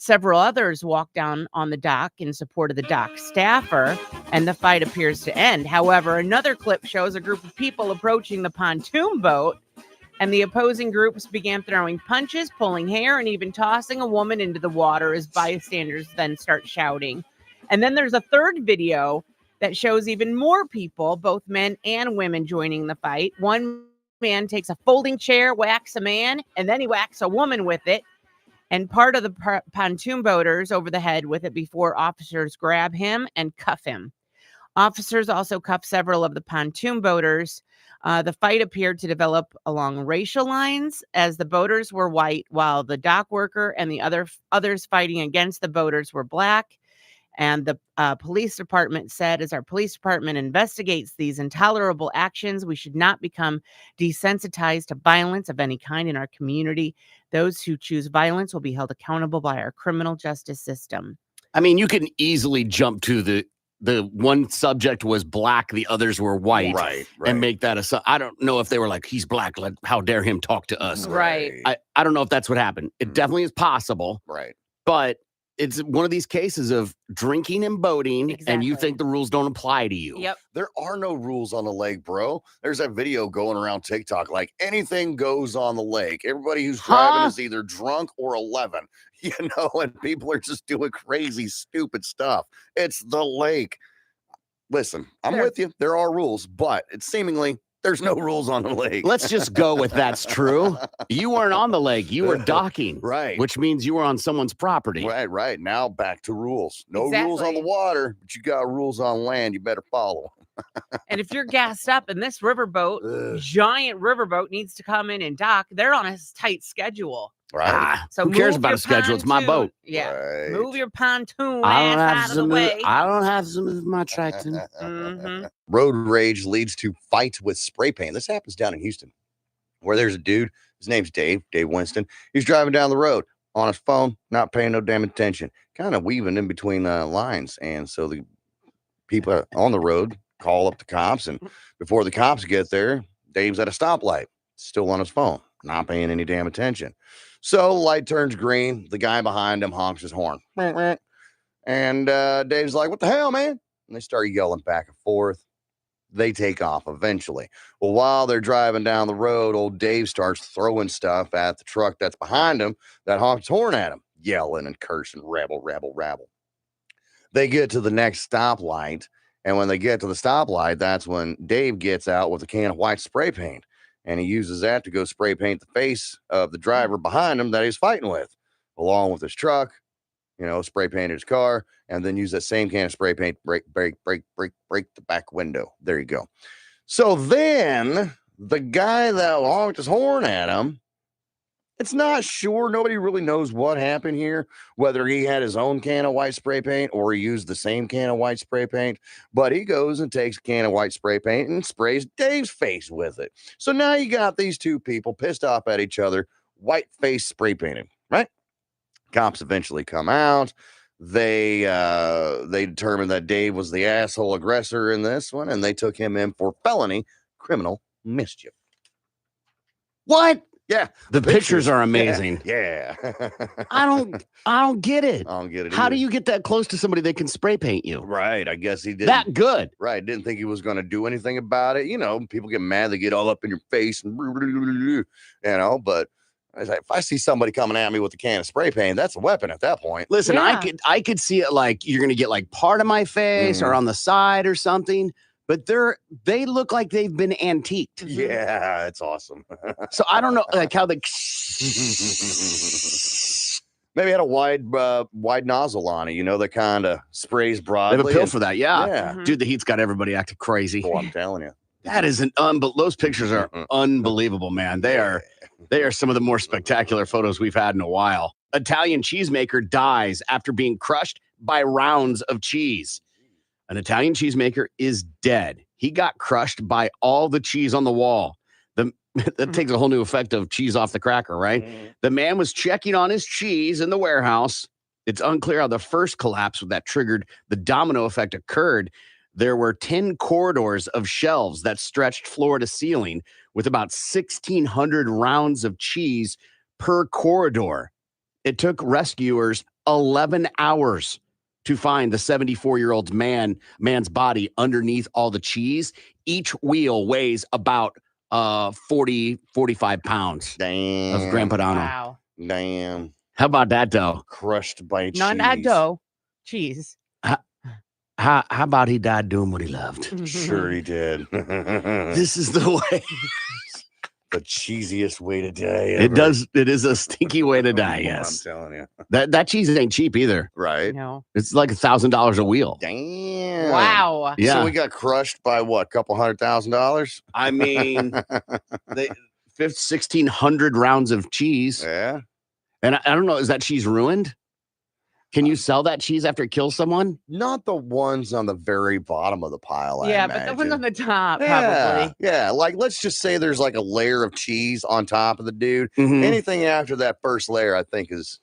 Several others walk down on the dock in support of the dock staffer, and the fight appears to end. However, another clip shows a group of people approaching the pontoon boat, and the opposing groups began throwing punches, pulling hair, and even tossing a woman into the water as bystanders then start shouting. And then there's a third video that shows even more people, both men and women, joining the fight. One man takes a folding chair, whacks a man, and then he whacks a woman with it, and part of the pontoon boaters over the head with it before officers grab him and cuff him. Officers also cuffed several of the pontoon boaters. The fight appeared to develop along racial lines, as the boaters were white, while the dock worker and the others fighting against the boaters were black. And the police department said, as our police department investigates these intolerable actions, we should not become desensitized to violence of any kind in our community. Those who choose violence will be held accountable by our criminal justice system. I mean, you can easily jump to the one subject was black, the others were white, right. and make that a. I don't know if they were like, he's black, how dare him talk to us. Right. I don't know if that's what happened. It definitely is possible. Right. But it's one of these cases of drinking and boating, Exactly. and you think the rules don't apply to you. Yep. There are no rules on the lake, bro. There's that video going around TikTok, like anything goes on the lake. Everybody who's driving is either drunk or 11, and people are just doing crazy, stupid stuff. It's the lake. Listen, I'm with you. There are rules, but it's seemingly there's no rules on the lake. Let's just go with that's true. You weren't on the lake. You were docking. Right. Which means you were on someone's property. Right. Now back to rules. No Exactly. rules on the water, but you got rules on land. You better follow. And if you're gassed up and this riverboat, giant riverboat, needs to come in and dock, they're on a tight schedule. Right. So Who cares move about your a schedule? It's my boat. Yeah. Right. Move your pontoon I don't ass have out of to the move. way. I don't have to move my tractor. Road rage leads to fight with spray paint. This happens down in Houston, where there's a dude. His name's Dave Winston. He's driving down the road on his phone, not paying no damn attention, kind of weaving in between the lines. And so the people on the road call up the cops. And before the cops get there, Dave's at a stoplight, still on his phone, not paying any damn attention. So light turns green. The guy behind him honks his horn. And Dave's like, what the hell, man? And they start yelling back and forth. They take off eventually. Well, while they're driving down the road, old Dave starts throwing stuff at the truck that's behind him that honks horn at him, yelling and cursing, rabble, rabble, rabble. They get to the next stoplight. And when they get to the stoplight, that's when Dave gets out with a can of white spray paint. And he uses that to go spray paint the face of the driver behind him that he's fighting with, along with his truck, spray painted his car, and then use that same can of spray paint, break the back window. There you go. So then the guy that honked his horn at him, it's not sure. Nobody really knows what happened here, whether he had his own can of white spray paint or he used the same can of white spray paint. But he goes and takes a can of white spray paint and sprays Dave's face with it. So now you got these two people pissed off at each other, white face spray painted, right? Cops eventually come out. They determined that Dave was the asshole aggressor in this one, and they took him in for felony criminal mischief. What? Yeah, the pictures are amazing. Yeah. I don't get it. I don't get it. How either. do you get that close to somebody that can spray paint you? Right. I guess he did that good. Right. Didn't think he was going to do anything about it. People get mad. They get all up in your face and, but if I see somebody coming at me with a can of spray paint, that's a weapon at that point. Listen, Yeah. I could see it like you're going to get like part of my face or on the side or something. But they look like they've been antiqued. Yeah, it's awesome. So I don't know like how the maybe had a wide nozzle on it, that kind of sprays broadly. they have a pill for that. Yeah. Yeah. Dude, the heat's got everybody acting crazy. Oh, I'm telling you. That is those pictures are unbelievable, man. They are some of the more spectacular photos we've had in a while. Italian cheesemaker dies after being crushed by rounds of cheese. An Italian cheesemaker is dead. He got crushed by all the cheese on the wall. That takes a whole new effect of cheese off the cracker, right? The man was checking on his cheese in the warehouse. It's unclear how the first collapse that triggered the domino effect occurred. There were 10 corridors of shelves that stretched floor to ceiling with about 1,600 rounds of cheese per corridor. It took rescuers 11 hours to find the 74-year-old man's body underneath all the cheese. Each wheel weighs about 45 pounds Damn. of Grandpa Donald. Wow. Damn. How about that, dough? Crushed by cheese. Not that dough. Cheese. How about he died doing what he loved? Sure he did. This is the way. The cheesiest way to die It ever. does. It is a stinky way to die. I'm Yes. telling you. That cheese ain't cheap either. Right? No. It's like $1,000 a wheel. Damn. Wow. Yeah. So we got crushed by what? $200,000? I mean, 1,600 rounds of cheese. Yeah. And I don't know, is that cheese ruined? Can you sell that cheese after it kills someone? Not the ones on the very bottom of the pile. Yeah, I but the ones imagine. on the top, Yeah, probably. yeah. Like, let's just say there's like a layer of cheese on top of the dude. Mhm. Anything after that first layer, I think, is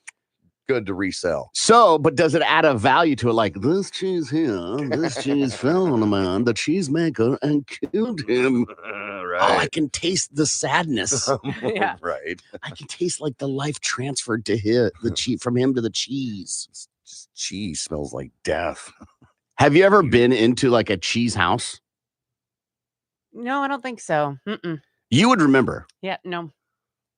good to resell. So, but does it add a value to it? Like this cheese here, this cheese fell on a man, the cheesemaker, and killed him. Right. Oh, I can taste the sadness. Yeah. Right. I can taste like the life transferred to the cheese from him to the cheese. Just cheese smells like death. Have you ever been into like a cheese house? No, I don't think so. Mm-mm. You would remember. Yeah, no.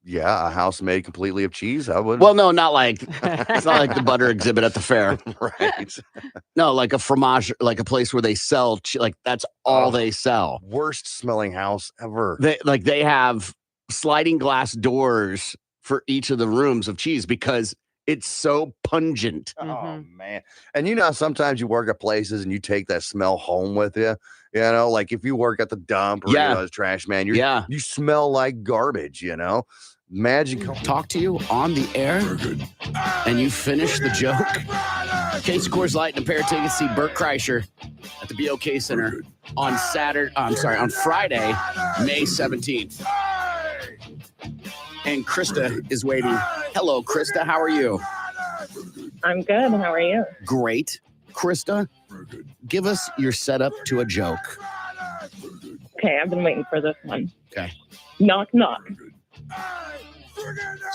Yeah, a house made completely of cheese. I would. Well, no, not like it's not like the butter exhibit at the fair. Right. No, like a fromage, like a place where they sell, like that's all Oh. they sell. Worst smelling house ever. They have sliding glass doors for each of the rooms of cheese because it's so pungent. Oh Mhm. man. And you know how sometimes you work at places and you take that smell home with you. You know, like if you work at the dump or Yeah. you know, as trash man, Yeah. you smell like garbage, you know. Imagine Talk to you on the air and you finish the joke. Case of Coors Light and a pair of tickets to see Bert Kreischer at the BOK Center on Friday, May 17th. And Krista is waiting. Hello, Krista. How are you? I'm good. How are you? Great. Krista, give us your setup to a joke. Okay, I've been waiting for this one. Okay. Knock, knock.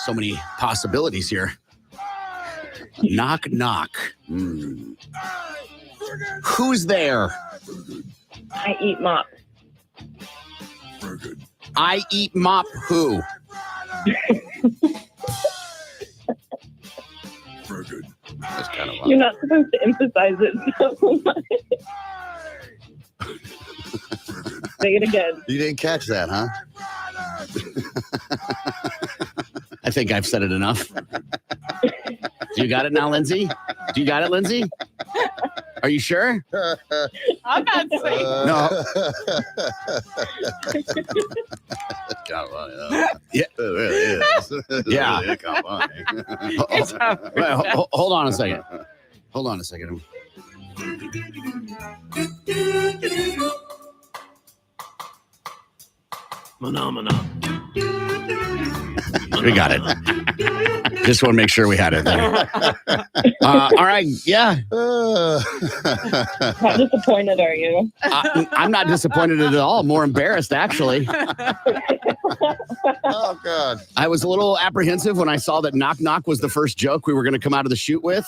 So many possibilities here. Knock, knock. Who's there? I eat mop. I eat mop who? That's kind of You're not supposed to emphasize it so much. Say it again. you didn't catch that, huh? I think I've said it enough. Do you got it now, Lindsay? Do you got it, Lindsay? Are you sure? I'm not saying. No. Kind of funny, though. Yeah. It really is. Yeah. It's kind of funny. Good job, Wait, Krista. hold on a second. Hold on a second. We got it. Just want to make sure we had it there. All right. Yeah. How disappointed are you? I'm not disappointed at all. More embarrassed, actually. Oh, God. I was a little apprehensive when I saw that knock knock was the first joke we were going to come out of the shoot with.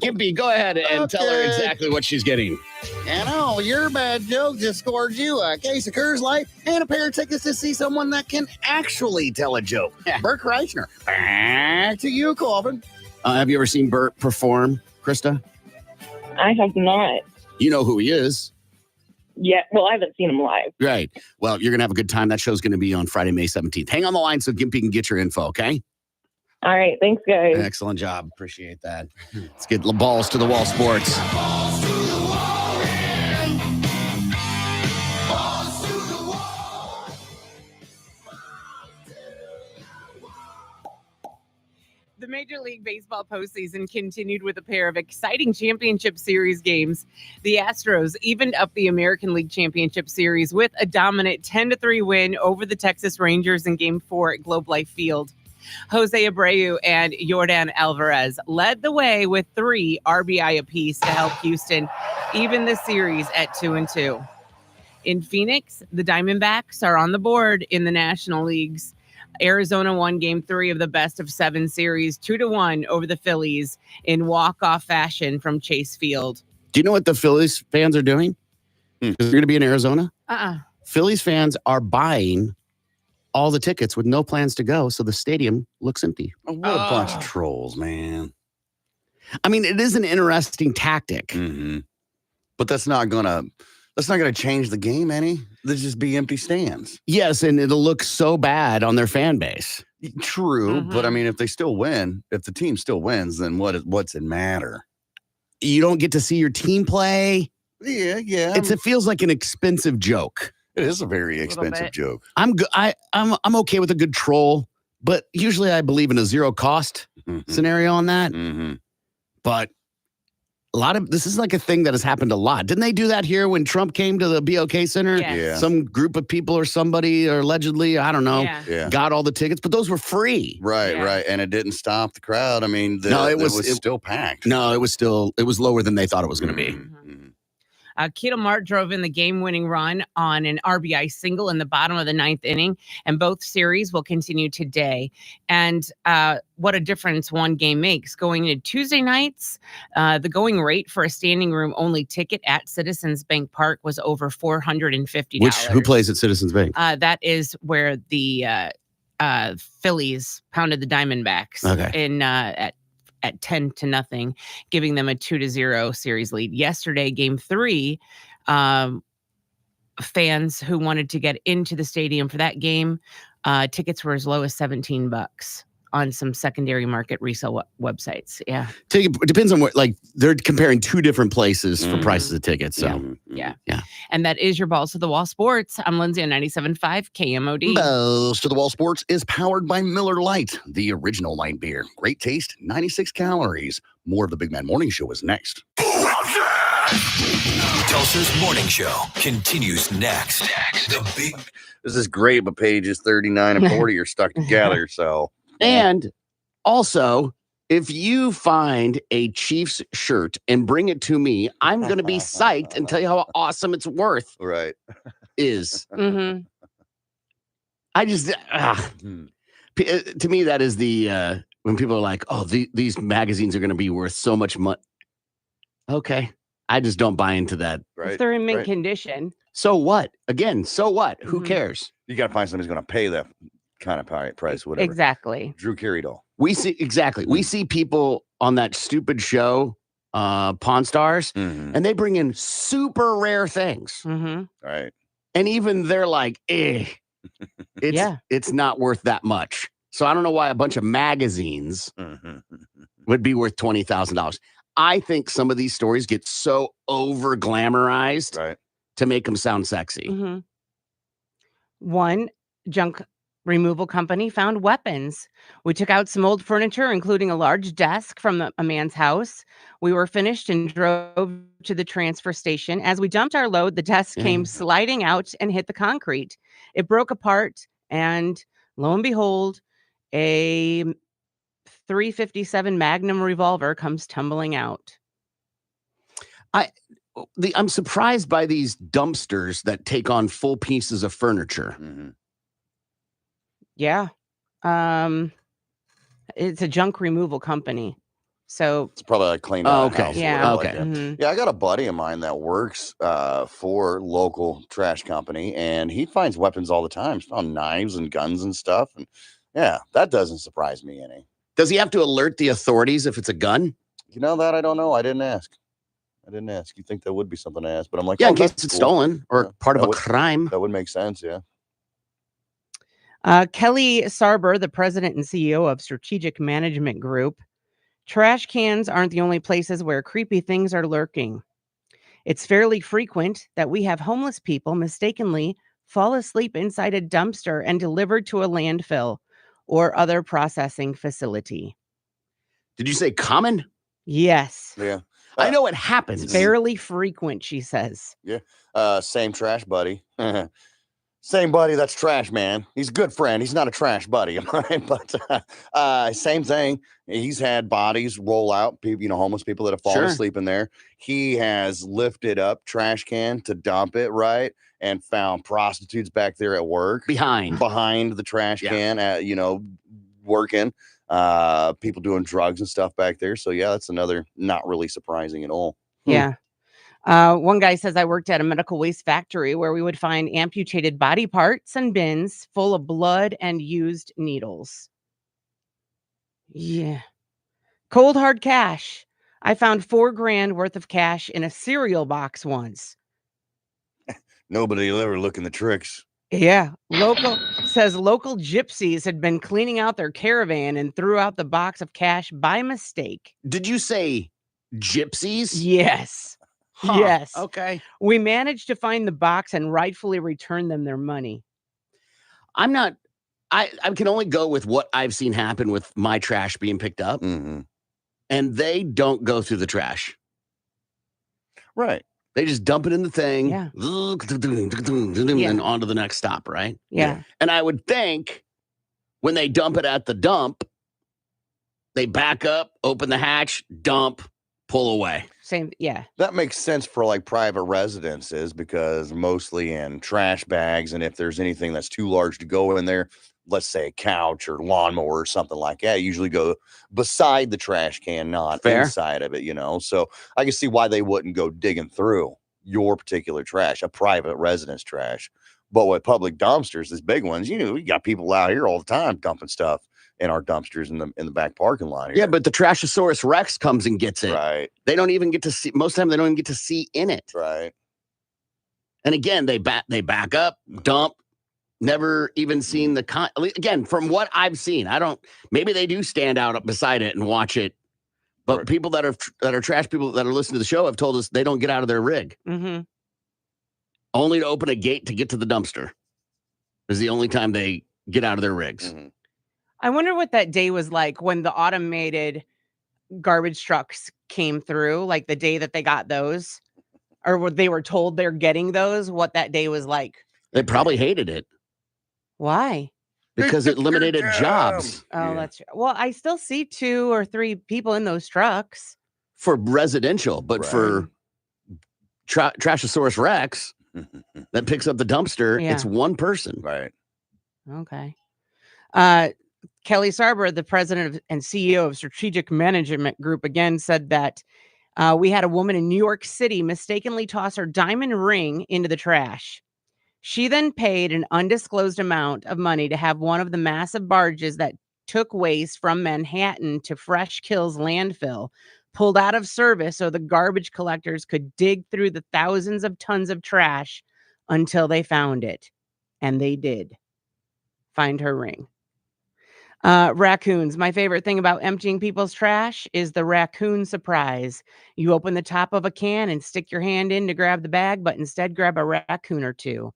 Gimpy, go ahead and tell her Okay. exactly what she's getting. And your bad joke just scored you a case of Coors Light and a pair of tickets to see someone that can actually tell a joke. Bert Kreischer. Back to you, Corbin. Have you ever seen Bert perform, Krista? I have not You know who he is. yet. Well, I haven't seen him live. Right. Well, you're going to have a good time. That show's going to be on Friday, May 17th. Hang on the line so Gimpy can get your info, okay? All right. Thanks, guys. Excellent job. Appreciate that. Let's get balls to the wall sports. The Major League Baseball postseason continued with a pair of exciting championship series games. The Astros evened up the American League Championship Series with a dominant 10-3 win over the Texas Rangers in Game 4 at Globe Life Field. Jose Abreu and Yordan Alvarez led the way with 3 RBI apiece to help Houston even the series at 2-2. In Phoenix, the Diamondbacks are on the board in the National Leagues. Arizona won game 3 of the best of 7 series 2-1 over the Phillies in walk-off fashion from Chase Field. Do you know what the Phillies fans are doing? Because they're going to be in Arizona. Phillies fans are buying all the tickets with no plans to go, so the stadium looks empty. Oh, what a bunch of trolls, man. I mean, it is an interesting tactic. Mm-hmm. But that's not gonna change the game any. There'll just be empty stands. Yes, and it'll look so bad on their fan base. True, but I mean, if they still win, if the team still wins, then what's it matter? You don't get to see your team play. Yeah. It feels like an expensive joke. It is a very expensive joke. I'm okay with a good troll, but usually I believe in a zero cost scenario on that. Mm-hmm. But this is like a thing that has happened a lot. Didn't they do that here when Trump came to the BOK Center? Yes. Yeah. Some group of people or somebody or allegedly, I don't know, got all the tickets, but those were free. Right. And it didn't stop the crowd. I mean, it was still packed. No, it was lower than they thought it was going to be. Ketel Marte drove in the game-winning run on an RBI single in the bottom of the 9th inning, and both series will continue today. And what a difference one game makes. Going into Tuesday nights, the going rate for a standing room only ticket at Citizens Bank Park was over $450. Who plays at Citizens Bank? That is where the Phillies pounded the Diamondbacks at 10-0, giving them a 2-0 series lead. Yesterday, game 3, fans who wanted to get into the stadium for that game, tickets were as low as $17 on some secondary market resale websites. Yeah. It depends on what, like, they're comparing 2 different places for prices of tickets. So, yeah. And that is your Balls to the Wall Sports. I'm Lindsay on 97.5 KMOD. Balls to the Wall Sports is powered by Miller Lite, the original light beer. Great taste, 96 calories. More of the Big Man Morning Show is next. Tulsa's Morning Show continues next. This is great, but pages 39 and 40 are stuck together, so... And also, if you find a Chiefs shirt and bring it to me, I'm going to be psyched and tell you how awesome it's worth. Right. I just, to me, that is the, when people are like, oh, these magazines are going to be worth so much money. Okay. I just don't buy into that. If they're in mint condition. So what? Again, so what? Who cares? You got to find somebody who's going to pay that kind of price, whatever. Exactly. Drew carried all. We see people on that stupid show, Pawn Stars, and they bring in super rare things. Right. And even they're like, it's not worth that much. So I don't know why a bunch of magazines would be worth $20,000. I think some of these stories get so over glamorized to make them sound sexy. One junk removal company found weapons. We took out some old furniture, including a large desk from a man's house. We were finished and drove to the transfer station. As we dumped our load, the desk came sliding out and hit the concrete. It broke apart, and lo and behold, a .357 Magnum revolver comes tumbling out. I'm surprised by these dumpsters that take on full pieces of furniture. Yeah. It's a junk removal company. So it's probably like cleaned out. Okay. House Yeah. Okay. Yeah, I got a buddy of mine that works for local trash company, and he finds weapons all the time. He's found knives and guns and stuff. And yeah, that doesn't surprise me any. Does he have to alert the authorities if it's a gun? You know that? I don't know. I didn't ask. You think that would be something to ask, but I'm like, in case it's stolen or part of a crime. That would make sense, yeah. Kelly Sarber, the president and CEO of Strategic Management Group, trash cans aren't the only places where creepy things are lurking. It's fairly frequent that we have homeless people mistakenly fall asleep inside a dumpster and delivered to a landfill or other processing facility. Did you say common? Yes. Yeah. I know it happens. It's fairly frequent, she says. Yeah. Same trash buddy. Same buddy, that's trash, man. He's a good friend. He's not a trash buddy, am I right? But same thing. He's had bodies roll out, people, homeless people that have fallen Sure. asleep in there. He has lifted up trash can to dump it, right? And found prostitutes back there at work. Behind the trash Yeah. can at, working. People doing drugs and stuff back there. So yeah, that's another not really surprising at all. Yeah. One guy says, I worked at a medical waste factory where we would find amputated body parts and bins full of blood and used needles. Yeah. Cold hard cash. I found $4,000 worth of cash in a cereal box once. Nobody will ever look in the tricks. Yeah. Local gypsies had been cleaning out their caravan and threw out the box of cash by mistake. Did you say gypsies? Yes. Huh. Yes. Okay. We managed to find the box and rightfully return them their money. I can only go with what I've seen happen with my trash being picked up, Mm-hmm. and they don't go through the trash. Right. They just dump it in the thing, Yeah. and on to the next stop, right? Yeah. And I would think when they dump it at the dump, they back up, open the hatch, dump, pull away. Same. Yeah. That makes sense for like private residences because mostly in trash bags. And if there's anything that's too large to go in there, let's say a couch or lawnmower or something like that, usually go beside the trash can, not Fair. inside of it, So I can see why they wouldn't go digging through your particular trash, a private residence trash. But with public dumpsters, these big ones, we got people out here all the time dumping stuff in our dumpsters in the back parking lot here. Yeah, but the Trashosaurus Rex comes and gets it. Right. They don't even get to see. Most of the time, they don't even get to see in it. Right. And again, they back up, dump. Never even seen again, from what I've seen, maybe they do stand out up beside it and watch it. But Right. people that are trash people that are listening to the show have told us they don't get out of their rig. Mm-hmm. Only to open a gate to get to the dumpster is the only time they get out of their rigs. Mm-hmm. I wonder what that day was like when the automated garbage trucks came through, like the day that they got those, or what they were told they're getting those, what that day was like. They probably hated it Why? because it eliminated jobs Oh, that's well, I still see 2 or 3 people in those trucks. for residential, but for Trashosaurus Rex that picks up the dumpster, Yeah. it's one person. Right. Okay. Kelly Sarber, the president and CEO of Strategic Management Group, again said that we had a woman in New York City mistakenly toss her diamond ring into the trash. She then paid an undisclosed amount of money to have one of the massive barges that took waste from Manhattan to Fresh Kills landfill pulled out of service so the garbage collectors could dig through the thousands of tons of trash until they found it. And they did find her ring. Raccoons. My favorite thing about emptying people's trash is the raccoon surprise. You open the top of a can and stick your hand in to grab the bag, but instead grab a raccoon or 2.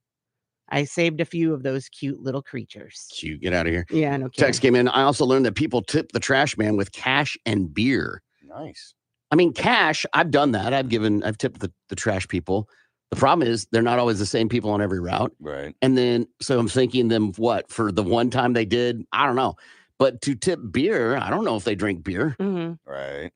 I saved a few of those cute little creatures. Cute. Get out of here. Yeah, no kidding. Text came in. I also learned that people tip the trash man with cash and beer. Nice. I mean, cash, I've done that. I've tipped the trash people. The problem is they're not always the same people on every route. Right. And then, so I'm thinking them what for the one time they did, I don't know. But to tip beer, I don't know if they drink beer. Mm-hmm. Right.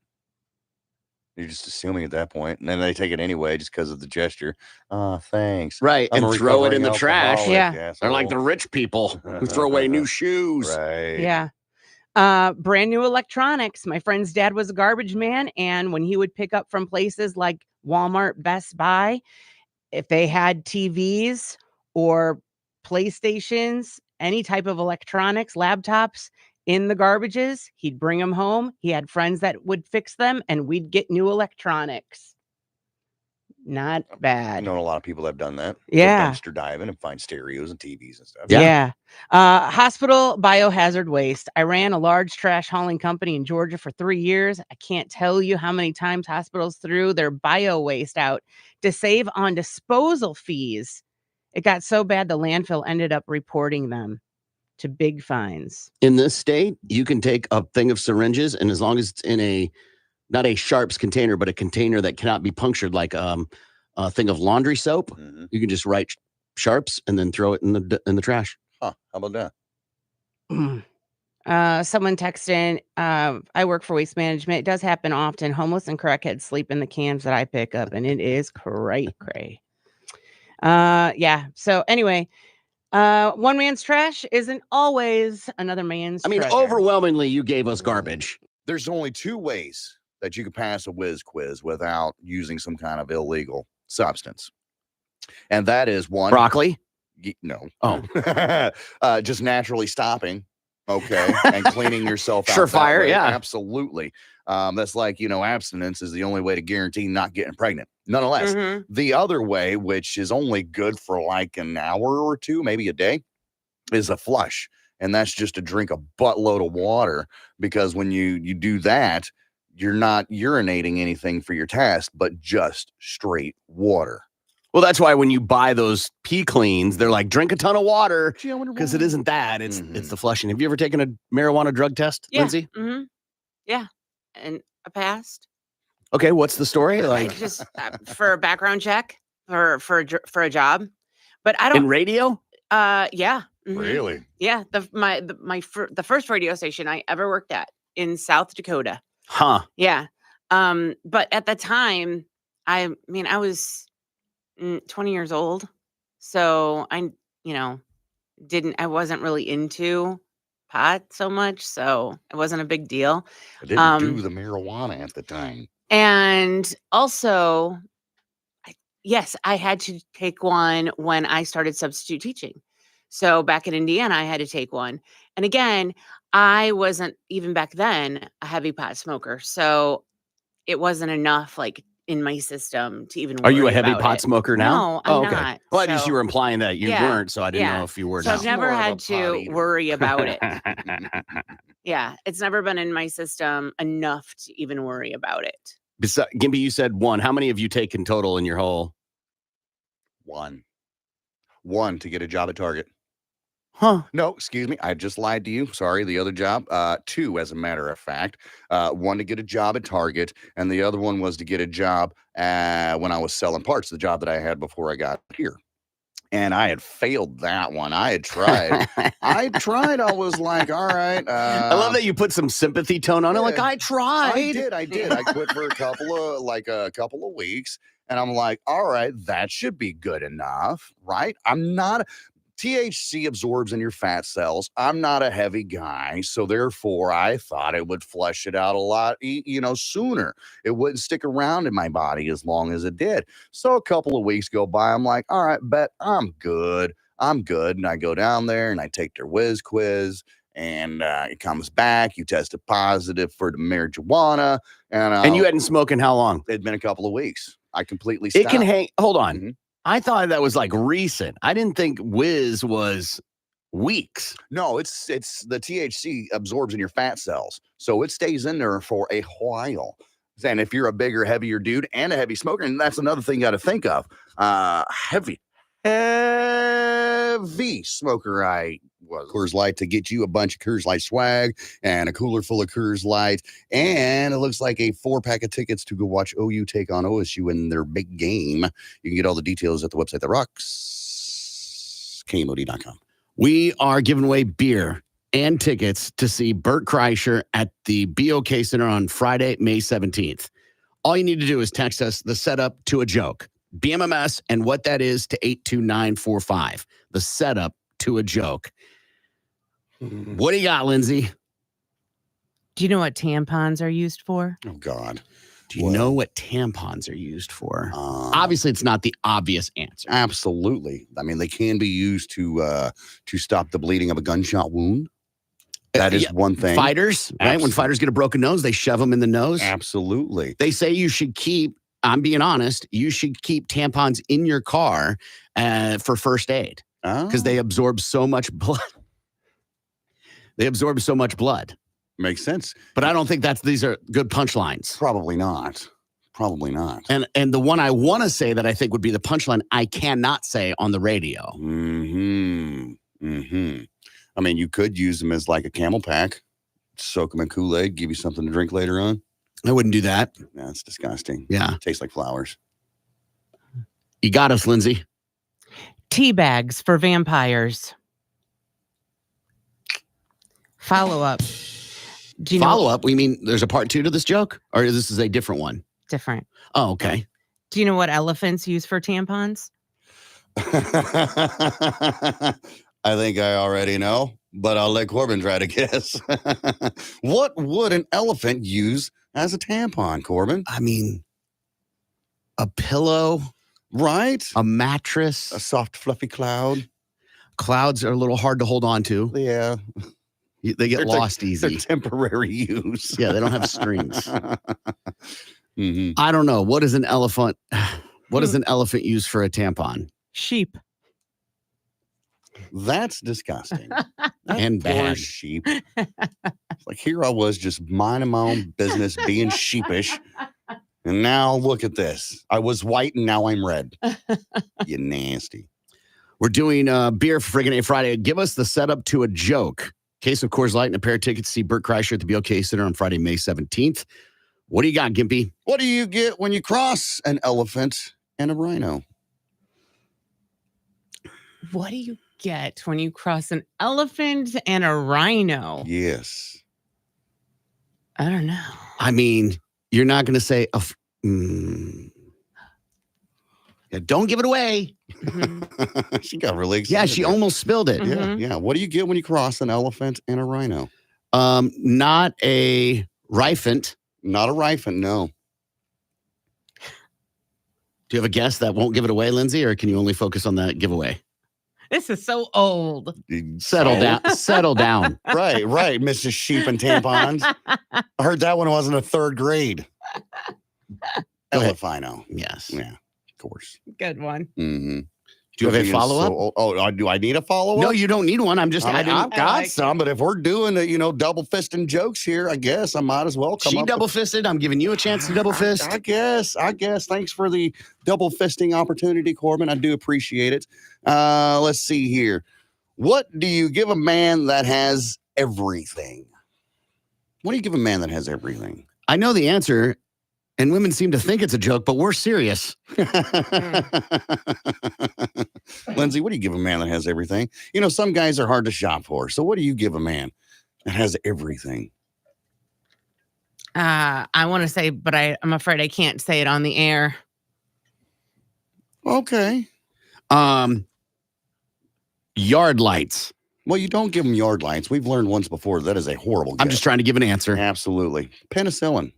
You're just assuming at that point, and then they take it anyway just because of the gesture. Thanks. Right. I'm And a throw it in the recovering trash. alcoholic, Yeah. asshole. They're like the rich people who throw away new shoes. Right. Yeah. Brand new electronics. My friend's dad was a garbage man, and when he would pick up from places like Walmart, Best Buy, if they had TVs or PlayStations, any type of electronics, laptops in the garbages, he'd bring them home. He had friends that would fix them, and we'd get new electronics. Not I bad. know a lot of people that have done that. Go Yeah. dumpster diving and find stereos and TVs and stuff. Yeah. Hospital biohazard waste. I ran a large trash hauling company in Georgia for 3 years. I can't tell you how many times hospitals threw their bio waste out to save on disposal fees. It got so bad the landfill ended up reporting them to big fines. In this state, you can take a thing of syringes, and as long as it's in not a Sharps container, but a container that cannot be punctured, like a thing of laundry soap, Mhm. you can just write sharps and then throw it in the trash. Huh? How about that? Someone texted in, I work for waste management. It does happen often. Homeless and crackheads sleep in the cans that I pick up, and it is cray. Yeah. So anyway, one man's trash isn't always another man's treasure. Overwhelmingly, you gave us garbage. There's only 2 ways that you can pass a whiz quiz without using some kind of illegal substance. And that is one. Broccoli? No. Oh. Just naturally stopping. Okay. And cleaning yourself out. Surefire, yeah. Absolutely. That's like, abstinence is the only way to guarantee not getting pregnant. Nonetheless, the other way, which is only good for like an hour or 2, maybe a day, is a flush. And that's just to drink a buttload of water, because when you do that, you're not urinating anything for your task, but just straight water. Well, that's why when you buy those pee cleans, they're like, drink a ton of water, because it isn't that. It's the flushing. Have you ever taken a marijuana drug test, Lindsay? Mm-hmm. Yeah. And I passed. Okay, what's the story? Like just for a background check or for a job. But I don't. In radio? Yeah. Mm-hmm. Really? Yeah. The first radio station I ever worked at in South Dakota. Huh. Yeah. But at the time, I was 20 years old. So I wasn't really into pot so much. So it wasn't a big deal. I didn't do the marijuana at the time. And also, yes, I had to take one when I started substitute teaching. So back in Indiana, I had to take one. And again, I wasn't even back then a heavy pot smoker. So it wasn't enough like in my system to even Are you a heavy about pot it. smoker now? No, I'm not. Well, just you were implying that you weren't, so I didn't know if you were So now. I've never had to worry about it. it. Yeah, it's never been in my system enough to even worry about it. Gimpy, you said 1. How many have you taken total in your whole? 1 to get a job at Target. Huh? No, excuse me. I just lied to you. Sorry. The other job, 2, as a matter of fact. 1 to get a job at Target, and the other one was to get a job when I was selling parts, the job that I had before I got here. And I had failed that one. I had tried. I was like, all right. I love that you put some sympathy tone on it. Like, I tried. I did. I quit for a couple of weeks. And I'm like, all right, that should be good enough, right? THC absorbs in your fat cells. I'm not a heavy guy, so therefore I thought it would flush it out a lot, sooner. It wouldn't stick around in my body as long as it did. So a couple of weeks go by. I'm like, all right, bet I'm good. And I go down there and I take their whiz quiz, and it comes back. You tested positive for the marijuana, and you hadn't smoked in how long? It'd been a couple of weeks. I completely stopped. It can hang. Hold on. Mm-hmm. I thought that was like recent. I didn't think whiz was weeks. No, it's the THC absorbs in your fat cells, so it stays in there for a while. And if you're a bigger, heavier dude and a heavy smoker, and that's another thing you got to think of, heavy smoker I was. Coors Light to get you a bunch of Coors Light swag and a cooler full of Coors Light, and it looks like a 4-pack of tickets to go watch OU take on OSU in their big game. You can get all the details at the website that rocks, KMOD.com. We are giving away beer and tickets to see Bert Kreischer at the BOK Center on Friday, May 17th. All you need to do is text us the setup to a joke, BMMS, and what that is to 82945. The setup to a joke. What do you got, Lindsay? Do you know what tampons are used for? Oh, God. Do you know what tampons are used for? Obviously, it's not the obvious answer. Absolutely. I mean, they can be used to stop the bleeding of a gunshot wound. That is one thing. Fighters, right? When fighters get a broken nose, they shove them in the nose. Absolutely. They say you should keep, I'm being honest, you should keep tampons in your car for first aid because they absorb so much blood. Makes sense. But I don't think these are good punchlines. Probably not. And the one I want to say that I think would be the punchline, I cannot say on the radio. I mean, you could use them as like a camel pack, soak them in Kool-Aid, give you something to drink later on. I wouldn't do that. That's disgusting. Yeah. Tastes like flowers. You got us, Lindsay. Tea bags for vampires. Follow up. Do you Follow know up? We mean there's a part 2 to this joke? Or this is a different one? different? Oh, okay. Do you know what elephants use for tampons? I think I already know, but I'll let Corbin try to guess. What would an elephant use as a tampon, Corbin? I mean, a pillow, Right? a mattress. A soft, fluffy cloud. Clouds are a little hard to hold on to. Yeah. They get They're lost They're easy. temporary use. Yeah, they don't have strings. Mhm. I don't know. What is an elephant? What does an elephant use for a tampon? Sheep. That's disgusting. That And poor bad. sheep. It's like here I was just minding my own business, being sheepish. And now look at this. I was white and now I'm red. You nasty. We're doing beer for Friggin' A Friday. Give us the setup to a joke. Case of Coors Light and a pair of tickets to see Bert Kreischer at the BOK Center on Friday, May 17th. What do you got, Gimpy? What do you get when you cross an elephant and a rhino? What do you get when you cross an elephant and a rhino? Yes. I don't know. I mean, you're not going to say, yeah, don't give it away. Mhm. She got really excited. Yeah, she there. almost spilled it. Yeah, Mhm. yeah. What do you get when you cross an elephant and a rhino? Not a rifant. Not a rifle, no. Do you have a guess that won't give it away, Lindsay, or can you only focus on that giveaway? This is so old. Settle So- down. Settle down. Right, Mrs. Sheep and Tampons. I heard that when I was in the 3rd grade. Go ahead. Elephino. Yes. Yeah, of course. Good one. Mm-hmm. Do you have a follow-up? Do I need a follow-up? No, you don't need one. I'm just I mean, adding. I've got I like some, but if we're doing double fisting jokes here, I guess I might as well come She up double with- fisted. I'm giving you a chance to double fist. I guess. Thanks for the double fisting opportunity, Corbin. I do appreciate it. Let's see here. What do you give a man that has everything? What do you give a man that has everything? I know the answer, and women seem to think it's a joke, but we're serious. Lindsay, what do you give a man that has everything? Some guys are hard to shop for. So what do you give a man that has everything? I want to say, but I'm afraid I can't say it on the air. Okay. Yard lights. Well, you don't give him yard lights. We've learned once before that is a horrible I'm gift. just trying to give an answer. Absolutely. Penicillin,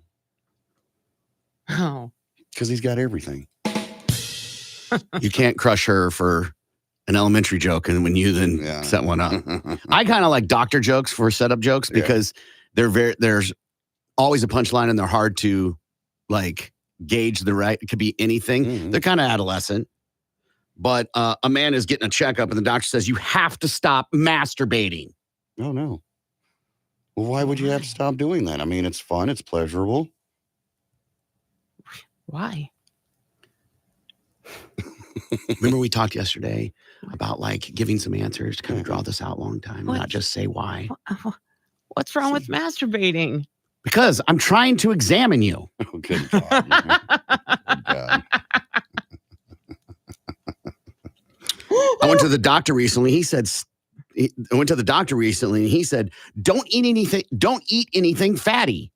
Oh, because he's got everything. You can't crush her for an elementary joke, and when you then Yeah. set one up. I kind of like doctor jokes for setup jokes Yeah. because there's always a punchline and they're hard to like gauge the right. It could be anything. Mhm. They're kind of adolescent. But a man is getting a checkup and the doctor says, you have to stop masturbating. Oh, no. Well, why would you have to stop doing that? I mean, it's fun. It's pleasurable. why? Remember we talked yesterday about like giving some answers to kind of draw this out a long time What? and not just say why. What's wrong with masturbating? Because I'm trying to examine you. Oh, good God. man. Good God. I went to the doctor recently. I went to the doctor recently and he said, don't eat anything fatty.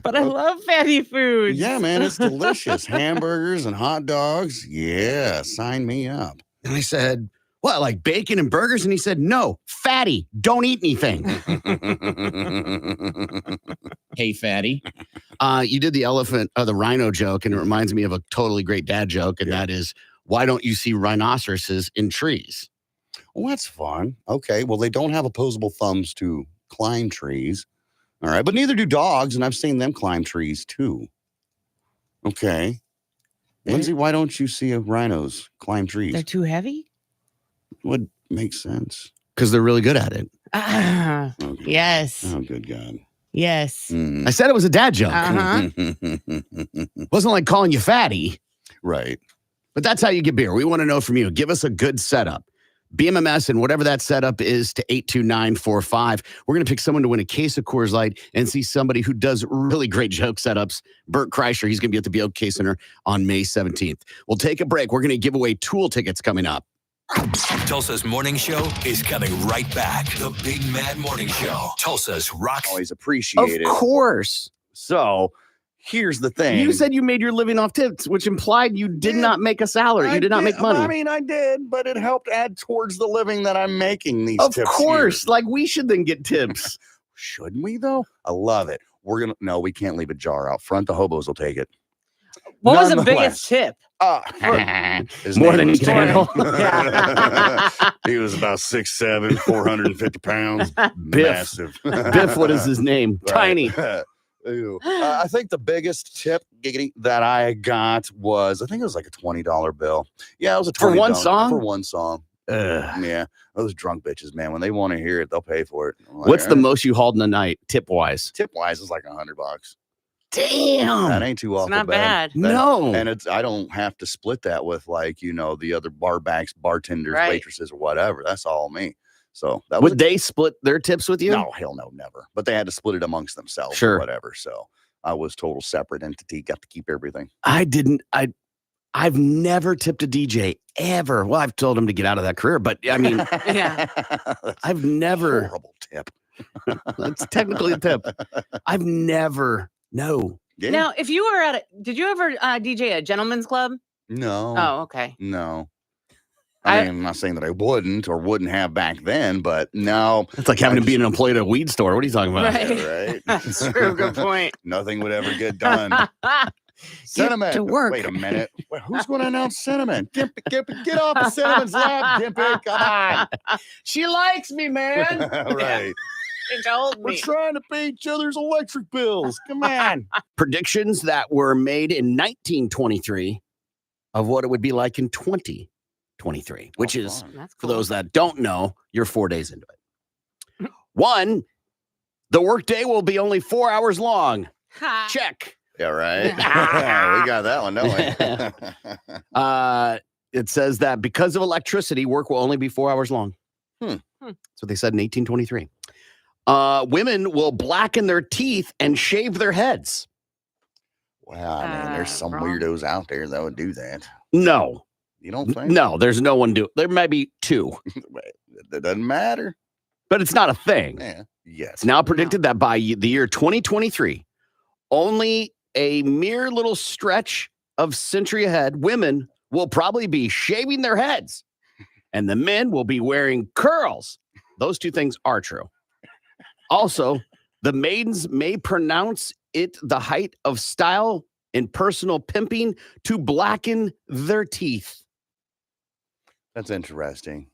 But I love fatty foods. Yeah, man, it's delicious. Hamburgers and hot dogs. Yeah, sign me up. And I said, what, like bacon and burgers? And he said, no, fatty. Don't eat anything. Hey, fatty. You did the rhino joke, and it reminds me of a totally great dad joke, and that is, why don't you see rhinoceroses in trees? Well, that's fun. Okay, well, they don't have opposable thumbs to climb trees. All right, but neither do dogs, and I've seen them climb trees too. Okay. Lindsay, why don't you see rhinos climb trees? They're too heavy? Would make sense. Because they're really good at it. Ah, Okay. yes. Oh, good God. Yes. Mm. I said it was a dad joke. Uh-huh. Wasn't like calling you fatty, Right. but that's how you get beer. We want to know from you. Give us a good setup. BMMS and whatever that setup is to 82945. We're going to pick someone to win a case of Coors Light and see somebody who does really great joke setups. Bert Kreischer, he's going to be at the BOK Center on May 17th. We'll take a break. We're going to give away Tool tickets coming up. Tulsa's morning show is coming right back. The Big Mad Morning Show. Tulsa's Rock. Always Of appreciate it. course. So here's the thing. You said you made your living off tips, which implied you did not make a salary. You did not make money. I mean, I did, but it helped add towards the living that I'm making these Of tips course. here. Like, we should then get tips. Shouldn't we, though? I love it. No, we can't leave a jar out front. The hobos will take it. What was the Nonetheless. biggest tip? His More name than you was can handle. He was about 6'7", 450 pounds. Biff. Massive. Biff, what is his name? Right. Tiny. Ew. I think the biggest tip that I got was, I think it was like a $20 bill. Yeah, it was a $20 For one song? For one song. Ugh. Yeah, those drunk bitches, man. When they want to hear it, they'll pay for it. I'm like, What's the "All right." most you hauled in a night, tip wise? Tip wise is like $100. Damn. That ain't too It's awful not bad. No. And I don't have to split that with like, the other barbacks, bartenders, Right. waitresses, or whatever. That's all me. So that was Would they split their tips with you? no, hell no, never. But they had to split it amongst themselves Sure. or whatever. So I was total separate entity, got to keep everything. I didn't. I've never tipped a DJ ever. Well, I've told him to get out of that career, but I mean, Yeah. That's I've a never. horrible tip. That's technically a tip. I've never. No. Yeah. Now, if you were did you ever DJ a gentleman's club? No. Oh, okay. No. I mean, I'm not saying that I wouldn't or wouldn't have back then, but no. It's like having to be an employee at a weed store. What are you talking about? Right. Yeah, right. That's true. Good point. Nothing would ever get done. Cinnamon. to work. Wait a minute. Who's going to announce Cinnamon? Get off of Cinnamon's lap, Dimpy. Come on. She likes me, man. Right. It told We're me. trying to pay each other's electric bills. Come on. Predictions that were made in 1923 of what it would be like in 2023, which is, fun. That's for cool. those that don't know, you're 4 days into it. One, the workday will be only 4 hours long. Ha. Check. Yeah, right. We got that one, don't we? It says that because of electricity, work will only be 4 hours long. Hmm. That's what they said in 1823. Women will blacken their teeth and shave their heads. Well, I mean, there's some wrong. weirdos out there that would do that. No, You don't think? no, there's no one do. There might be two, That doesn't matter. but it's not a thing. Yeah. Yes. It's now predicted that by the year 2023, only a mere little stretch of century ahead, women will probably be shaving their heads and the men will be wearing curls. Those two things are true. Also, the maidens may pronounce it the height of style and personal pimping to blacken their teeth. That's interesting.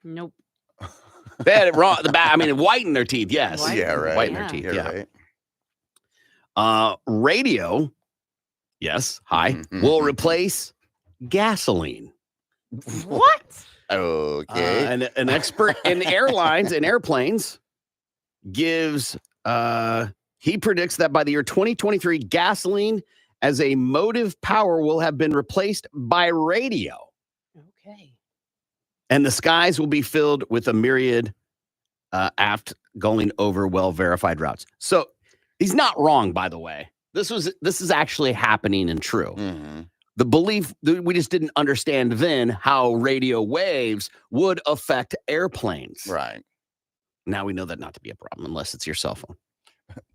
Nope. They had it wrong. Whiten their teeth, yes. Whiten Yeah, right. Whiten Yeah. their teeth, You're yeah. right. Radio, yes, hi, Mhm. will replace gasoline. What? Okay. An expert in airlines and airplanes gives, he predicts that by the year 2023, gasoline as a motive power will have been replaced by radio. Okay. And the skies will be filled with a myriad aft going over well-verified routes. So he's not wrong, by the way. This is actually happening and true. Mhm. The belief that we just didn't understand then how radio waves would affect airplanes. Right. Now we know that not to be a problem unless it's your cell phone.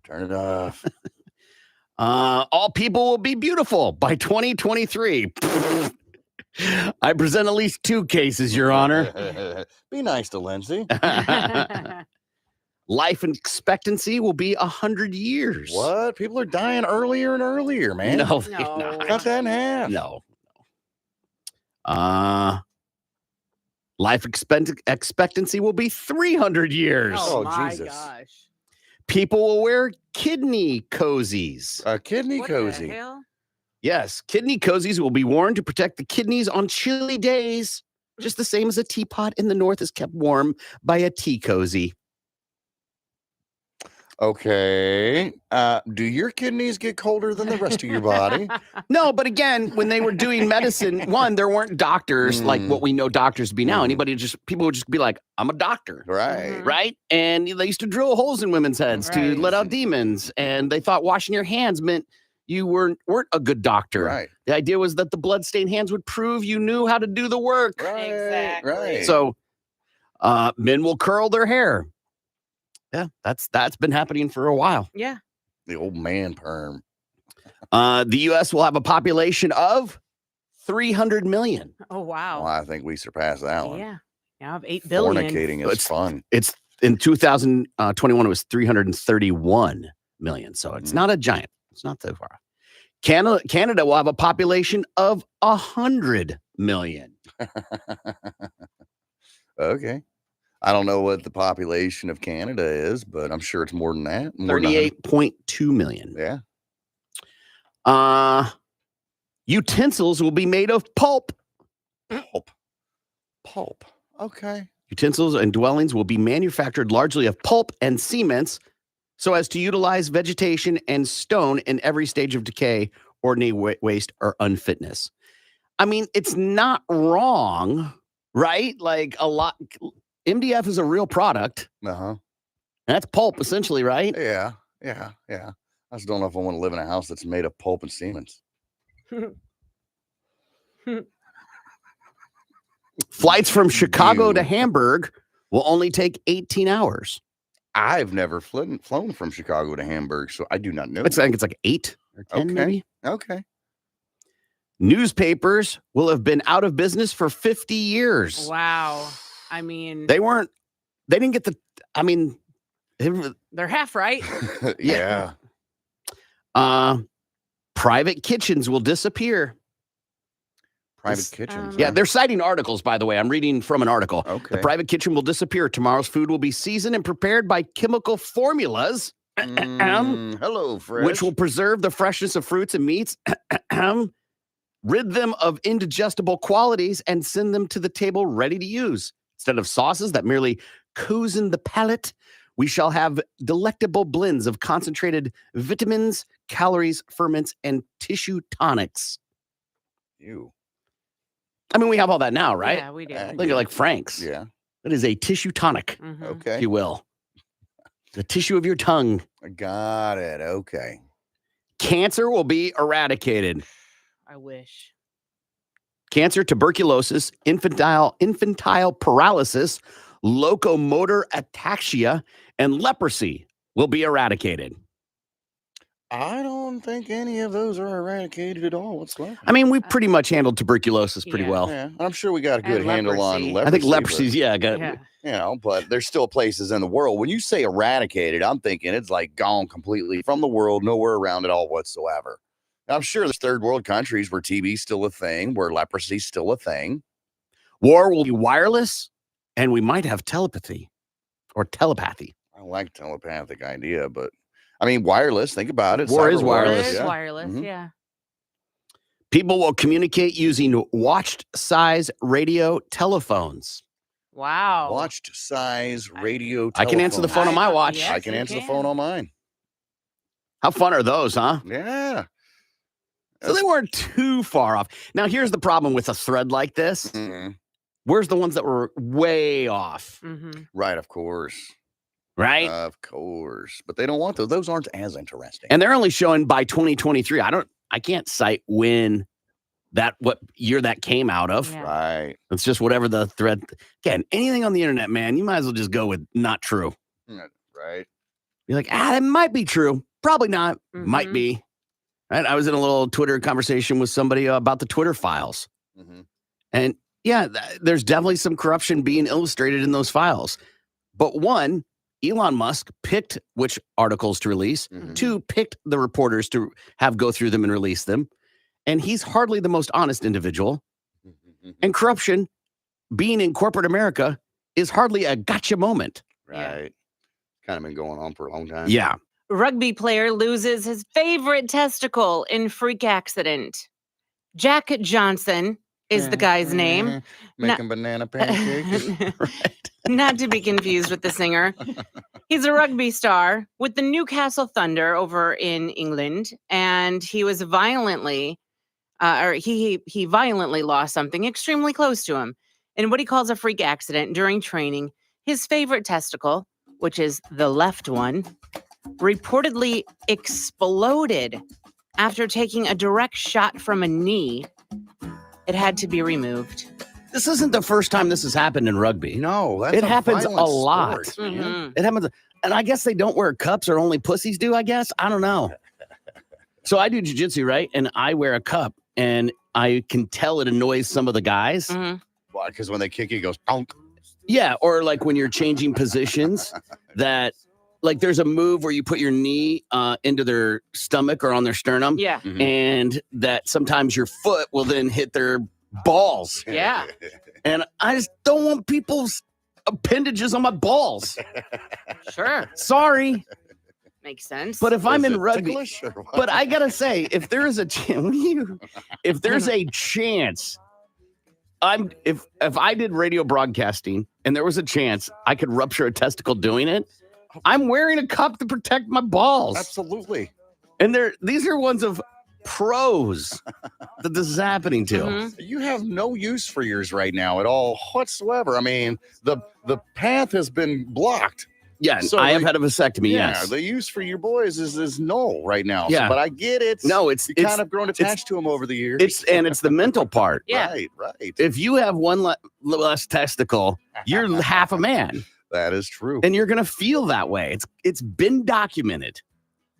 Turn it off. All people will be beautiful by 2023. I present at least 2 cases, Your Honor. Be nice to Lindsay. Life expectancy will be 100 years. What? People are dying earlier and earlier, man. No, they're No. not. Cut that in half. No. Life expectancy will be 300 years. Oh, Oh, my Jesus. gosh. People will wear kidney cozies. A kidney What cozy. the hell? Yes, kidney cozies will be worn to protect the kidneys on chilly days, just the same as a teapot in the north is kept warm by a tea cozy. Okay. Do your kidneys get colder than the rest of your body? No, but again, when they were doing medicine, one, there weren't doctors like what we know doctors to be now. People would just be like, I'm a doctor. Right. Mhm. Right. And they used to drill holes in women's heads to Right. let out demons. And they thought washing your hands meant you weren't a good doctor. Right. The idea was that the bloodstained hands would prove you knew how to do the work. Right. Exactly. Right. So men will curl their hair. Yeah, that's been happening for a while. Yeah. The old man perm. The U.S. will have a population of 300 million. Oh, wow. Well, I think we surpassed that one. Yeah. Now of 8 billion. Fornicating is It's- fun. It's in 2021, it was 331 million. So it's not a giant. It's not that far. Canada will have a population of 100 million. Okay. I don't know what the population of Canada is, but I'm sure it's more than that. More than 100. 38.2 million. Yeah. Utensils will be made of pulp. Pulp. Okay. Utensils and dwellings will be manufactured largely of pulp and cements so as to utilize vegetation and stone in every stage of decay, ordinary waste, or unfitness. I mean, it's not wrong, right? Like MDF is a real product. Uh-huh. And that's pulp, essentially, right? Yeah. Yeah. Yeah. I just don't know if I want to live in a house that's made of pulp and cements. Flights from Chicago to Hamburg will only take 18 hours. I've never flown from Chicago to Hamburg, so I do not know. I think it's like 8 or 10, Okay. maybe. Okay. Newspapers will have been out of business for 50 years. Wow. I mean, They didn't get they're half right. Yeah. private kitchens will disappear. Private kitchens. Yeah, they're citing articles, by the way. I'm reading from an article. Okay. The private kitchen will disappear. Tomorrow's food will be seasoned and prepared by chemical formulas, Hello, Fresh. which will preserve the freshness of fruits and meats, rid them of indigestible qualities, and send them to the table ready to use. Instead of sauces that merely cozen the palate, we shall have delectable blends of concentrated vitamins, calories, ferments, and tissue tonics. You. I mean, we have all that now, right? Yeah, we do. Look at like Frank's. Yeah. That is a tissue tonic, Mhm. if Okay. you will. The tissue of your tongue. I got it. Okay. Cancer will be eradicated. I wish. Cancer, tuberculosis, infantile paralysis, locomotor ataxia, and leprosy will be eradicated. I don't think any of those are eradicated at all. What's left? I mean, we pretty much handled tuberculosis pretty Yeah. well. Yeah, I'm sure we got a good And handle on leprosy. leprosy. I think but, leprosy's, got Yeah. you know, but there's still places in the world. When you say eradicated, I'm thinking it's like gone completely from the world, nowhere around it all whatsoever. I'm sure there's third world countries where TB's still a thing, where leprosy's still a thing. War will be wireless, and we might have telepathy or telepathy. I like telepathic idea, but I mean, wireless, think about it. War is Cyber wireless. It is yeah. wireless. Mhm. Yeah. People will communicate using watched size radio telephones. Wow. Watched size radio I can answer the phone on my watch. Yes, I can you answer the phone on mine. How fun are those, huh? Yeah. So they weren't too far off. Now, here's the problem with a thread like this. Mhm. Where's the ones that were way off, Mm-hmm. Right, of course. right? Of course. But they don't want those. Those aren't as interesting. And they're only showing by 2023. I can't cite what year that came out of. Yeah. Right. It's just whatever the thread. Again, anything on the internet, man, you might as well just go with not true. Right. You're like, that might be true. Probably not. Might Mhm. be. Right? I was in a little Twitter conversation with somebody about the Twitter files. Mm-hmm. And yeah, there's definitely some corruption being illustrated in those files. But one, Elon Musk picked which articles to release. Mhm. Two, picked the reporters to have go through them and release them. And he's hardly the most honest individual. And corruption, being in corporate America, is hardly a gotcha moment. Right. Kind of been going on for a long time. Yeah. Rugby player loses his favorite testicle in freak accident. Jack Johnson is the guy's name. Making banana pancakes. Not to be confused with the singer. He's a rugby star with the Newcastle Thunder over in England, and he was violently, he violently lost something extremely close to him in what he calls a freak accident during training. His favorite testicle, which is the left one, reportedly exploded After taking a direct shot from a knee, it had to be removed. This isn't the first time this has happened in rugby. No, that's It a happens violent a lot. sport, man. Mhm. It happens. And I guess they don't wear cups or only pussies do, I guess. I don't know. So I do jiu-jitsu, right? And I wear a cup and I can tell it annoys some of the guys. Mhm. Why? Because when they kick you, it goes, "Bonk." Yeah. Or like when you're changing positions that like there's a move where you put your knee into their stomach or on their sternum. Yeah. Mhm. And that sometimes your foot will then hit their balls. Yeah. And I just don't want people's appendages on my balls. Sure. Sorry. Makes sense. But if I'm Is in it rugby, ticklish or what? but I gotta say, if there is a if there's a chance, if I did radio broadcasting and there was a chance I could rupture a testicle doing it, I'm wearing a cup to protect my balls. Absolutely. And these are ones of pros that this is happening to. Mhm. You have no use for yours right now at all whatsoever. I mean, the path has been blocked. Yeah, So, I have like, had a vasectomy. Yeah, Yes. the use for your boys is null right now. Yeah. But I get it. No, it's You kind of grown attached to them over the years. it's the mental part. Yeah. Right. If you have one less testicle, you're half a man, That is true. and you're gonna feel that way. It's been documented.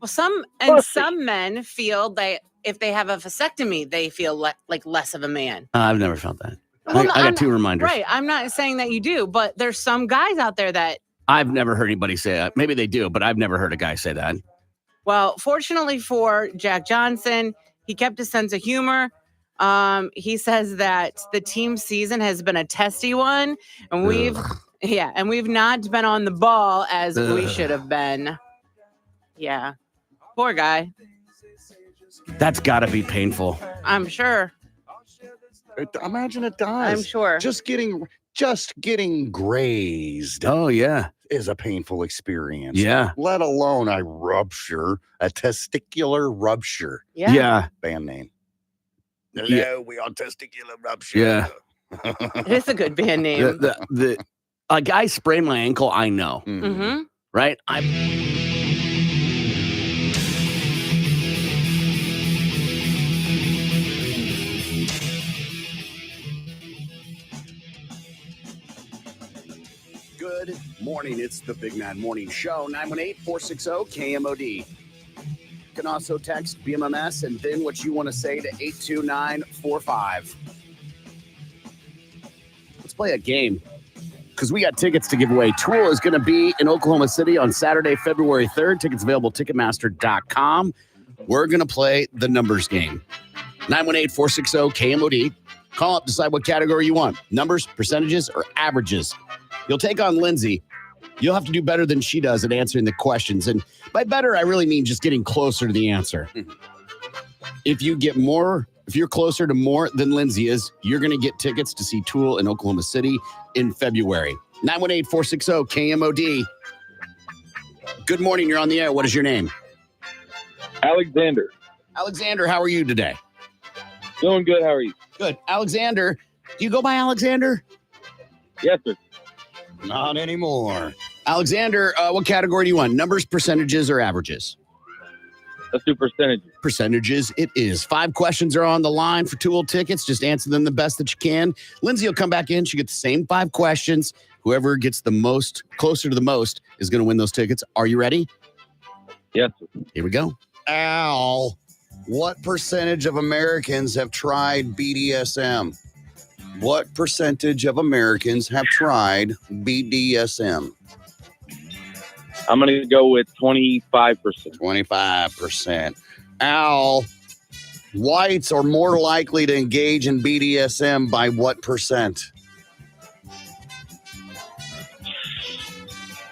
Well, some men feel that if they have a vasectomy, they feel like less of a man. I've never felt that. Well, I no, got I'm two reminders. Right. I'm not saying that you do, but there's some guys out there that, I've never heard anybody say that. Maybe they do, but I've never heard a guy say that. well, fortunately for Jack Johnson, he kept his sense of humor. He says that the team season has been a testy one, and we've not been on the ball as we Ugh. should have been. Yeah. Poor guy. That's got to be painful. I'm sure. Imagine it does. I'm sure. Just getting grazed Oh yeah, is a painful experience. yeah, Let alone a testicular rupture. Yeah. yeah. Band name. Yeah. Hello, we are testicular rupture. Yeah. It is a good band name. A guy sprained my ankle. I know, Mm-hmm. right? Good morning. It's the Big Mad Morning Show, 918-460-KMOD. You can also text BMMS and then what you want to say to 82945. Let's play a game because we got tickets to give away. Tool is going to be in Oklahoma City on Saturday, February 3rd. Tickets available at Ticketmaster.com. We're going to play the numbers game. 918-460-KMOD. Call up, decide what category you want. Numbers, percentages, or averages. You'll take on Lindsay. You'll have to do better than she does at answering the questions. And by better, I really mean just getting closer to the answer. If you're closer to more than Lindsay is, you're going to get tickets to see Tool in Oklahoma City in February. 918-460-KMOD. Good morning. You're on the air. What is your name? Alexander. Alexander, how are you today? Doing good. How are you? Good. Alexander, do you go by Alexander? Yes, sir. Not anymore. Alexander, what category do you want? Numbers, percentages, or averages? Let's do percentages. Percentages it is. 5 questions are on the line for Tool tickets. Just answer them the best that you can. Lindsay will come back in. She gets the same 5 questions. Whoever gets the most, closer to the most, is going to win those tickets. Are you ready? Yes, sir. Here we go. Al, what percentage of Americans have tried BDSM? What percentage of Americans have tried BDSM? I'm going to go with 25%. 25%. Al, whites are more likely to engage in BDSM by what percent?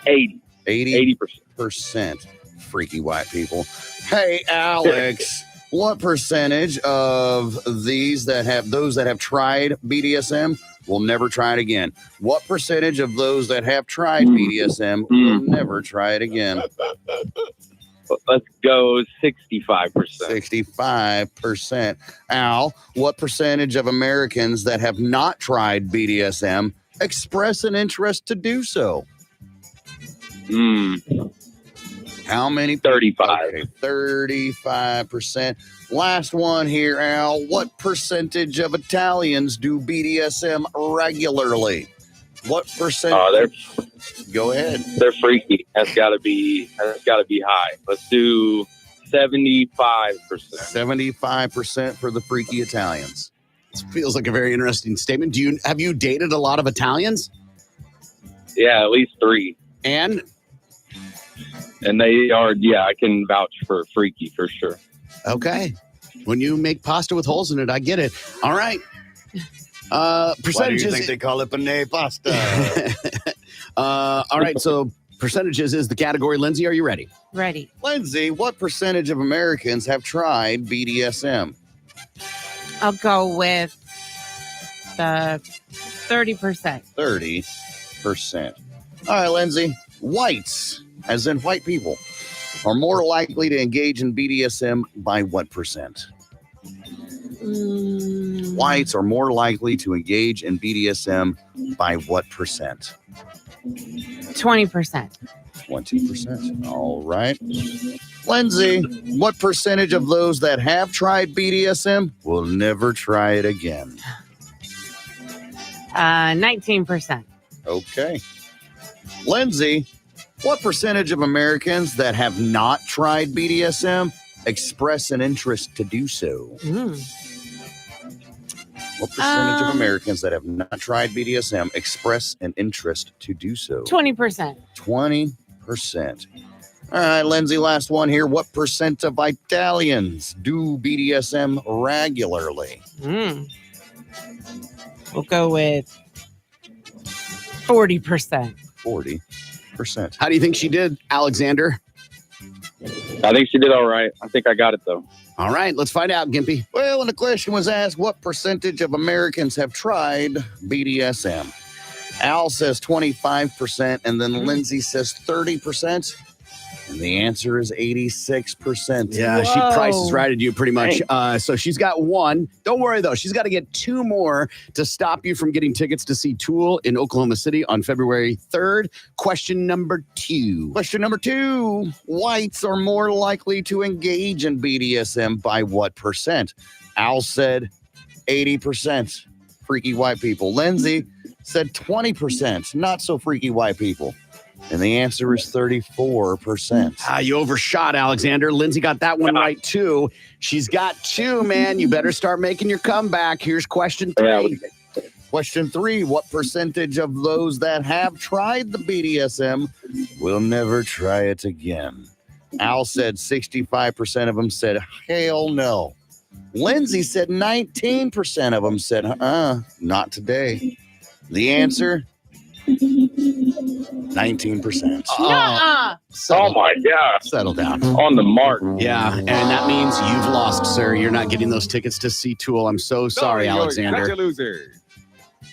80. 80%. 80%. Freaky white people. Hey, Alex, what percentage of those that have tried BDSM will never try it again? What percentage of those that have tried BDSM will never try it again? Let's go 65%. 65%. Al, what percentage of Americans that have not tried BDSM express an interest to do so? How many? 35. Okay, 35%. Last one here, Al. What percentage of Italians do BDSM regularly? What percent? Go ahead. They're freaky. That's got to be high. Let's do 75%. 75% for the freaky Italians. This feels like a very interesting statement. Have you dated a lot of Italians? Yeah, at least 3. And they are, I can vouch for freaky for sure. okay. When you make pasta with holes in it, I get it. All right. Percentages. Why do you think they call it penne pasta? All right. So percentages is the category. Lindsay, are you ready? Ready. Lindsay, what percentage of Americans have tried BDSM? I'll go with the 30%. 30%. All right, Lindsay. Whites, as in white people, are more likely to engage in BDSM by what percent? Whites are more likely to engage in BDSM by what percent? 20%. 20%. All right. Lindsay, what percentage of those that have tried BDSM will never try it again? 19%. Okay. Lindsay, what percentage of Americans that have not tried BDSM express an interest to do so? What percentage of Americans that have not tried BDSM express an interest to do so? 20%. 20%. All right, Lindsay, last one here. What percent of Italians do BDSM regularly? We'll go with 40%. 40%. How do you think she did, Alexander? I think she did all right. I think I got it, though. All right, let's find out, Gimpy. Well, when the question was asked, what percentage of Americans have tried BDSM? Al says 25%, and then Lindsay says 30%. And the answer is 86%. Yeah, she prices righted you pretty much. So she's got 1. Don't worry, though. She's got to get 2 more to stop you from getting tickets to see Tool in Oklahoma City on February 3rd. Question number 2. Question number 2. Whites are more likely to engage in BDSM by what percent? Al said 80%. Freaky white people. Lindsay said 20%. Not so freaky white people. And the answer is 34%. You overshot, Alexander. Lindsay got that one right, too. She's got 2, man. You better start making your comeback. Here's question 3. Question 3. What percentage of those that have tried the BDSM will never try it again? Al said 65% of them said, hell no. Lindsay said 19% of them said, not today. The answer? 19%. Oh my God. Settle down. On the mark. Yeah, and that means you've lost, sir. You're not getting those tickets to see Tool. I'm so sorry, Alexander. You're a loser.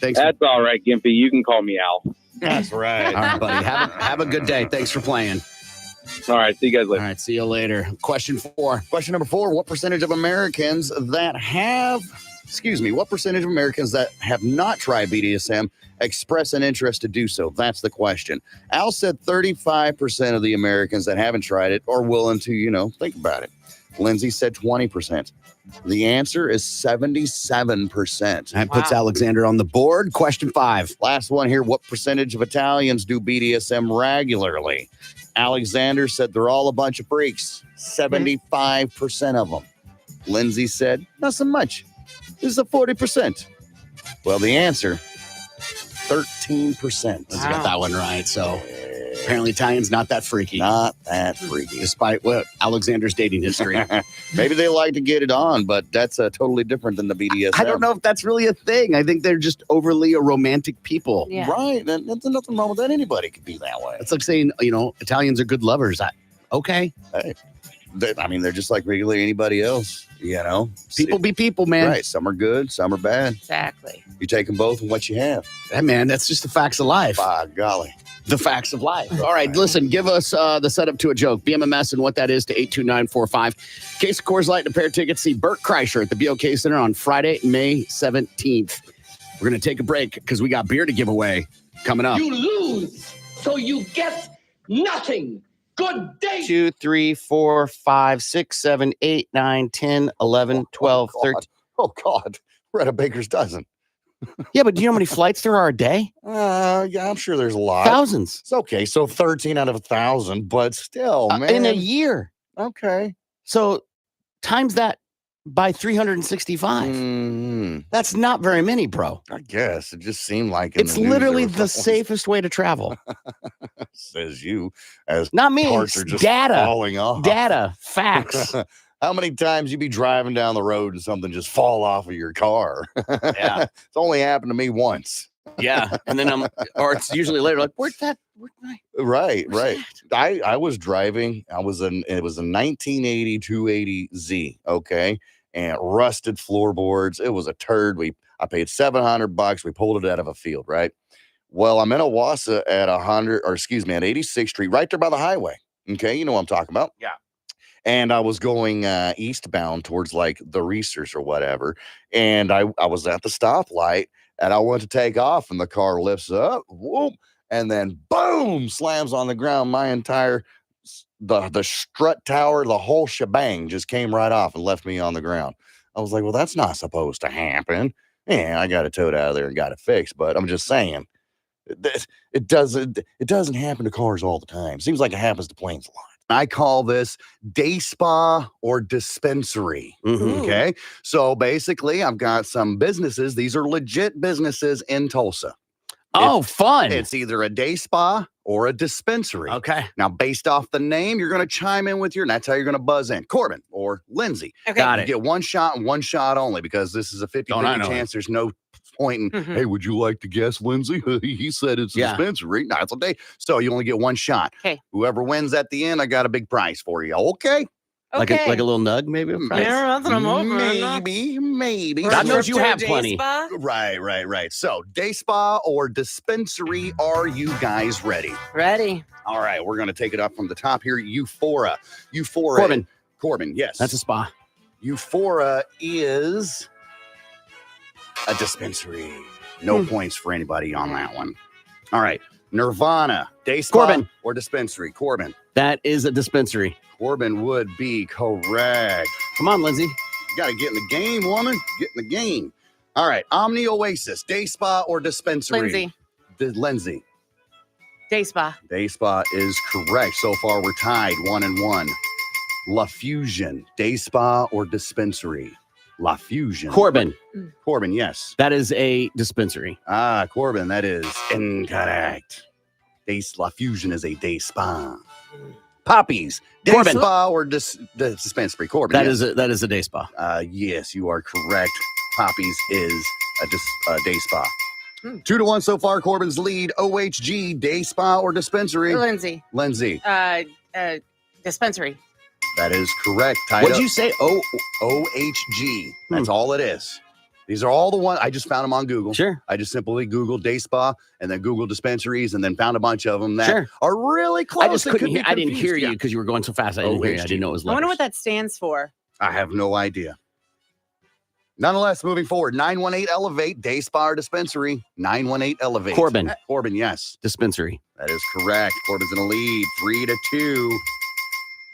Thanks. That's all right, Gimpy. You can call me Al. That's right. All right, buddy. Have a good day. Thanks for playing. All right. See you guys later. All right. See you later. Question 4. Question number 4. What percentage of Americans that have not tried BDSM express an interest to do so? That's the question. Al said 35% of the Americans that haven't tried it are willing to, think about it. Lindsay said 20%. The answer is 77%. That puts Alexander on the board. Question 5. Last one here. What percentage of Italians do BDSM regularly? Alexander said they're all a bunch of freaks. 75% of them. Lindsay said, not so much. This is a 40%. Well, the answer, 13%. Lindsay got that one right. So apparently Italians not that freaky. Not that freaky. Despite what Alexander's dating history. Maybe they like to get it on, but that's totally different than the BDSM. I don't know if that's really a thing. I think they're just overly romantic people. Yeah. Right. There's nothing wrong with that. Anybody could be that way. It's like saying, Italians are good lovers. Okay. Hey, they're just like regularly anybody else, People be people, man. Right. Some are good, some are bad. Exactly. You take them both and what you have. Hey, man, that's just the facts of life. By golly. The facts of life. All right, listen, give us the setup to a joke. Bmms and what that is to 82945. Case of Coors Light and a pair of tickets. See Bert Kreischer at the BOK Center on Friday, May 17th. We're going to take a break because we got beer to give away coming up. You lose, so you get nothing. Good day. 2, 3, 4, 5, 6, 7, 8, 9, 10, 11, 12, 13. Oh, God. We're at a baker's dozen. Yeah, but do you know how many flights there are a day? Yeah, I'm sure there's a lot. Thousands. It's okay. So 13 out of 1,000, but still, man. In a year. Okay. So times that by 365. Mhm. That's not very many, bro. I guess it just seemed like in It's the news literally there the was safest way to travel. says you as Not me. parts It's are just data. falling off. Data. Facts. How many times you be driving down the road and something just fall off of your car? Yeah. It's only happened to me once. Yeah. And then it's usually later, like, where'd I? Right. Where's I was driving. It was a 1980 280Z. Okay. And rusted floorboards. It was a turd. I paid $700. We pulled it out of a field. Right. Well, I'm in Owasso at 86th Street, right there by the highway. Okay. You know what I'm talking about. Yeah. And I was going eastbound towards like the Reesers or whatever. And I was at the stoplight and I went to take off and the car lifts up, whoop, and then boom, slams on the ground. My entire, the strut tower, the whole shebang just came right off and left me on the ground. I was like, well, that's not supposed to happen. Yeah, I got it towed out of there and got it fixed. But I'm just saying, it doesn't happen to cars all the time. Seems like it happens to planes a lot. I call this day spa or dispensary. Mhm. Okay. So basically, I've got some businesses. These are legit businesses in Tulsa. Oh, fun. It's either a day spa or a dispensary. Okay. Now, based off the name, you're going to chime in with and that's how you're going to buzz in. Corbin or Lindsay. Okay. Got You it. get one shot and one shot only because this is a 50-50 Don't I know chance. There's no point in, Mhm. hey, would you like to guess, Lindsay? He said it's a Yeah. dispensary. No, it's a day. So you only get one shot. Okay. Whoever wins at the end, I got a big prize for you. Okay. Like Okay. a little nug, maybe? A prize? Yeah, that's what I'm hoping. Maybe. Or God a knows trip you to a have day plenty. spa? Right. So day spa or dispensary, are you guys ready? Ready. All right, we're going to take it up from the top here. Euphora. Corbin, yes. That's a spa. Euphora is a dispensary. No points for anybody on that one. All right. Nirvana, day spa Corbin. or dispensary? Corbin. That is a dispensary. Corbin would be correct. Come on, Lindsay. You got to get in the game, woman. Get in the game. All right. Omni Oasis, day spa or dispensary? Lindsay. Lindsay. Day spa. Day spa is correct. So far, we're tied 1-1. La Fusion, day spa or dispensary? La Fusion. Corbin. Corbin, yes. That is a dispensary. Corbin, that is incorrect. La Fusion is a day spa. Poppies, day Corbin. spa or dispensary? Corbin, That yes. is a day spa. Yes, you are correct. Poppies is a day spa. Hmm. 2-1 so far. Corbin's lead. OHG, day spa or dispensary? Lindsay. Lindsay, Dispensary. that is correct. Tied What'd up. you say? OHG. That's all it is. These are all the ones. I just found them on Google. Sure. I just simply Googled day spa and then Googled dispensaries and then found a bunch of them that Sure. are really close. I just and couldn't could be hear. I didn't hear confused. you because you were going so fast. I didn't hear you. I didn't know it was I wonder letters. what that stands for. I have no idea. Nonetheless, moving forward, 918 Elevate, day spa or dispensary? 918 Elevate. Corbin. Corbin, yes. Dispensary. That is correct. Corbin's in a lead, 3-2.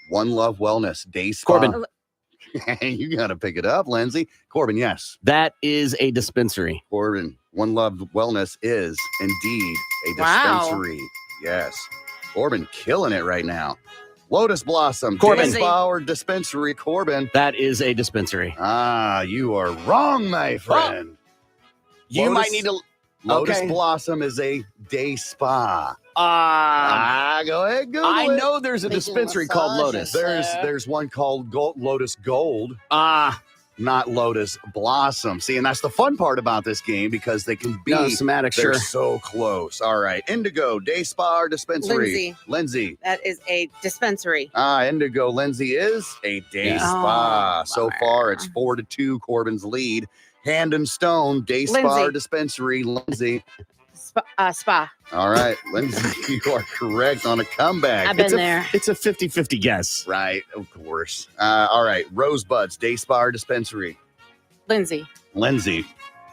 One Love Wellness, day spa. Corbin. You got to pick it up, Lindsay. Corbin, yes. That is a dispensary. Corbin, One Love Wellness is indeed a Wow. dispensary. Yes. Corbin killing it right now. Lotus Blossom, Corbin. day spa or dispensary? Corbin. That is a dispensary. You are wrong, my friend. You Lotus- might need to. Lotus Okay. Blossom is a day spa. Go ahead, Google I it. know there's a Making dispensary called Lotus. There's one called Lotus Gold, not Lotus Blossom. See, and that's the fun part about this game because they can be No, somatic, they're sure. so close. All right, Indigo, day spa or dispensary? Lindsay. That is a dispensary. Indigo. Lindsay is a day Yeah. spa. Oh, So bummer. far, it's 4-2. Corbin's lead. Hand and Stone, day spa Lindsay. or dispensary? Lindsay. Spa. All right, Lindsay, you are correct on a comeback. I've been there. It's a 50-50 guess. Right, of course. All right, Rosebuds, day spa or dispensary? Lindsay. Lindsay.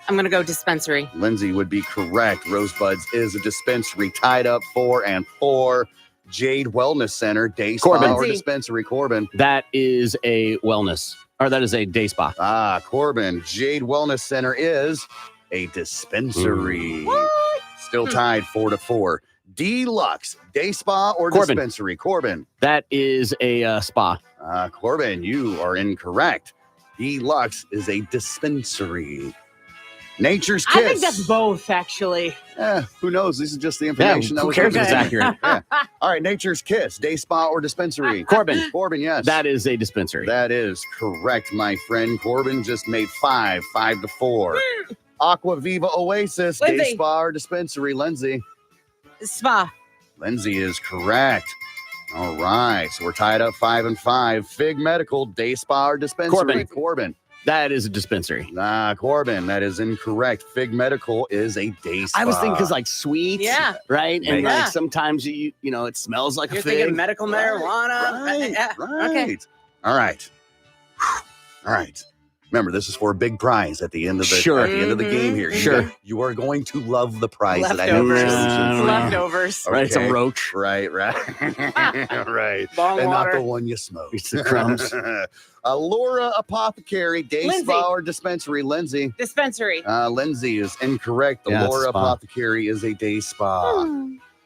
I'm going to go dispensary. Lindsay would be correct. Rosebuds is a dispensary, tied up 4-4. Jade Wellness Center, day Corbin. spa or Lindsay. dispensary. Corbin. That is a wellness, or that is a day spa. Corbin. Jade Wellness Center is a dispensary. Still tied 4-4. Deluxe, day spa or Corbin. dispensary. Corbin. That is a spa. Corbin, you are incorrect. Deluxe is a dispensary. Nature's Kiss. I think that's both, actually. Who knows? This is just the Yeah, information that who was cares if it's given. accurate? Yeah. All right, Nature's Kiss, day spa or dispensary. Corbin. Corbin, yes. That is a dispensary. That is correct, my friend. Corbin just made 5-4. Aqua Viva Oasis, day Lindsay. spa or dispensary. Lindsay. Spa. Lindsay is correct. All right, so we're tied up 5-5. Fig Medical, day spa or dispensary. Corbin. Corbin. That is a dispensary. Corbin, that is incorrect. Fig Medical is a day spa. I was thinking because like sweets, Yeah. right? And Yeah. like sometimes you know it smells like You're a fig. thinking medical marijuana. Right, Yeah. right. Okay. All right. All right. Remember, this is for a big prize at the end of the Sure. at the end of the game here. Sure. You are going to love the prize that I have Leftovers. chosen. for you. Leftovers. Right, it's a Okay. roach. Right, right. Bong And not water. the one you smoke. It's the crumbs. Laura Apothecary, day Lindsay. spa or dispensary. Lindsay. Dispensary. Lindsay is incorrect. The Yeah, it's a Laura spa. Apothecary is a day spa.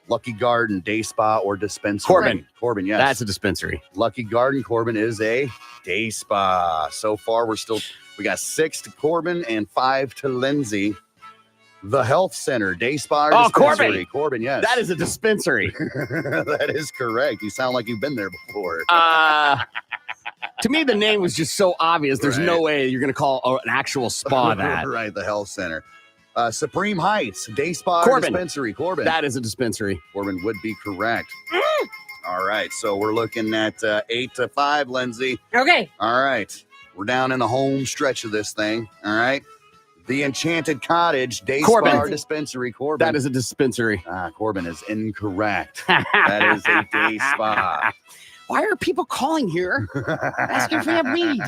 Lucky Garden, day spa or dispensary. Corbin. Corbin, yes. That's a dispensary. Lucky Garden, Corbin is a day spa. So far, we got 6 to Corbin and 5 to Lindsay. The Health Center, day spa or Oh, dispensary. Corbin. Corbin, yes. That is a dispensary. That is correct. You sound like you've been there before. To me, the name was just so obvious. There's no Right. way you're going to call an actual spa that. Right, the Health Center. Supreme Heights, day spa or Corbin. dispensary. Corbin. That is a dispensary. Corbin would be correct. All right, so we're looking at 8-5, Lindsay. Okay. All right, we're down in the home stretch of this thing. All right, the Enchanted Cottage, day Corbin. spa or dispensary. Corbin. That is a dispensary. Corbin is incorrect. That is a day spa. Why are people calling here asking for that weed?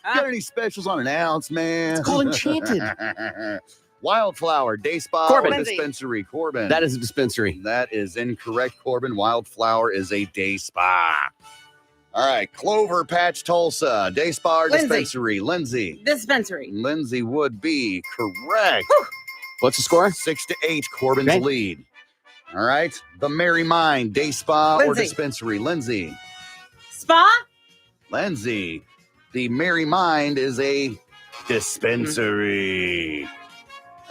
Got any specials on an ounce, man? It's called Enchanted. Wildflower, day spa Corbin. or dispensary. Corbin. That is a dispensary. That is incorrect, Corbin. Wildflower is a day spa. All right, Clover Patch, Tulsa, day spa or Lindsay. dispensary. Lindsay. Dispensary. Lindsay would be correct. What's the score? 6-8, Corbin's Okay. lead. All right, the Merry Mind, day spa or Lindsay. dispensary. Lindsay. Spa. Lindsay. The Merry Mind is a dispensary.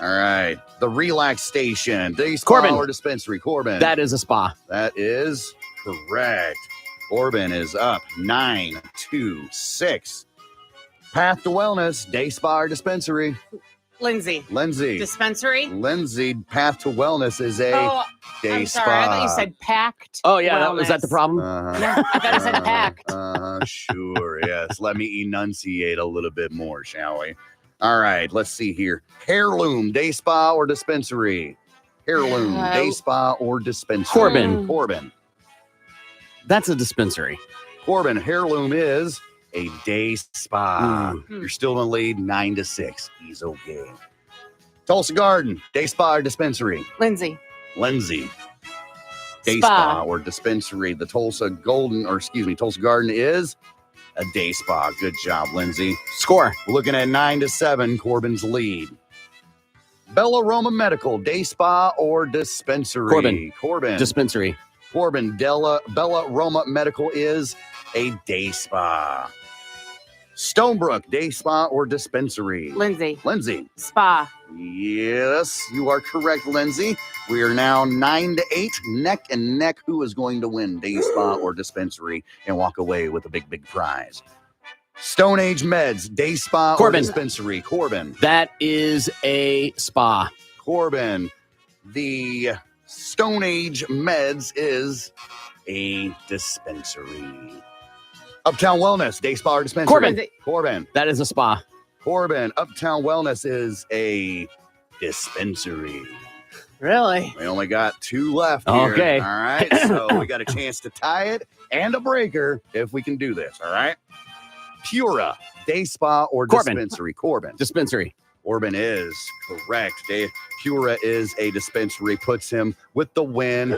All right, the Relax Station, day spa Corbin. or dispensary. Corbin. That is a spa. That is correct. Corbin is up 9-6. Path to Wellness, day spa or dispensary. Lindsay. Lindsay. Dispensary. Lindsay, Path to Wellness is a Oh, day I'm spa. sorry. I thought you said packed. Oh, yeah. Was that the wellness. problem? Yeah, I thought you said packed. Sure, yes. Let me enunciate a little bit more, shall we? All right, let's see here. Heirloom, day spa or dispensary. Heirloom, day spa or dispensary. Corbin. Corbin. That's a dispensary. Corbin, Heirloom is a day spa. Mm. You're still in the lead, 9-6. He's okay. Tulsa Garden, day spa or dispensary. Lindsay. Lindsay, day Spa. spa or dispensary. The Tulsa Garden is a day spa. Good job, Lindsay. Score. We're looking at 9-7, Corbin's lead. Bella Roma Medical, day spa or dispensary. Corbin. Dispensary. Corbin, Bella Roma Medical is a day spa. Stonebrook, day spa or dispensary. Lindsay. Lindsay. Spa. Yes, you are correct, Lindsay. We are now 9-8, neck and neck. Who is going to win, day spa or dispensary, and walk away with a big, big prize? Stone Age Meds, day spa Corbin. or dispensary. Corbin. That is a spa. Corbin. The Stone Age Meds is a dispensary. Uptown Wellness, day spa or dispensary. Corbin. Corbin. That is a spa. Corbin. Uptown Wellness is a dispensary. Really? We only got 2 left here. Okay. All right. So we got a chance to tie it and a breaker if we can do this. All right. Pura, day spa or Corbin. dispensary. Corbin. Dispensary. Corbin is correct. Pura is a dispensary. Puts him with the win.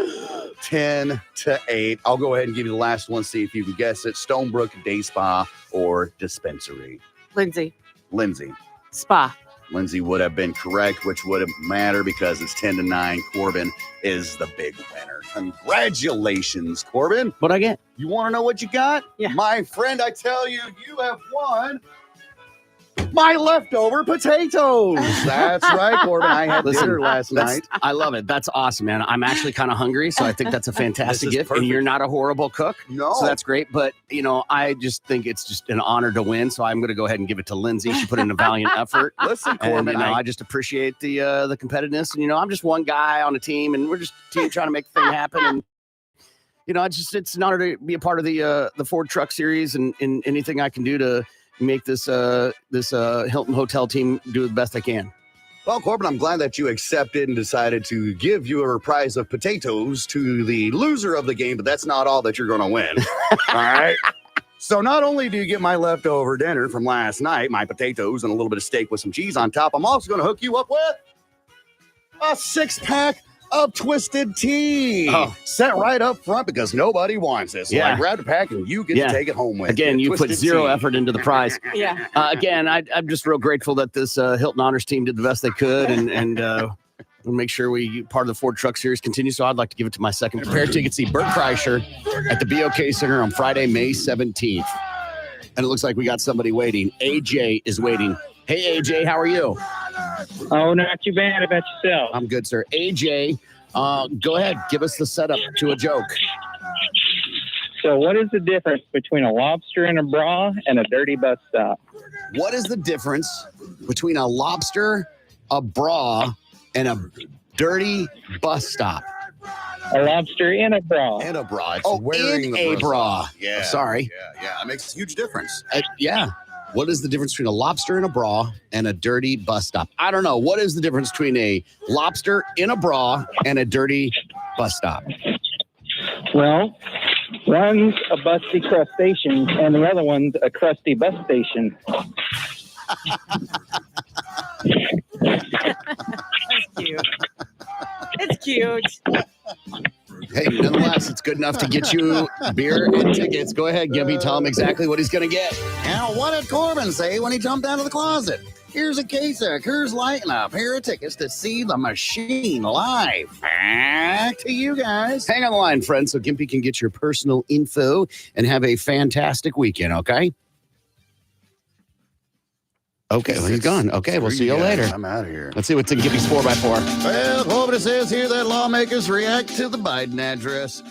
10-8. I'll go ahead and give you the last one. See if you can guess it. Stonebrook Day Spa or Dispensary. Lindsay. Lindsay. Spa. Lindsay would have been correct, which wouldn't matter because it's 10-9. Corbin is the big winner. Congratulations, Corbin. What I get? You want to know what you got? Yeah. My friend, I tell you, you have won my leftover potatoes. That's right, Corbin. I had Listen, dinner last night. I love it. That's awesome, man. I'm actually kind of hungry, so I think that's a fantastic This is gift. perfect. And you're not a horrible cook, No. so that's great. But, I just think it's just an honor to win, so I'm going to go ahead and give it to Lindsay. She put in a valiant effort. Listen, And, Corbin, I just appreciate the competitiveness. And, I'm just one guy on a team, and we're just a team trying to make the thing happen. And, it's an honor to be a part of the Ford Truck Series and anything I can do to make this Hilton Hotel team do the best I can. Well, Corbin, I'm glad that you accepted and decided to give your prize of potatoes to the loser of the game, but that's not all that you're going to win. All right. So not only do you get my leftover dinner from last night, my potatoes and a little bit of steak with some cheese on top, I'm also going to hook you up with a 6-pack of Twisted Tea. Set right up front because nobody wants this. So Yeah. I grabbed a pack and you get to take it home with Again, you put Twisted zero Tea. effort into the prize. Yeah. Again, I'm just real grateful that this Hilton Honors team did the best they could, and we'll make sure part of the Ford Truck Series continues. So I'd like to give it to my second pair so you can see Bert Kreischer at the BOK Center on Friday, May 17th. And it looks like we got somebody waiting. AJ is waiting. Hey, AJ, how are you? Oh, not too bad about yourself. I'm good, sir. AJ, go ahead. Give us the setup to a joke. So what is the difference between a lobster in a bra and a dirty bus stop? What is the difference between a lobster, a bra, and a dirty bus stop? A lobster in a bra. And a bra. It's Oh, wearing in the a bra. Yeah. Sorry. Yeah. It makes a huge difference. Yeah. What is the difference between a lobster in a bra and a dirty bus stop? I don't know. What is the difference between a lobster in a bra and a dirty bus stop? Well, one's a busty crustacean and the other one's a crusty bus station. That's cute. It's cute. Hey, nonetheless, it's good enough to get you beer and tickets. Go ahead, Gibby. Tell him exactly what he's going to get. Now, what did Corbin say when he jumped out of the closet? Here's a case of Coors Light and a pair of tickets to see the machine live. Back to you guys. Hang on the line, friends, so Gimpy can get your personal info and have a fantastic weekend, okay? Okay, well, he's gone. Okay, we'll see you later. I'm out of here. Let's see what's in Gimpy's 4x4. Well, Corbin says here that lawmakers react to the Biden address.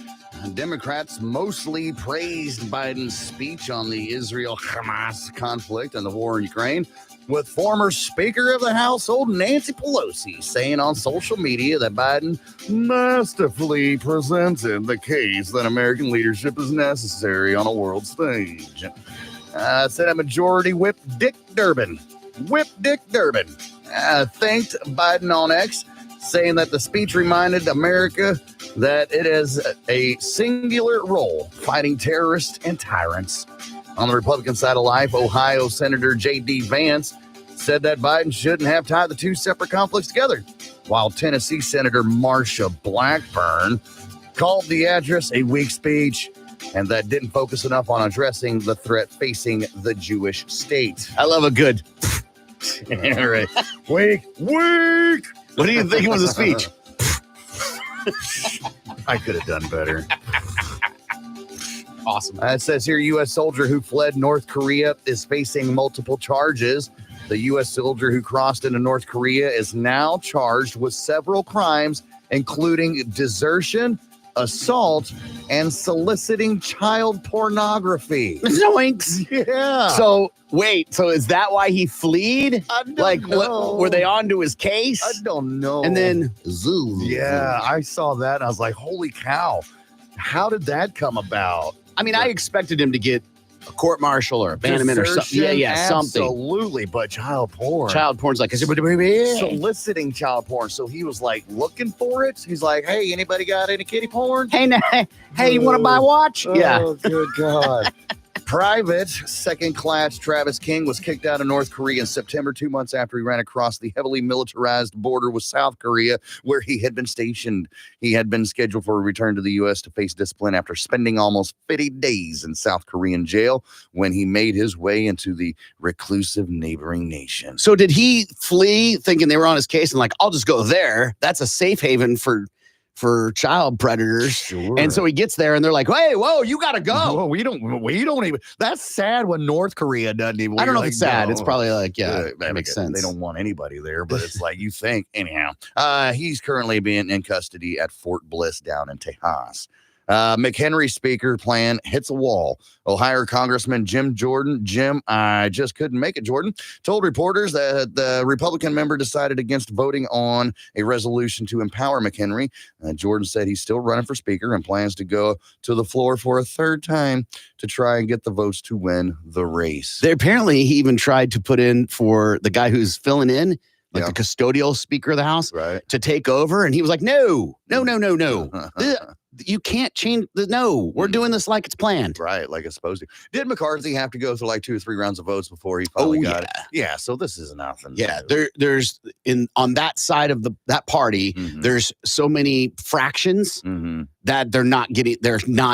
Democrats mostly praised Biden's speech on the Israel-Hamas conflict and the war in Ukraine, with former Speaker of the Household Nancy Pelosi saying on social media that Biden masterfully presented the case that American leadership is necessary on a world stage. Senate Majority Whip Dick Durbin thanked Biden on X, saying that the speech reminded America that it has a singular role fighting terrorists and tyrants. On the Republican side of life, Ohio Senator J.D. Vance said that Biden shouldn't have tied the two separate conflicts together, while Tennessee Senator Marsha Blackburn called the address a weak speech and that didn't focus enough on addressing the threat facing the Jewish state. I love a good. All right. Weak. What do you think was the speech? I could have done better. Awesome. It says here, U.S. soldier who fled North Korea is facing multiple charges. The U.S. soldier who crossed into North Korea is now charged with several crimes, including desertion, assault, and soliciting child pornography. Zoinks. Yeah. So, wait. So, is that why he fled? I don't Like, know. were they on to his case? I don't know. And then, zoo. Yeah, I saw that. And I was like, holy cow. How did that come about? I mean, I expected him to get a court martial or abandonment or something. Desertion? Something. Absolutely, but child porn. Child porn's like, Soliciting child porn. So he was like looking for it. He's like, hey, anybody got any kitty porn? hey, you want to buy a watch? Oh, good God. Private second class Travis King was kicked out of North Korea in September, 2 months after he ran across the heavily militarized border with South Korea, where he had been stationed. He had been scheduled for a return to the U.S. to face discipline after spending almost 50 days in South Korean jail when he made his way into the reclusive neighboring nation. So did he flee thinking they were on his case and like, I'll just go there? That's a safe haven for child predators. Sure. And so he gets there and they're like, hey, whoa, you got to go. Well, we don't even. That's sad when North Korea doesn't even. I don't know if like, it's sad. no. It's probably like, That makes sense. They don't want anybody there, but it's like you think. Anyhow, he's currently being in custody at Fort Bliss down in Tejas. McHenry speaker plan hits a wall. Ohio Congressman Jim Jordan, I just couldn't make it, Jordan, told reporters that the Republican member decided against voting on a resolution to empower McHenry. Jordan said he's still running for speaker and plans to go to the floor for a third time to try and get the votes to win the race. Apparently, he even tried to put in for the guy who's filling in, like the custodial speaker of the House, to take over. And he was like, no. You can't change we're doing this like it's planned. Right, like it's supposed to. Did McCarthy have to go through like 2 or 3 rounds of votes before he finally got it? Yeah, so this is nothing. Yeah, there's on that side of that party, there's so many fractions that they're not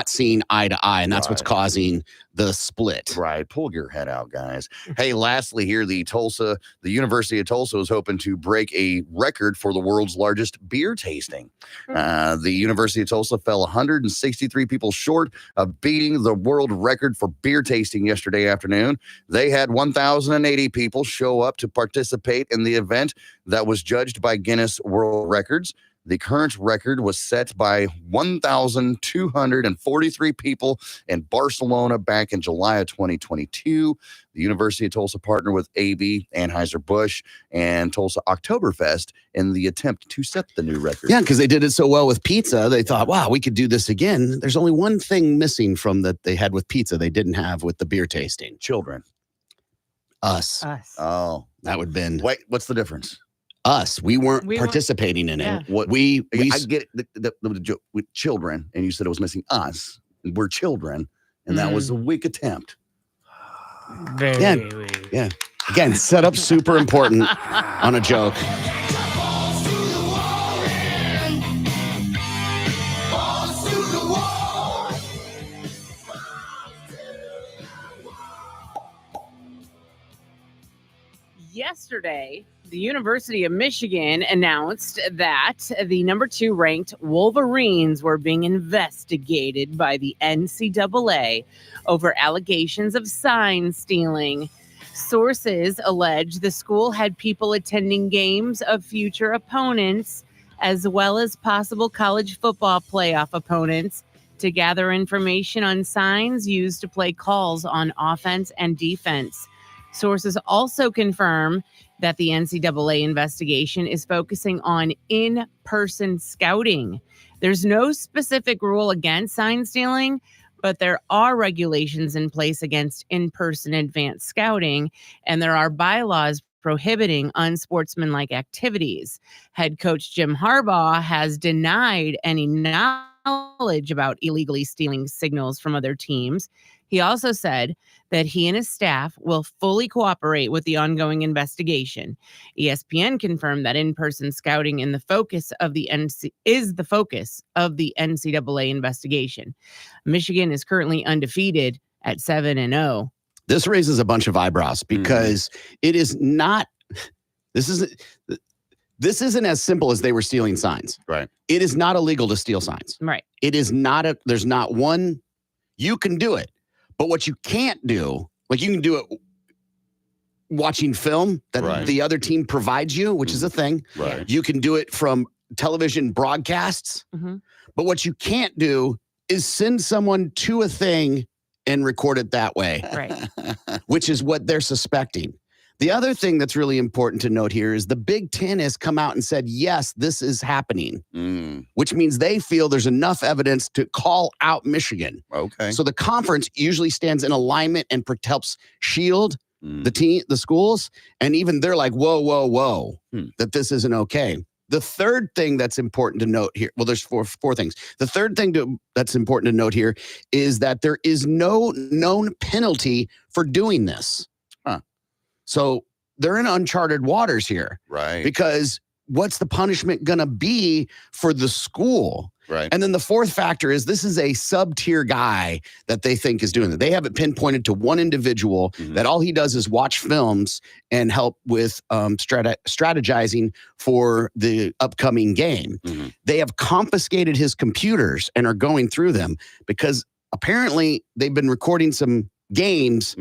seeing eye to eye, and that's what's causing the split. Right, pull your head out, guys. Hey, lastly here, the University of Tulsa is hoping to break a record for the world's largest beer tasting. The University of Tulsa fell 163 people short of beating the world record for beer tasting yesterday afternoon. They had 1,080 people show up to participate in the event that was judged by Guinness World Records. The current record was set by 1,243 people in Barcelona back in July of 2022. The University of Tulsa partnered with AB, Anheuser-Busch, and Tulsa Oktoberfest in the attempt to set the new record. Yeah, because they did it so well with pizza. They thought, wow, we could do this again. There's only one thing missing from that they had with pizza they didn't have with the beer tasting. Children. Us. Oh. That would have been... Wait, what's the difference? Us. We weren't participating in it. Yeah. What I get the joke with children, and you said it was missing us. We're children, and that was a weak attempt. Yeah. Again, set up super important on a joke. Yesterday, the University of Michigan announced that the number 2 ranked Wolverines were being investigated by the NCAA over allegations of sign stealing. Sources allege the school had people attending games of future opponents, as well as possible college football playoff opponents, to gather information on signs used to play calls on offense and defense. Sources also confirm that the NCAA investigation is focusing on in-person scouting. There's no specific rule against sign stealing, but there are regulations in place against in-person advanced scouting, and there are bylaws prohibiting unsportsmanlike activities. Head coach Jim Harbaugh has denied any knowledge about illegally stealing signals from other teams. He also said that he and his staff will fully cooperate with the ongoing investigation. ESPN confirmed that in-person scouting is the focus of the NCAA investigation. Michigan is currently undefeated at 7-0. This raises a bunch of eyebrows because it is not. This isn't as simple as they were stealing signs. Right. It is not illegal to steal signs. Right. It is not there's not one. You can do it. But what you can't do, like you can do it watching film that the other team provides you, which is a thing. Right. You can do it from television broadcasts. But what you can't do is send someone to a thing and record it that way. Right. Which is what they're suspecting. The other thing that's really important to note here is the Big Ten has come out and said, yes, this is happening, which means they feel there's enough evidence to call out Michigan. Okay. So the conference usually stands in alignment and helps shield the schools. And even they're like, whoa, that this isn't okay. The third thing that's important to note here, well, there's four things. The third thing that's important to note here is that there is no known penalty for doing this. So they're in uncharted waters here. Right. Because what's the punishment going to be for the school? Right. And then the fourth factor is this is a sub-tier guy that they think is doing it. They have it pinpointed to one individual that all he does is watch films and help with strategizing for the upcoming game. They have confiscated his computers and are going through them because apparently they've been recording some games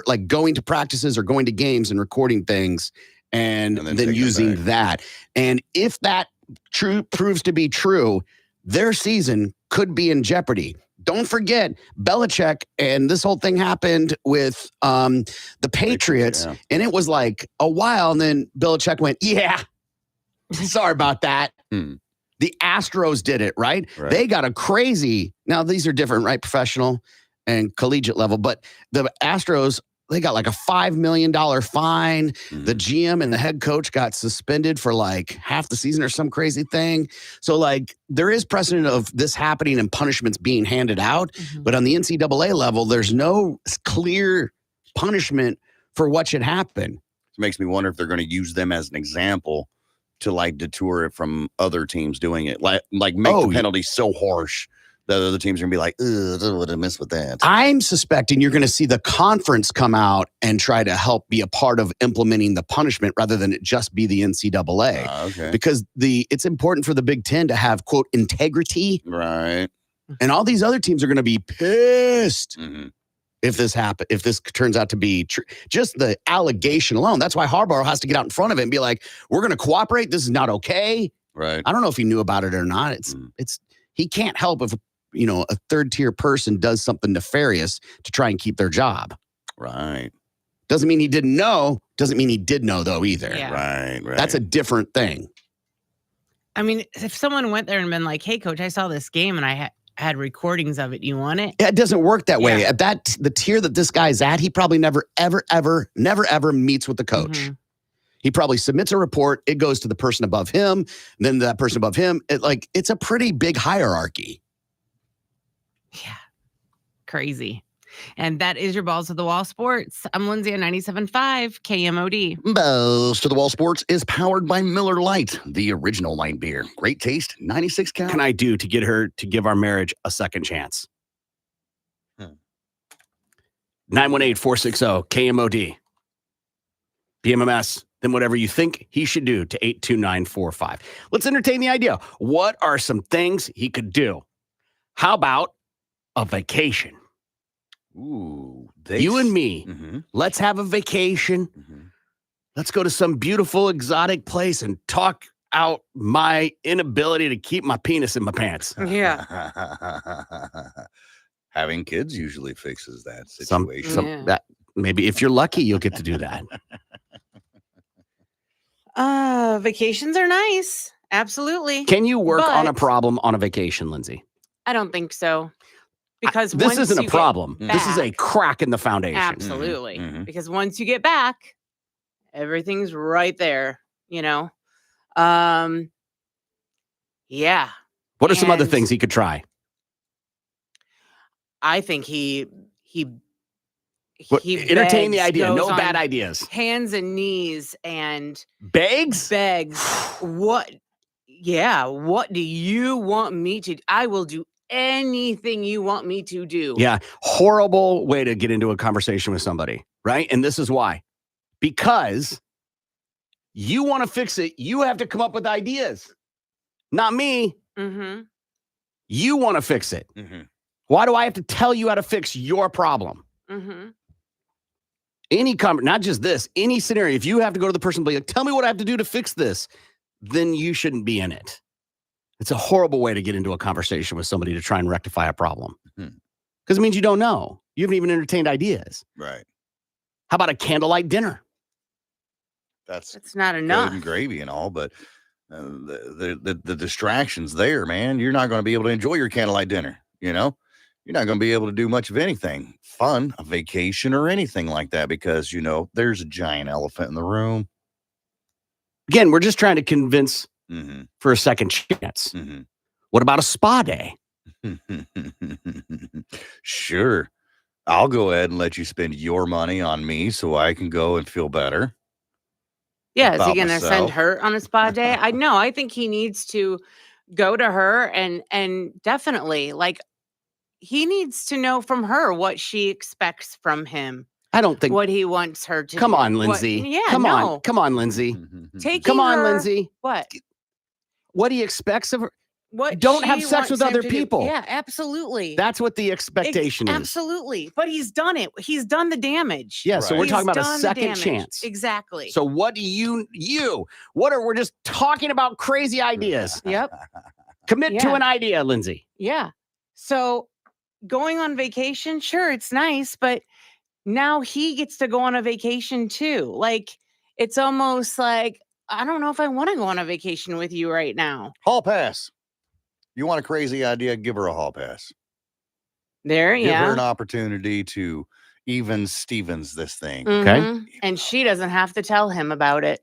like going to practices or going to games and recording things and then using that. And if that proves to be true, their season could be in jeopardy. Don't forget, Belichick, and this whole thing happened with the Patriots, and it was like a while, and then Belichick went, yeah, sorry about that. The Astros did it, right? They got a crazy, now these are different, right? Professional and collegiate level, but the Astros, they got like a $5 million fine. The GM and the head coach got suspended for like half the season or some crazy thing. So like there is precedent of this happening and punishments being handed out. But on the NCAA level, there's no clear punishment for what should happen. It makes me wonder if they're going to use them as an example to like deter it from other teams doing it. Like make the penalty so harsh that other teams are going to be like, ugh, I would have messed with that. I'm suspecting you're going to see the conference come out and try to help be a part of implementing the punishment rather than it just be the NCAA. Okay. Because it's important for the Big Ten to have, quote, integrity. Right. And all these other teams are going to be pissed if this turns out to be true. Just the allegation alone. That's why Harbaugh has to get out in front of it and be like, we're going to cooperate. This is not okay. Right. I don't know if he knew about it or not. He can't help if a third tier person does something nefarious to try and keep their job. Right. Doesn't mean he didn't know. Doesn't mean he did know though either. Yeah. Right. That's a different thing. I mean, if someone went there and been like, hey coach, I saw this game and I had recordings of it. You want it? Yeah, it doesn't work that way. At the tier that this guy's at, he probably never, ever meets with the coach. He probably submits a report. It goes to the person above him. Then that person above him. It's a pretty big hierarchy. Yeah. Crazy. And that is your Balls to the Wall Sports. I'm Lindsay on 97.5 KMOD. Balls to the Wall Sports is powered by Miller Lite, the original light beer. Great taste, 96 count. What can I do to get her to give our marriage a second chance? 918-460 KMOD. Bmms. Then whatever you think he should do to 82945. Let's entertain the idea. What are some things he could do? How about a vacation? Ooh, you and me, let's have a vacation. Let's go to some beautiful exotic place and talk out my inability to keep my penis in my pants. Yeah. Having kids usually fixes that situation. That maybe if you're lucky, you'll get to do that. Vacations are nice. Absolutely. Can you work on a problem on a vacation, Lindsay? I don't think so. Because this isn't a problem. This is a crack in the foundation. Absolutely. Because once you get back, everything's right there, Yeah. What are some other things he could try? I think he entertain the idea. No bad ideas. Hands and knees and begs. What? Yeah. What do you want me to do? I will do anything you want me to do. Yeah. Horrible way to get into a conversation with somebody, right? And this is why. Because you want to fix it. You have to come up with ideas. Not me. You want to fix it. Why do I have to tell you how to fix your problem? Not just this, any scenario, if you have to go to the person and be like, tell me what I have to do to fix this, then you shouldn't be in it. It's a horrible way to get into a conversation with somebody to try and rectify a problem. Because it means you don't know. You haven't even entertained ideas. Right. How about a candlelight dinner? That's not enough. Good and gravy and all, but the distractions there, man, you're not going to be able to enjoy your candlelight dinner, You're not going to be able to do much of anything fun, a vacation or anything like that, because, there's a giant elephant in the room. Again, we're just trying to convince for a second chance. Mm-hmm. What about a spa day? Sure. I'll go ahead and let you spend your money on me so I can go and feel better. Yeah, is he About going to send myself. her on a spa day? I know. I think he needs to go to her and definitely like he needs to know from her what she expects from him, I don't think. what he wants her to Come do. on, What- Lindsay. yeah, Come no. on. Come on, Lindsay. Taking Come on, her- Lindsay. What? What he expects of her. What Don't she have sex wants with him other to do. people. Yeah, absolutely. That's what the expectation is. Absolutely. But he's done it. He's done the damage. Yeah, so we're He's talking about a done the second damage. chance. Exactly. So what do we're just talking about crazy ideas. Yep. Commit to Yeah. an idea, Lindsay. Yeah. So going on vacation, sure, it's nice, but now he gets to go on a vacation too. Like, it's almost like, I don't know if I want to go on a vacation with you right now. Hall pass. You want a crazy idea? Give her a hall pass. There, Give her yeah. an opportunity to even Stevens this thing. Okay. Mhm. And she doesn't have to tell him about it.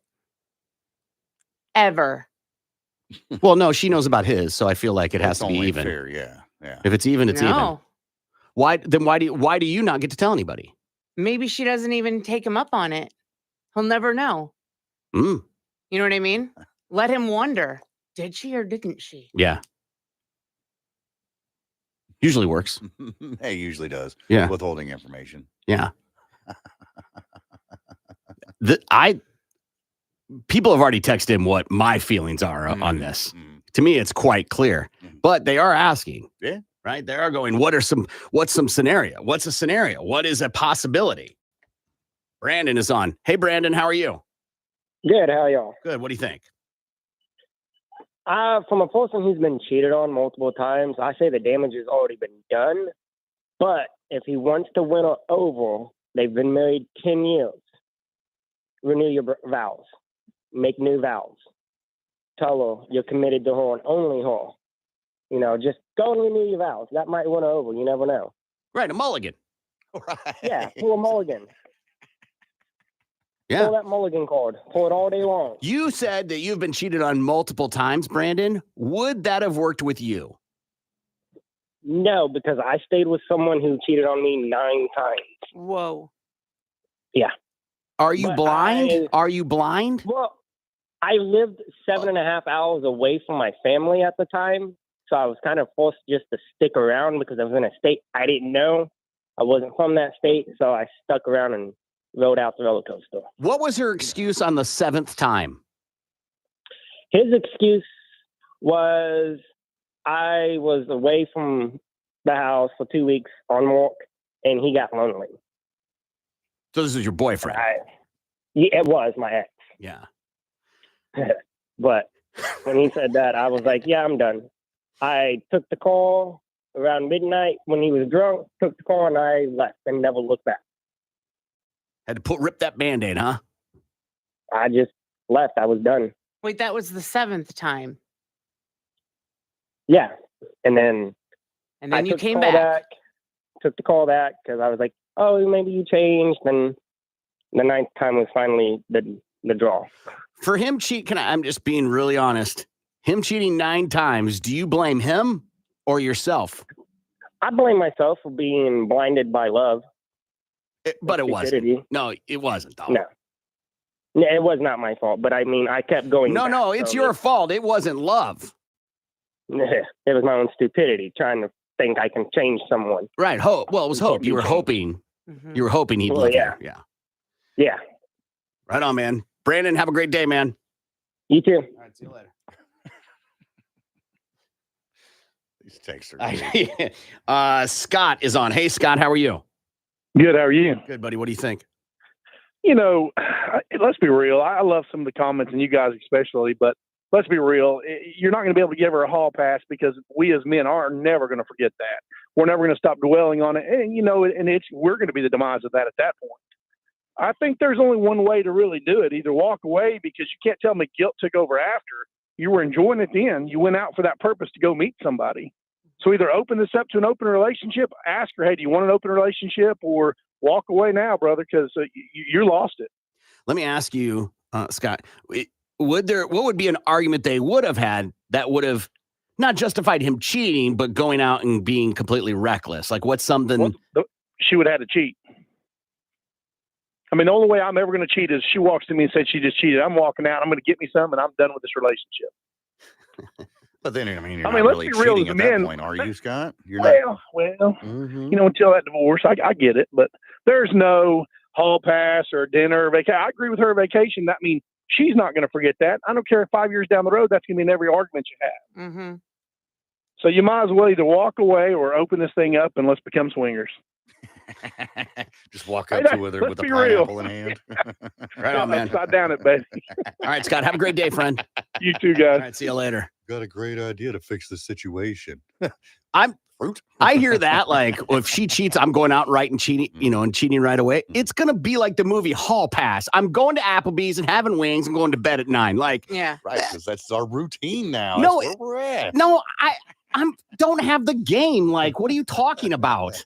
Ever. Well, no, she knows about his, so I feel like it has It's to be only even. fair, yeah. If it's even, it's even. No. Why do you not get to tell anybody? Maybe she doesn't even take him up on it. He'll never know. Mm, You know what I mean? Let him wonder. Did she or didn't she? yeah. Usually works. Hey, usually does. Yeah. Withholding information. Yeah. People have already texted him what my feelings are on this. To me, it's quite clear. But they are asking. Yeah. Right? They are going, what's some scenario? What's a scenario? What is a possibility? Brandon is on. Hey, Brandon, how are you? Good. How are y'all? Good. What do you think? From a person who's been cheated on multiple times, I say the damage has already been done. But if he wants to win her over, they've been married 10 years. Renew your vows. Make new vows. Tell her you're committed to her and only her. You know, just go and renew your vows. That might win her over. You never know. Right, a mulligan. Right. Yeah, pull a mulligan. Yeah. Pull that mulligan card. Pull it all day long. You said that you've been cheated on multiple times, Brandon. Would that have worked with you? No, because I stayed with someone who cheated on me 9 times. Whoa. Yeah. Are you But blind? Are you blind? Well, I lived 7.5 hours away from my family at the time. So I was kind of forced just to stick around because I was in a state I didn't know. I wasn't from that state. So I stuck around and rode out the roller coaster. What was her excuse on the 7th time? His excuse was I was away from the house for 2 weeks on walk and he got lonely. So this is your boyfriend. Yeah, it was my ex. Yeah. But when he said that, I was like, yeah, I'm done. I took the call around midnight when he was drunk, took the call, and I left and never looked back. Had to rip that Band-Aid, huh? I just left. I was done. Wait, that was the 7th time. Yeah. And then you took the came call back. Took the call back because I was like, oh, maybe you changed. Then the 9th time was finally the draw. For him I'm just being really honest. Him cheating 9 times, do you blame him or yourself? I blame myself for being blinded by love. But it wasn't. Stupidity. No, it wasn't, though. No. No, it was not my fault, but I mean, I kept going back. No, it's your fault. It wasn't love. It was my own stupidity trying to think I can change someone. Right. Hope. Well, it was hope. You were hoping. Mhm. You were hoping he'd Well, love yeah. you. Yeah. Yeah. Right on, man. Brandon, have a great day, man. You too. All right, see you later. These texts are good. Scott is on. Hey, Scott, how are you? Good. How are you? Good, buddy. What do you think? You know, let's be real. I love some of the comments, and you guys especially, but let's be real. You're not going to be able to give her a hall pass because we as men are never going to forget that. We're never going to stop dwelling on it. And, you know, we're going to be the demise of that at that point. I think there's only one way to really do it. Either walk away because you can't tell me guilt took over after. You were enjoying it then. You went out for that purpose to go meet somebody. So either open this up to an open relationship, ask her, hey, do you want an open relationship, or walk away now, brother, because you lost it. Let me ask you, Scott, what would be an argument they would have had that would have not justified him cheating, but going out and being completely reckless? Like, what's something? Well, she would have had to cheat. I mean, the only way I'm ever going to cheat is she walks to me and says she just cheated. I'm walking out. I'm going to get me some, and I'm done with this relationship. But then, I mean, you're I mean, not let's really be real cheating as at that men. point, are you, Scott? You're not. Well, Mhm. you know, until that divorce, I get it. But there's no hall pass or dinner or vacation. I agree with her vacation. I mean, she's not going to forget that. I don't care if 5 years down the road, that's going to be in every argument you have. Mm-hmm. So you might as well either walk away or open this thing up and let's become swingers. Just walk up to her with a Let's be real. pineapple in hand. Right on, man. Upside down it, baby. All right, Scott, have a great day, friend. You too, All guys. right, see you later. Got a great idea to fix the situation. Fruit. I hear that. Like, if she cheats, I'm going out right and cheating, and cheating right away. It's going to be like the movie Hall Pass. I'm going to Applebee's and having wings and going to bed at 9. Like, Yeah. Right, because that's our routine now. No, That's where we're at. no, I don't have the game. Like, what are you talking about?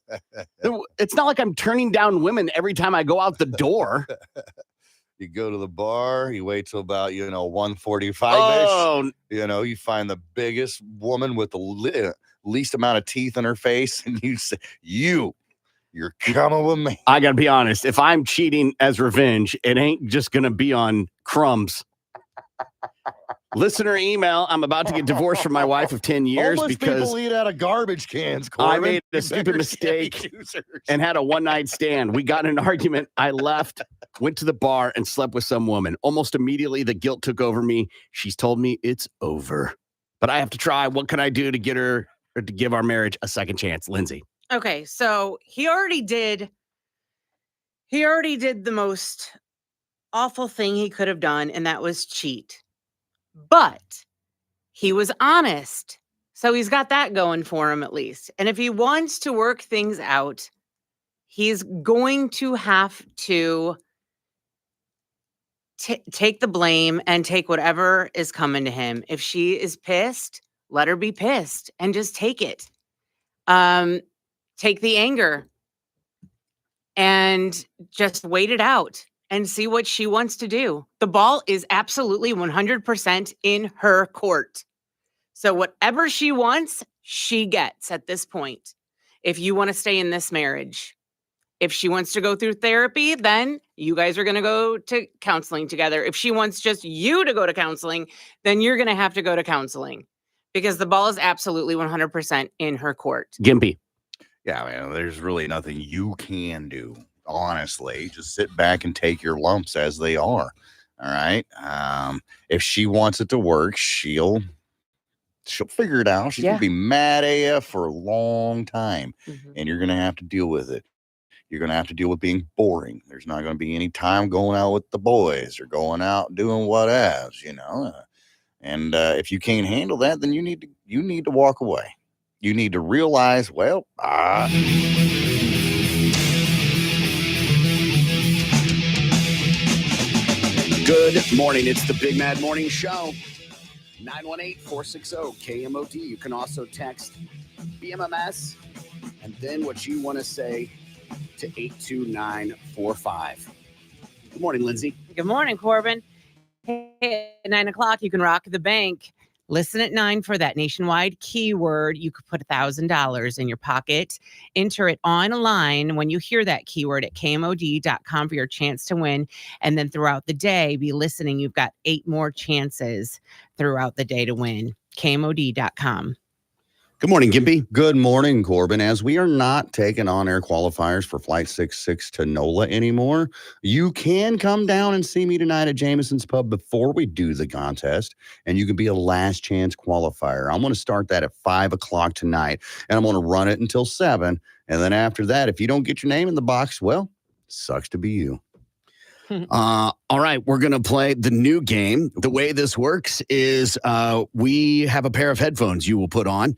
It's not like I'm turning down women every time I go out the door. You go to the bar, you wait till about, 1:45-ish. Oh, You find the biggest woman with the least amount of teeth in her face, and you say, you're coming with me. I got to be honest. If I'm cheating as revenge, it ain't just going to be on crumbs. Listener email, I'm about to get divorced from my wife of 10 years Homeless because people eat out of garbage cans, I Corbin. made a You stupid better mistake get users. and had a one-night stand. We got in an argument. I left, went to the bar, and slept with some woman. Almost immediately, the guilt took over me. She's told me it's over. But I have to try. What can I do to get her or to give our marriage a second chance? Lindsay. Okay, so he already did the most awful thing he could have done, and that was cheat. But he was honest. So he's got that going for him at least. And if he wants to work things out, he's going to have to take the blame and take whatever is coming to him. If she is pissed, let her be pissed and just take it. Take the anger and just wait it out and see what she wants to do. The ball is absolutely 100% in her court. So whatever she wants, she gets at this point. If you want to stay in this marriage, if she wants to go through therapy, then you guys are going to go to counseling together. If she wants just you to go to counseling, then you're going to have to go to counseling because the ball is absolutely 100% in her court. Gimpy. Yeah, man, there's really nothing you can do. Honestly, just sit back and take your lumps as they are. All right. If she wants it to work, she'll figure it out. She's gonna be mad AF for a long time, and you're gonna have to deal with it. You're gonna have to deal with being boring. There's not gonna be any time going out with the boys or going out doing what else, And if you can't handle that, then you need to walk away. You need to realize, Good morning. It's the Big Mad Morning Show. 918-460-KMOD. You can also text BMMS and then what you want to say to 82945. Good morning, Lindsay. Good morning, Corbin. Hey, at 9 o'clock, you can rock the bank. Listen at 9 for that nationwide keyword. You could put $1,000 in your pocket. Enter it online when you hear that keyword at KMOD.com for your chance to win. And then throughout the day, be listening. You've got 8 more chances throughout the day to win. KMOD.com. Good morning, Gimpy. Good morning, Corbin. As we are not taking on-air qualifiers for Flight 66 to NOLA anymore, you can come down and see me tonight at Jameson's Pub before we do the contest, and you can be a last chance qualifier. I'm going to start that at 5 o'clock tonight, and I'm going to run it until 7. And then after that, if you don't get your name in the box, well, sucks to be you. All right, we're going to play the new game. The way this works is we have a pair of headphones you will put on.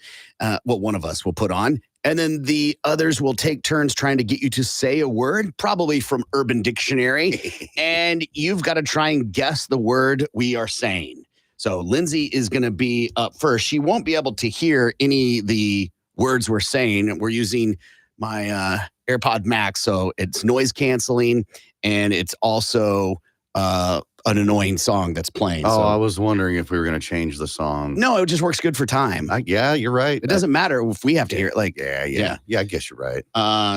One of us will put on. And then the others will take turns trying to get you to say a word, probably from Urban Dictionary. And you've got to try and guess the word we are saying. So Lindsay is going to be up first. She won't be able to hear any of the words we're saying. We're using my AirPod Max, so it's noise canceling. And it's also an annoying song that's playing. Oh, so. I was wondering if we were going to change the song. No, it just works good for time. Yeah, you're right. It doesn't matter if we have to hear it. Like, Yeah, I guess you're right.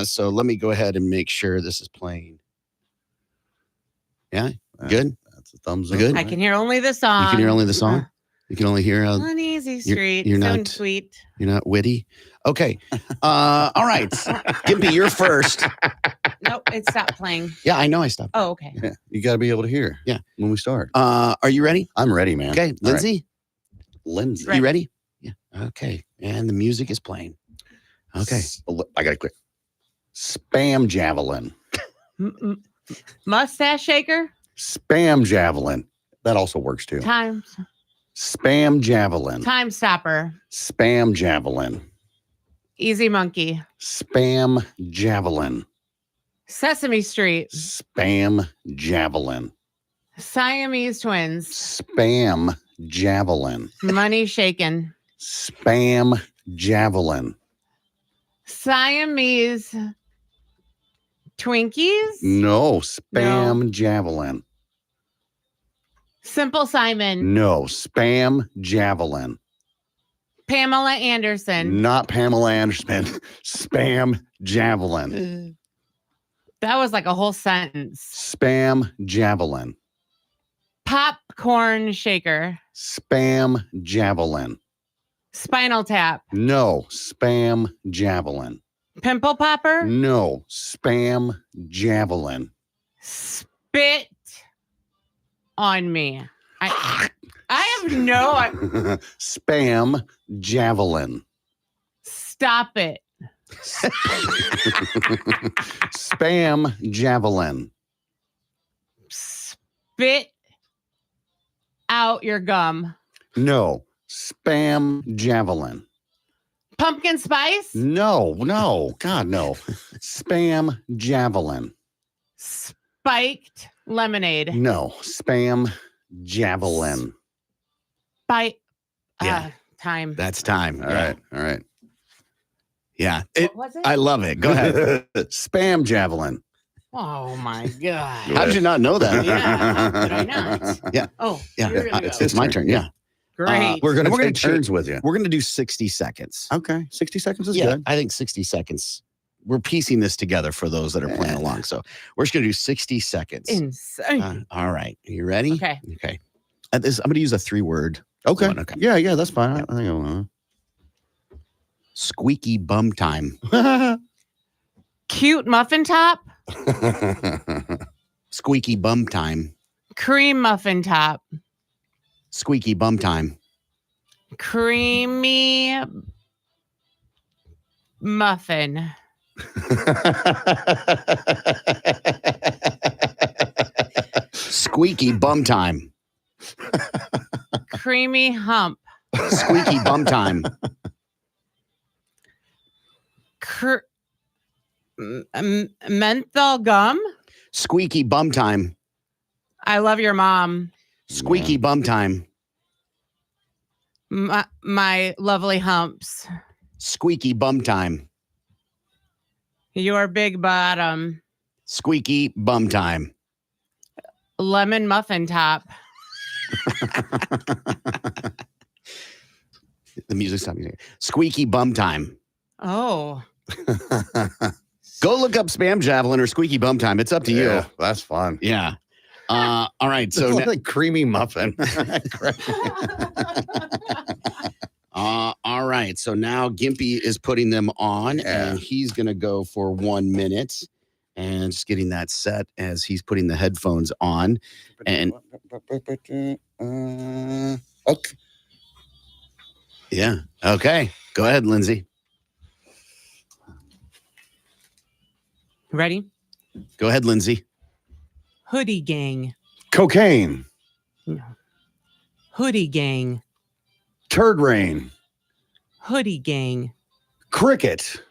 So let me go ahead and make sure this is playing. Yeah, good. That's a thumbs up. Good. I can hear only the song. You can hear only the song. You can only hear On Easy Street. you're so not- sweet. You're not witty. Okay. All right. Gimpy, you're first. Nope, it stopped playing. Yeah, I know. I stopped. Oh, okay. Yeah, you got to be able to hear. Yeah. when we start. Are you ready? I'm ready, man. Okay, All right. Lindsay. Lindsay. Right. You ready? Yeah. Okay. And the music is playing. Okay. I got to click. Spam javelin. Mustache shaker. Spam javelin. That also works too. Time Spam javelin. time stopper. Spam javelin. Easy monkey. Spam javelin. Sesame Street. Spam javelin. Siamese twins. Spam javelin. Money shaken. Spam javelin. Siamese Twinkies. No, spam javelin. Simple Simon. No, spam javelin. Pamela Anderson. Not Pamela Anderson. Spam javelin. That was like a whole sentence. Spam javelin. Popcorn shaker. Spam javelin. Spinal tap. No, spam javelin. Pimple popper. No, spam javelin. Spit on me. I have no. Spam javelin. Stop it. Spam javelin. Spit out your gum. No, spam javelin. Pumpkin spice. No, God, no. Spam javelin. Spiked lemonade. No, spam javelin. Bite. Yeah. Time. That's time. All right. Yeah. What was it? I love it. Go ahead. Spam javelin. Oh my god. How did you not know that? Yeah. How did I not? Yeah. Oh, Yeah. you're gonna It's, go. it's my turn. Yeah. Great. We're going And to we're gonna take turns with you. We're going to do 60 seconds. Okay, 60 seconds is Yeah. good. I think 60 seconds. We're piecing this together for those that are playing along. So we're just going to do 60 seconds. Insane. All right. Are you ready? Okay. Okay. I'm going to use a 3-word. Okay. one. Okay. Yeah, that's fine. I think I will. Squeaky bum time. Cute muffin top. Squeaky bum time. Cream muffin top. Squeaky bum time. Creamy muffin. Squeaky bum time. Creamy hump. Squeaky bum time. Menthol gum. Squeaky bum time. I love your mom. Squeaky bum time. My lovely humps. Squeaky bum time. Your big bottom. Squeaky bum time. Lemon muffin top. The music stopped. Squeaky bum time. Oh. Go look up spam javelin or squeaky bum time. It's up to you. Yeah, that's fun. Yeah. All right. So So like creamy muffin. all right. So now Gimpy is putting them on, and he's going to go for 1 minute, and just getting that set as he's putting the headphones on. And okay. yeah. Okay. Go ahead, Lindsay. Ready? Go ahead, Lindsay. Hoodie gang. Cocaine. Hoodie gang. Turd rain. Hoodie gang. Cricket.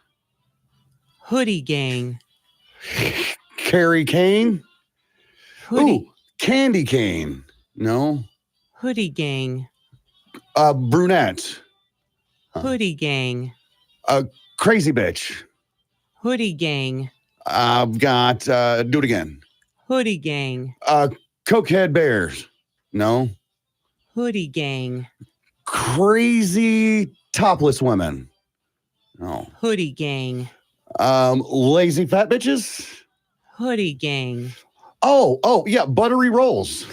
Hoodie gang. Carrie cane. Hoodie. Ooh, candy cane. No. Hoodie gang. Brunette. Hoodie gang. Crazy bitch. Hoodie gang. I've got, do it again. Hoodie gang. Cokehead bears. No. Hoodie gang. Crazy topless women. No. Hoodie gang. Lazy fat bitches. Hoodie gang. Oh, yeah, buttery rolls.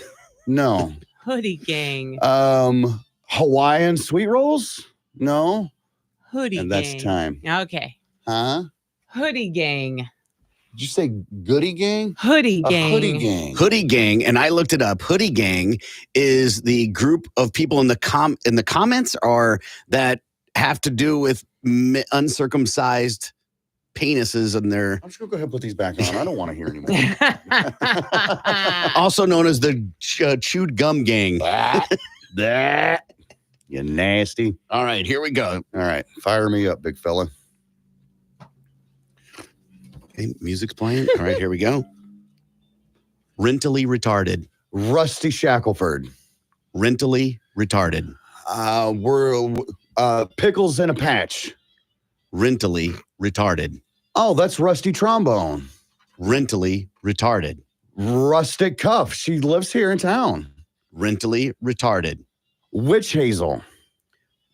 No. Hoodie gang. Hawaiian sweet rolls. No. Hoodie And gang. that's time. Okay. Huh? Hoodie gang. Did you say goody gang? Hoodie A gang. hoodie gang. Hoodie gang, and I looked it up. Hoodie gang is the group of people in the comments are that have to do with uncircumcised penises in their. I'm just gonna go ahead and put these back on. I don't want to hear anymore. Also known as the chewed gum gang. That you nasty. All right, here we go. All right, fire me up, big fella. Okay, music's playing. All right, here we go. Rentally retarded. Rusty Shackelford. Rentally retarded. We're pickles in a patch. Rentally retarded. Oh, that's Rusty Trombone. Rentally retarded. Rustic Cuff. She lives here in town. Rentally retarded. Witch Hazel.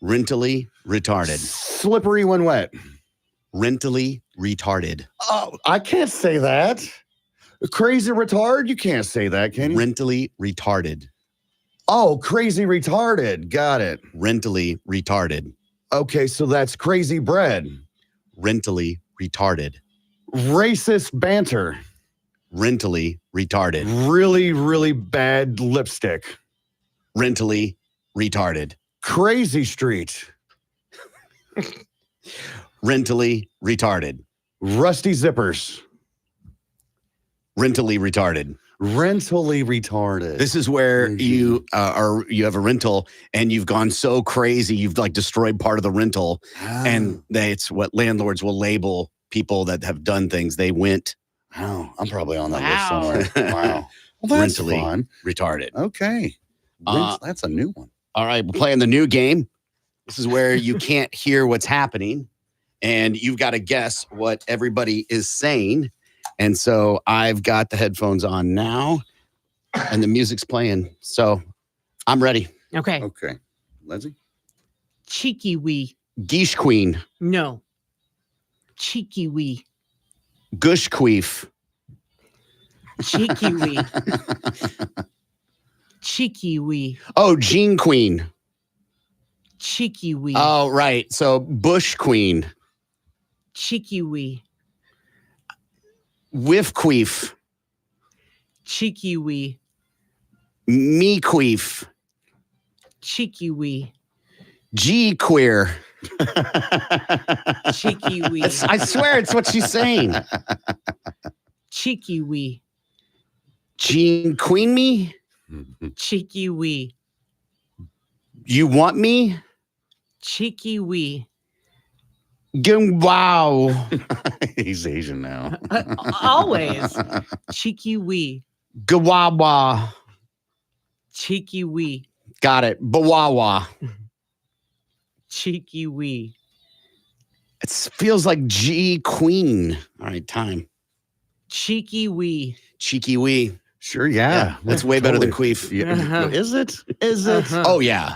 Rentally retarded. Slippery when wet. Rentally retarded. Oh, I can't say that. Crazy retard? You can't say that, can you? Rentally retarded. Oh, crazy retarded. Got it. Rentally retarded. Okay, so that's crazy bread. Rentally retarded. Racist banter. Rentally retarded. Really, really bad lipstick. Rentally retarded. Crazy street. Rentally retarded. Rusty zippers. Rentally retarded. Rentally retarded. This is where you have a rental and you've gone so crazy you've like destroyed part of the rental, and it's what landlords will label people that have done things. They went. Oh, I'm probably on that list somewhere. Wow. Well, that's Rentally fun. retarded. Okay. That's a new one. All right, we're playing the new game. This is where you can't hear what's happening, and you've got to guess what everybody is saying. And so I've got the headphones on now, and the music's playing. So I'm ready. Okay. Okay. Lindsay? Cheeky wee. Geesh queen. No. Cheeky wee. Gush queef. Cheeky wee. Cheeky wee. Oh, Gene queen. Cheeky wee. Oh, right. So bush queen. Cheeky wee. Whiff queef. Cheeky wee. Me queef. Cheeky wee. G queer. Cheeky wee. I swear it's what she's saying. Cheeky wee. Gene queen me? Cheeky wee. You want me? Cheeky wee. Wow. He's Asian now. Always. Cheeky wee. Gawawa. Cheeky wee. Got it. Bawawa. Cheeky wee. It feels like G queen. All right, time. Cheeky wee. Cheeky wee. Sure, yeah. That's way better than queef. Yeah. Uh-huh. Is it? Is it? Oh, yeah.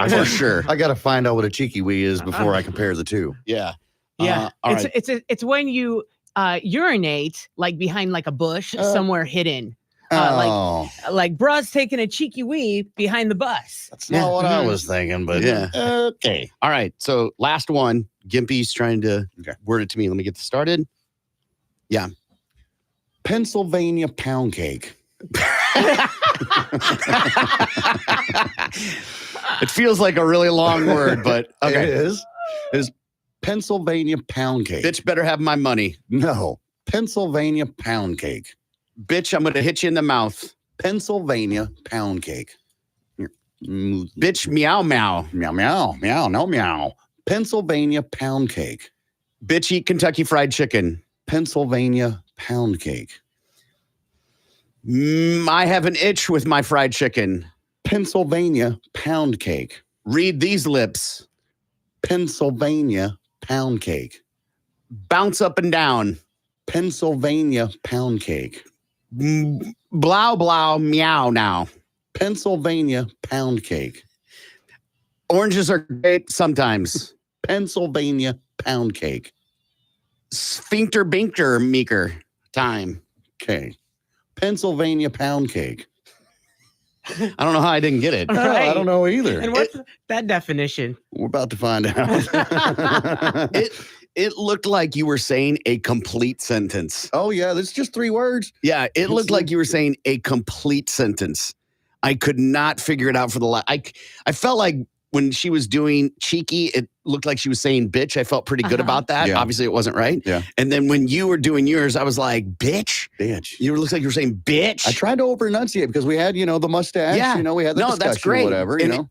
For sure. I got to find out what a cheeky wee is before I compare the two. Yeah. Yeah. All right. It's when you urinate like behind like a bush somewhere hidden. Oh, Like bruh's taking a cheeky wee behind the bus. that's not what I was thinking, but Yeah. okay. All right. So last one. Gimpy's trying to Okay. word it to me. Let me get this started. Yeah. Pennsylvania pound cake. It feels like a really long word, but It okay. is Pennsylvania pound cake. Bitch better have my money. No, Pennsylvania pound cake. Bitch, I'm going to hit you in the mouth. Pennsylvania pound cake. Bitch, meow, meow. Meow, meow, meow, no meow. Pennsylvania pound cake. Bitch, eat Kentucky Fried Chicken. Pennsylvania pound cake. I have an itch with my fried chicken. Pennsylvania pound cake. Read these lips. Pennsylvania pound cake. Bounce up and down. Pennsylvania pound cake. Blow, blow, meow now. Pennsylvania pound cake. Oranges are great sometimes. Pennsylvania pound cake. Sphincter, binkter, meeker time. Okay. Pennsylvania pound cake. I don't know how I didn't get it. I Right. don't know either. And what's that definition? We're about to find out. It looked like you were saying a complete sentence. Oh, yeah. That's just 3 words. Yeah, it looked like you were saying a complete sentence. I could not figure it out for the last. I felt like when she was doing cheeky, it looked like she was saying bitch. I felt pretty good about that. Yeah. Obviously, it wasn't right. Yeah. And then when you were doing yours, I was like, bitch. Bitch. You looked like you were saying bitch. I tried to over enunciate because we had, the mustache. Yeah. We had the discussion that's great. or whatever, And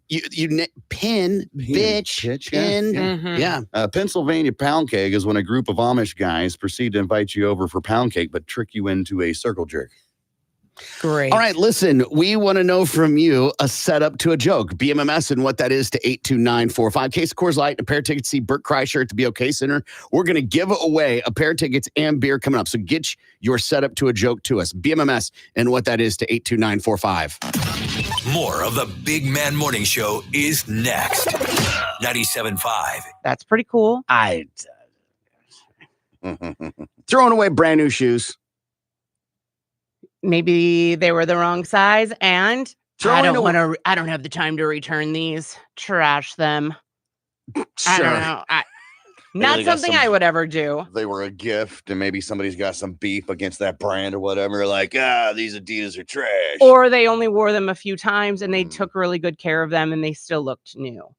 pin, bitch, bitch, pin. Mhm. Yeah. Pennsylvania pound cake is when a group of Amish guys proceed to invite you over for pound cake, but trick you into a circle jerk. Great. All right, listen, we want to know from you a setup to a joke. BMMS and what that is to 82945. Case of Coors Light and a pair of tickets to see Burt Kreischer at the BOK Center. We're going to give away a pair of tickets and beer coming up. So get your setup to a joke to us. BMMS and what that is to 82945. More of the Big Man Morning Show is next. 97.5. That's pretty cool. Throwing away brand new shoes. Maybe they were the wrong size, and I Throwing don't away- want to. I don't have the time to return these. Trash them. I Sure. don't know. Maybe Not they got something some- I would ever do. They were a gift, and maybe somebody's got some beef against that brand or whatever. Like, these Adidas are trash. Or they only wore them a few times, and they Mm. took really good care of them, and they still looked new.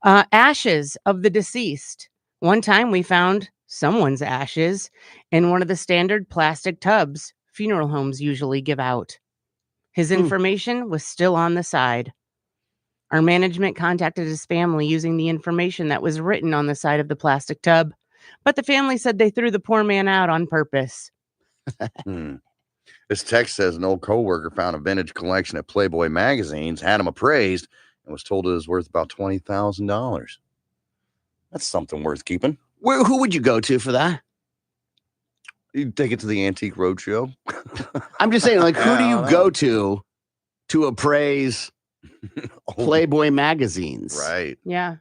Ashes of the deceased. One time we found someone's ashes in one of the standard plastic tubs funeral homes usually give out. His information was still on the side. Our management contacted his family using the information that was written on the side of the plastic tub, but the family said they threw the poor man out on purpose. This text says an old coworker found a vintage collection of Playboy magazines, had them appraised, and was told it was worth about $20,000. That's something worth keeping. Who would you go to for that? You take it to the Antique Roadshow. I'm just saying, like, who do I you don't go know. to appraise Playboy magazines? Right. Yeah.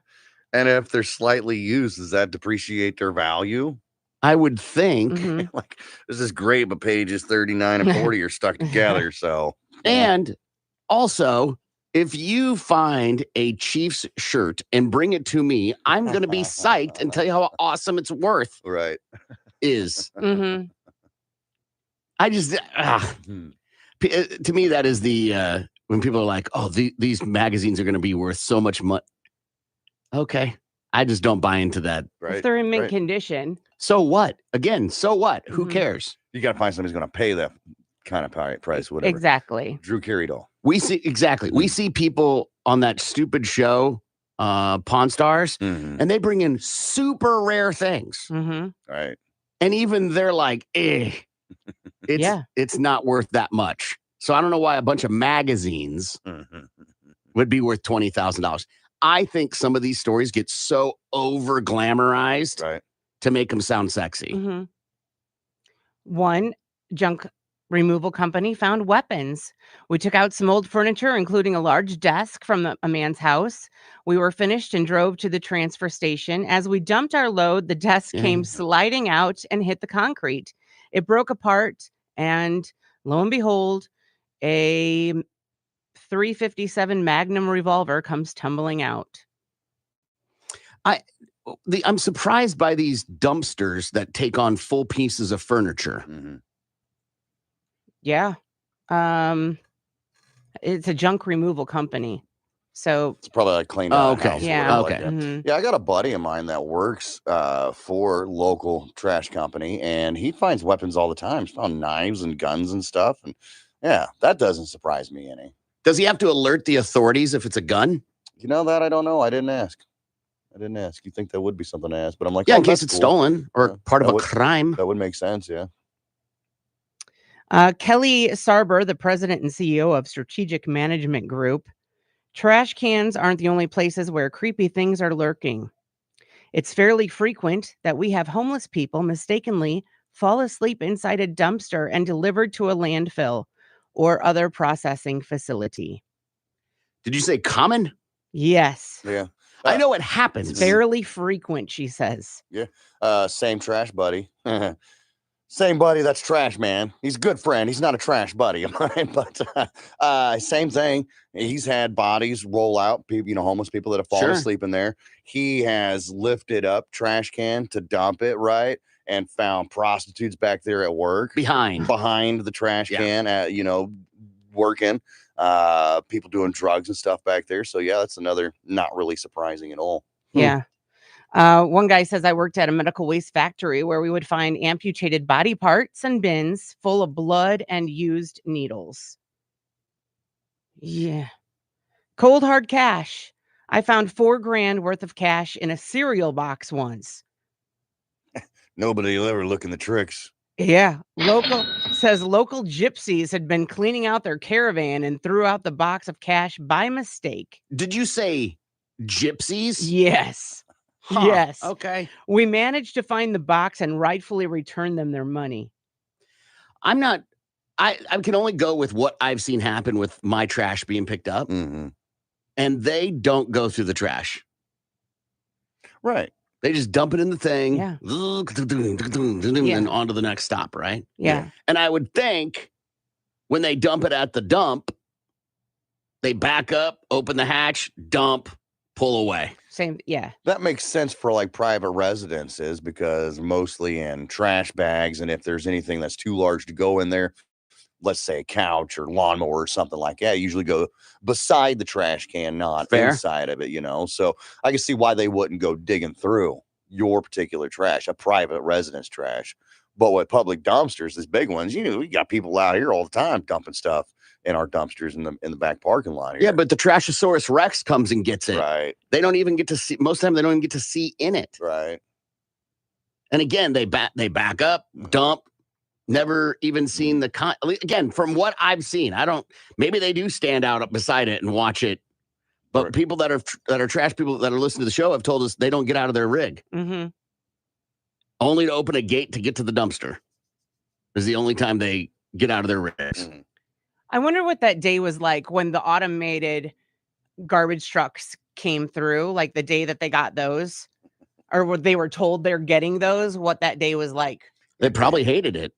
And if they're slightly used, does that depreciate their value? I would think. Mhm. Like, this is great, but pages 39 and 40 are stuck together. So, And also, if you find a Chiefs shirt and bring it to me, I'm going to be psyched and tell you how awesome it's worth right. is. hmm I just, to me, that is the, when people are like, oh, these magazines are going to be worth so much money. Okay. I just don't buy into that. Right. If they're in mint right. condition. So what? Again, so what? Who Mhm. cares? You got to find somebody who's going to pay that kind of price, whatever. Exactly. Drew carried all. We see people on that stupid show, Pawn Stars, Mm-hmm. and they bring in super rare things. hmm Right. And even they're like, it's Yeah. it's not worth that much. So I don't know why a bunch of magazines Mm-hmm. would be worth $20,000. I think some of these stories get so over glamorized Right. to make them sound sexy. hmm One junk removal company found weapons. We took out some old furniture, including a large desk from a man's house. We were finished and drove to the transfer station. As we dumped our load, the desk came sliding out and hit the concrete. It broke apart, and lo and behold, a .357 Magnum revolver comes tumbling out. I'm surprised by these dumpsters that take on full pieces of furniture. Mm-hmm. Yeah. It's a junk removal company. So It's probably like cleaned Oh, out. okay. House or Yeah. whatever like Okay. that. mhm. Yeah, I got a buddy of mine that works for local trash company, and he finds weapons all the time. He's found knives and guns and stuff, and yeah, that doesn't surprise me any. Does he have to alert the authorities if it's a gun? You know that I don't know. I didn't ask. You think that would be something to ask, but I'm like, Yeah, oh, in case that's it's cool. stolen or Yeah, part of that a would- crime. That would make sense. Yeah. Kelly Sarber, the president and CEO of Strategic Management Group. Trash cans aren't the only places where creepy things are lurking. It's fairly frequent that we have homeless people mistakenly fall asleep inside a dumpster and delivered to a landfill. or other processing facility. Did you say common? Yes. Yeah. I know it happens. It's fairly frequent, she says. Same trash buddy. Same buddy that's trash, man. He's a good friend. He's not a trash buddy of mine, but same thing. He's had bodies roll out, people, homeless people that have fallen Sure. asleep in there. He has lifted up trash can to dump it, right? And found prostitutes back there at work. Behind the trash Yeah. can at, working. People doing drugs and stuff back there. So yeah, that's another not really surprising at all. Yeah. One guy says, I worked at a medical waste factory where we would find amputated body parts and bins full of blood and used needles. Yeah. Cold hard cash. I found $4,000 worth of cash in a cereal box once. Nobody will ever look in the tricks. Yeah. Local gypsies had been cleaning out their caravan and threw out the box of cash by mistake. Did you say gypsies? Yes. Huh. Yes. Okay. We managed to find the box and rightfully return them their money. I can only go with what I've seen happen with my trash being picked up, Mm-hmm. and they don't go through the trash. Right. They just dump it in the thing, Yeah. and on to the next stop, right? Yeah. And I would think when they dump it at the dump, they back up, open the hatch, dump, pull away. Same. Yeah. That makes sense for like private residences because mostly in trash bags. And if there's anything that's too large to go in there, let's say a couch or lawnmower or something like that, usually go beside the trash can, not Fair. inside of it, So I can see why they wouldn't go digging through your particular trash, a private residence trash. But with public dumpsters, these big ones, we got people out here all the time dumping stuff in our dumpsters in the back parking lot here. Yeah, but the Trashosaurus Rex comes and gets it. Right. They don't even get to see. Most of the time, they don't even get to see in it. Right. And again, they back up, dump. Never even seen again, from what I've seen, maybe they do stand out up beside it and watch it. But Right. people that are trash people that are listening to the show have told us they don't get out of their rig. Mm-hmm. Only to open a gate to get to the dumpster is the only time they get out of their rigs. Mhm. I wonder what that day was like when the automated garbage trucks came through, like the day that they got those, or what they were told they're getting those, what that day was like. They probably hated it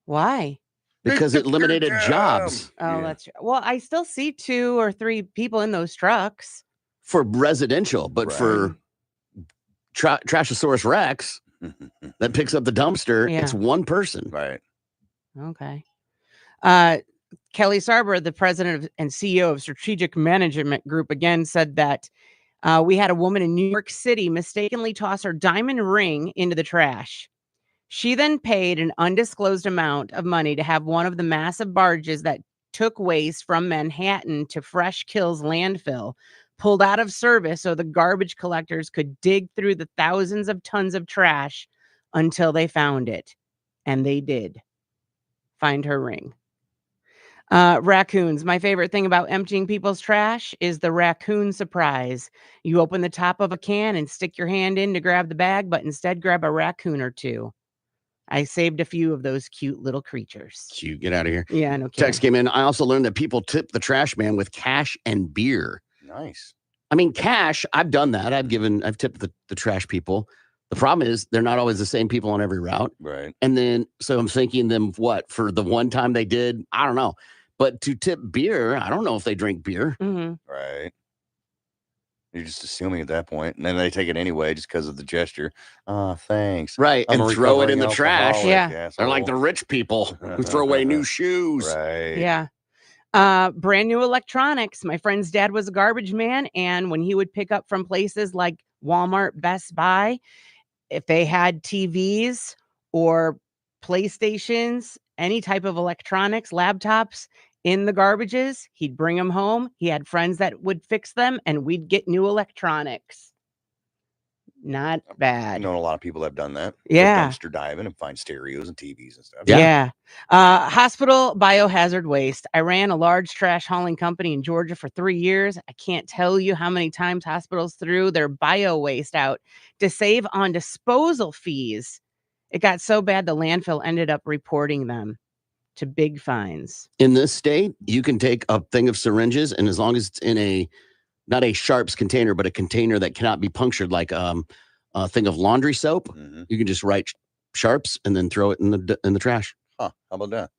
Why? because it eliminated jobs Oh, that's true. Well, I still see 2 or 3 people in those trucks. for residential, but for Trashosaurus Rex that picks up the dumpster, Yeah. it's one person. Right. Okay. Kelly Sarber, the president and CEO of Strategic Management Group, again said that we had a woman in New York City mistakenly toss her diamond ring into the trash. She then paid an undisclosed amount of money to have one of the massive barges that took waste from Manhattan to Fresh Kills landfill pulled out of service so the garbage collectors could dig through the thousands of tons of trash until they found it. And they did find her ring. Raccoons. My favorite thing about emptying people's trash is the raccoon surprise. You open the top of a can and stick your hand in to grab the bag, but instead grab a raccoon or two. I saved a few of those cute little creatures. Cute. Get out of here. Yeah, no kidding. Text came in. I also learned that people tip the trash man with cash and beer. Nice. I mean, cash, I've done that. I've tipped the trash people. The problem is they're not always the same people on every route. Right. And then, so I'm thinking them what for the one time they did, I don't know. But to tip beer, I don't know if they drink beer. Mm-hmm. Right. You're just assuming at that point, and then they take it anyway just because of the gesture. Thanks. Right. I'm And a throw it in recovering the trash. alcoholic, Yeah. They're like asshole. the rich people who throw away new shoes. Right. Yeah. Brand new electronics. My friend's dad was a garbage man, and when he would pick up from places like Walmart, Best Buy, if they had TVs or PlayStations, any type of electronics, laptops in the garbages, he'd bring them home. He had friends that would fix them, and we'd get new electronics. Not I bad. know a lot of people have done that. Go Yeah. dumpster diving and find stereos and TVs and stuff. Yeah. Hospital biohazard waste. I ran a large trash hauling company in Georgia for 3 years. I can't tell you how many times hospitals threw their bio waste out to save on disposal fees. It got so bad the landfill ended up reporting them to big fines. In this state, you can take a thing of syringes, and as long as it's in not a Sharps container, but a container that cannot be punctured, like a thing of laundry soap, you can just write Sharps and then throw it in the trash. Huh? How about that?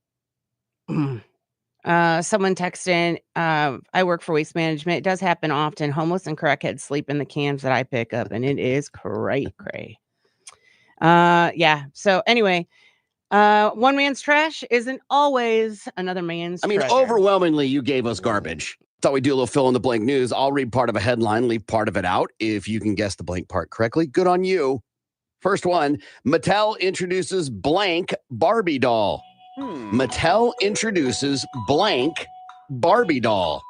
Someone texted in, I work for waste management. It does happen often. Homeless and crackheads sleep in the cans that I pick up, and it is cray. Yeah. So anyway, one man's trash isn't always another man's treasure. Overwhelmingly, you gave us garbage. Thought we'd do a little fill in the blank news. I'll read part of a headline, leave part of it out. If you can guess the blank part correctly, good on you. First one, Mattel introduces blank Barbie doll. Mattel introduces blank Barbie doll.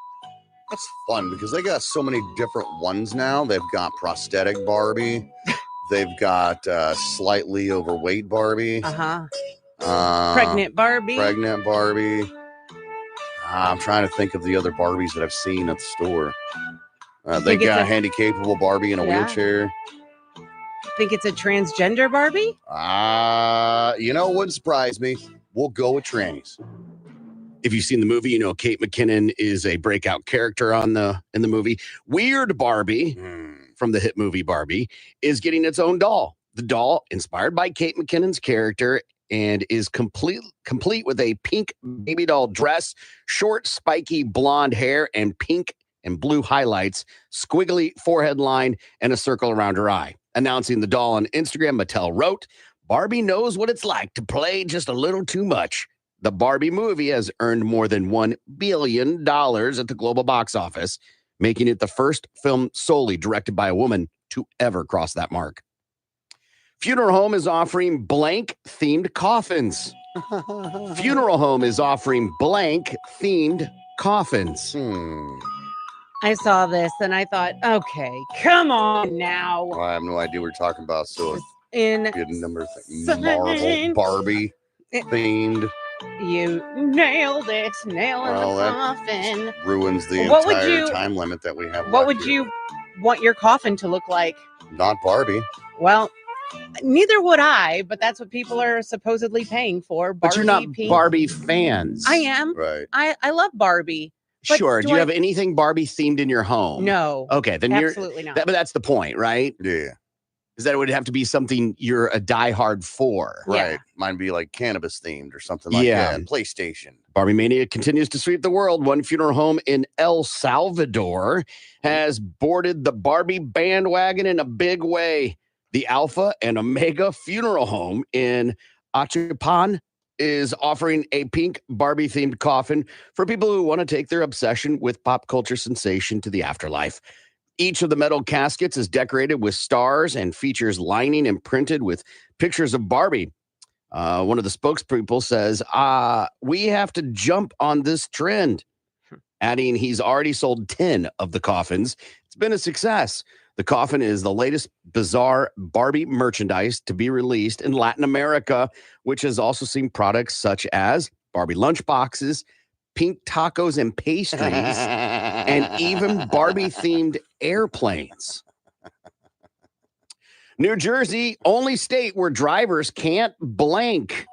That's fun because they got so many different ones now. They've got prosthetic Barbie. They've got slightly overweight Barbie. Pregnant Barbie. Pregnant Barbie. I'm trying to think of the other Barbies that I've seen at the store. They got a handy-capable Barbie in a wheelchair. Think it's a transgender Barbie? It wouldn't surprise me. We'll go with trannies. If you've seen the movie, you know Kate McKinnon is a breakout character in the movie. Weird Barbie from the hit movie Barbie is getting its own doll. The doll, inspired by Kate McKinnon's character, and is complete with a pink baby doll dress, short, spiky blonde hair, and pink and blue highlights, squiggly forehead line, and a circle around her eye. Announcing the doll on Instagram, Mattel wrote, Barbie knows what it's like to play just a little too much. The Barbie movie has earned more than $1 billion at the global box office, making it the first film solely directed by a woman to ever cross that mark. Funeral Home is offering blank-themed coffins. Funeral Home is offering blank-themed coffins. I saw this and I thought, okay, come on now. Well, I have no idea what you're talking about. So in number Marvel Barbie themed. You nailed it. Nailing the coffin. Ruins the entire time limit that we have. What would you want your coffin to look like? Not Barbie. Well, neither would I, but that's what people are supposedly paying for. But you're not Barbie fans. I am. Right. I love Barbie. Sure. Do you have anything Barbie themed in your home? No. Okay, then absolutely not. But that's the point, right? Yeah. Is that it would have to be something you're a diehard for. Right. Mine be like cannabis themed or something like that. And PlayStation. Barbie Mania continues to sweep the world. One funeral home in El Salvador has boarded the Barbie bandwagon in a big way. The Alpha and Omega Funeral Home in Achapan is offering a pink Barbie-themed coffin for people who want to take their obsession with pop culture sensation to the afterlife. Each of the metal caskets is decorated with stars and features lining imprinted with pictures of Barbie. One of the spokespeople says, we have to jump on this trend, adding he's already sold 10 of the coffins. It's been a success. The coffin is the latest bizarre Barbie merchandise to be released in Latin America, which has also seen products such as Barbie lunchboxes, pink tacos and pastries, and even Barbie-themed airplanes. New Jersey, only state where drivers can't blank.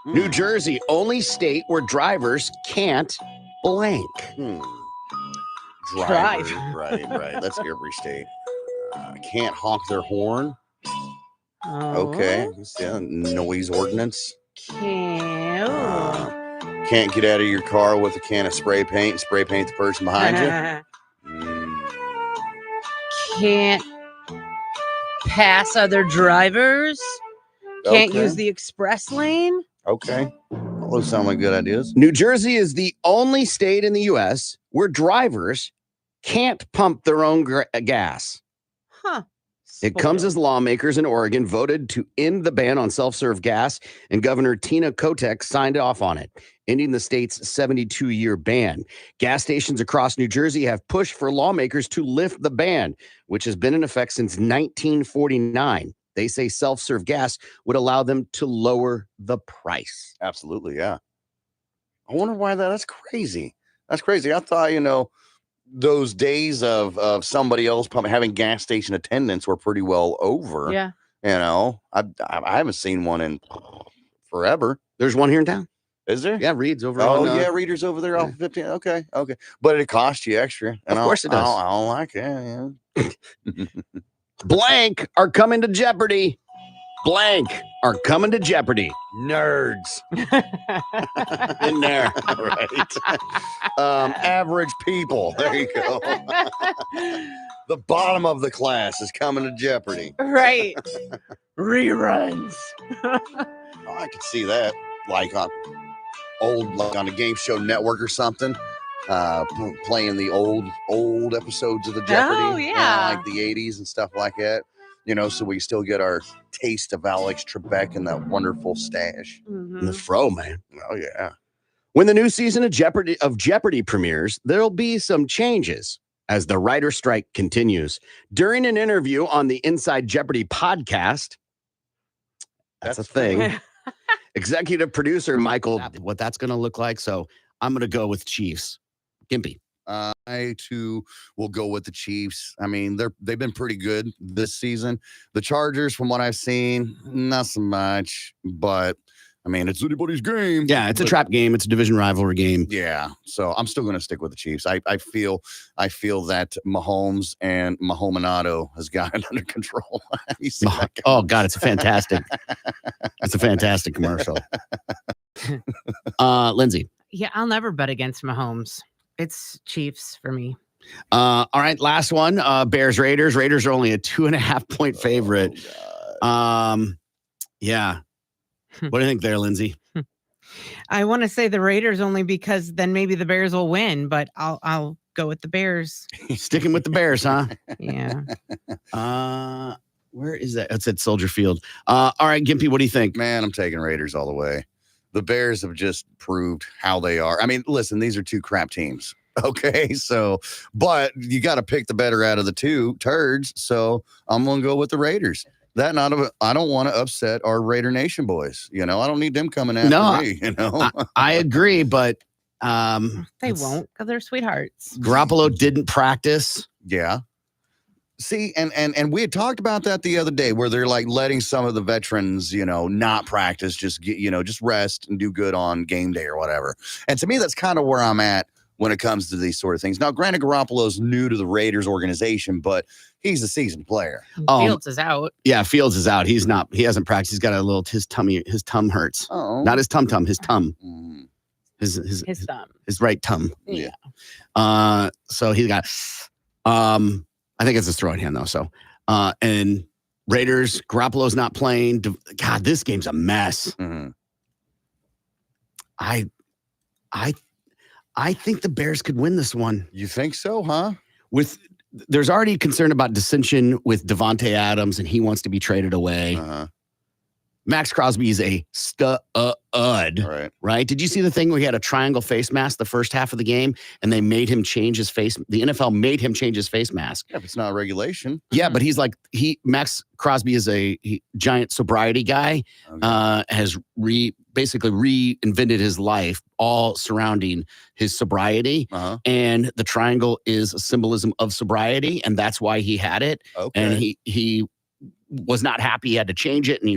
New Jersey, only state where drivers can't blank. Drivers, right. That's every state. Can't honk their horn. Okay. Yeah, noise ordinance. Can't get out of your car with a can of spray paint and spray paint the person behind you. Can't pass other drivers. Can't use the express lane. Okay. All those sound like good ideas. New Jersey is the only state in the U.S. where drivers can't pump their own gas. Huh. It comes as lawmakers in Oregon voted to end the ban on self-serve gas, and Governor Tina Kotek signed off on it, ending the state's 72-year ban. Gas stations across New Jersey have pushed for lawmakers to lift the ban, which has been in effect since 1949. They say self-serve gas would allow them to lower the price. Absolutely, yeah. I wonder why that's crazy. That's crazy. I thought, those days of somebody else having gas station attendants were pretty well over. Yeah. I haven't seen one in forever. There's one here in town. Is there? Yeah, Reed's over Oh, on. yeah, Reader's over there off of 15. Okay. But it costs you extra. And Of course it does. I don't like it. Yeah. Blank are coming to Jeopardy. Blank are coming to Jeopardy. Nerds. In there. Right. Average people. There you go. The bottom of the class is coming to Jeopardy. Right. Reruns. Oh, I could see that. Like on a game show network or something. Playing the old episodes of the Jeopardy. Oh, yeah. Like the 80s and stuff like that. So we still get our taste of Alex Trebek and that wonderful stash. Mm-hmm. The fro, man. Oh, yeah. When the new season of Jeopardy premieres, there'll be some changes as the writer strike continues. During an interview on the Inside Jeopardy podcast, that's a thing. Executive producer Michael. What that's going to look like. So I'm going to go with Chiefs. Gimpy. I too will go with the Chiefs. I mean, they've been pretty good this season. The Chargers, from what I've seen, not so much, but I mean, it's anybody's game. Yeah, it's a trap game. It's a division rivalry game. Yeah, so I'm still going to stick with the Chiefs. I feel that Mahomes and Mahomanado has got it under control. Oh God, it's fantastic. It's a fantastic commercial. Lindsay. Yeah, I'll never bet against Mahomes. It's Chiefs for me. All right, last one. Bears Raiders. Raiders are only a 2.5-point favorite. Yeah. What do you think there, Lindsay? I want to say the Raiders only because then maybe the Bears will win, but I'll go with the Bears. Sticking with the Bears, huh? Yeah. Where is that? That's at Soldier Field. All right, Gimpy, what do you think? Man, I'm taking Raiders all the way. The Bears have just proved how they are. I mean, listen, these are two crap teams. Okay, so, but you got to pick the better out of the two turds. So I'm going to go with the Raiders. I don't want to upset our Raider Nation boys. I don't need them coming after me. I agree, but they won't because they're sweethearts. Garoppolo didn't practice. Yeah. See, and we had talked about that the other day, where they're like letting some of the veterans, not practice, just just rest and do good on game day or whatever. And to me, that's kind of where I'm at when it comes to these sort of things. Now, granted, Garoppolo's new to the Raiders organization, but he's a seasoned player. Fields is out. Yeah, Fields is out. He hasn't practiced. He's got a little, his tum hurts. Oh. Not his tum, his tum. His thumb. His right tum. Yeah. So he got, I think it's his throwing hand though. So, and Raiders, Garoppolo's not playing. God, this game's a mess. Mm-hmm. I think the Bears could win this one. You think so, huh? There's already concern about dissension with Devontae Adams, and he wants to be traded away. Uh-huh. Max Crosby is a stud, right? Did you see the thing where he had a triangle face mask the first half of the game, and they made him change his face? The NFL made him change his face mask. Yeah, if it's not regulation. Yeah, but he's like Max Crosby is a giant sobriety guy. Okay. Has basically reinvented his life, all surrounding his sobriety. Uh-huh. And the triangle is a symbolism of sobriety, and that's why he had it. Okay. And he was not happy. He had to change it, and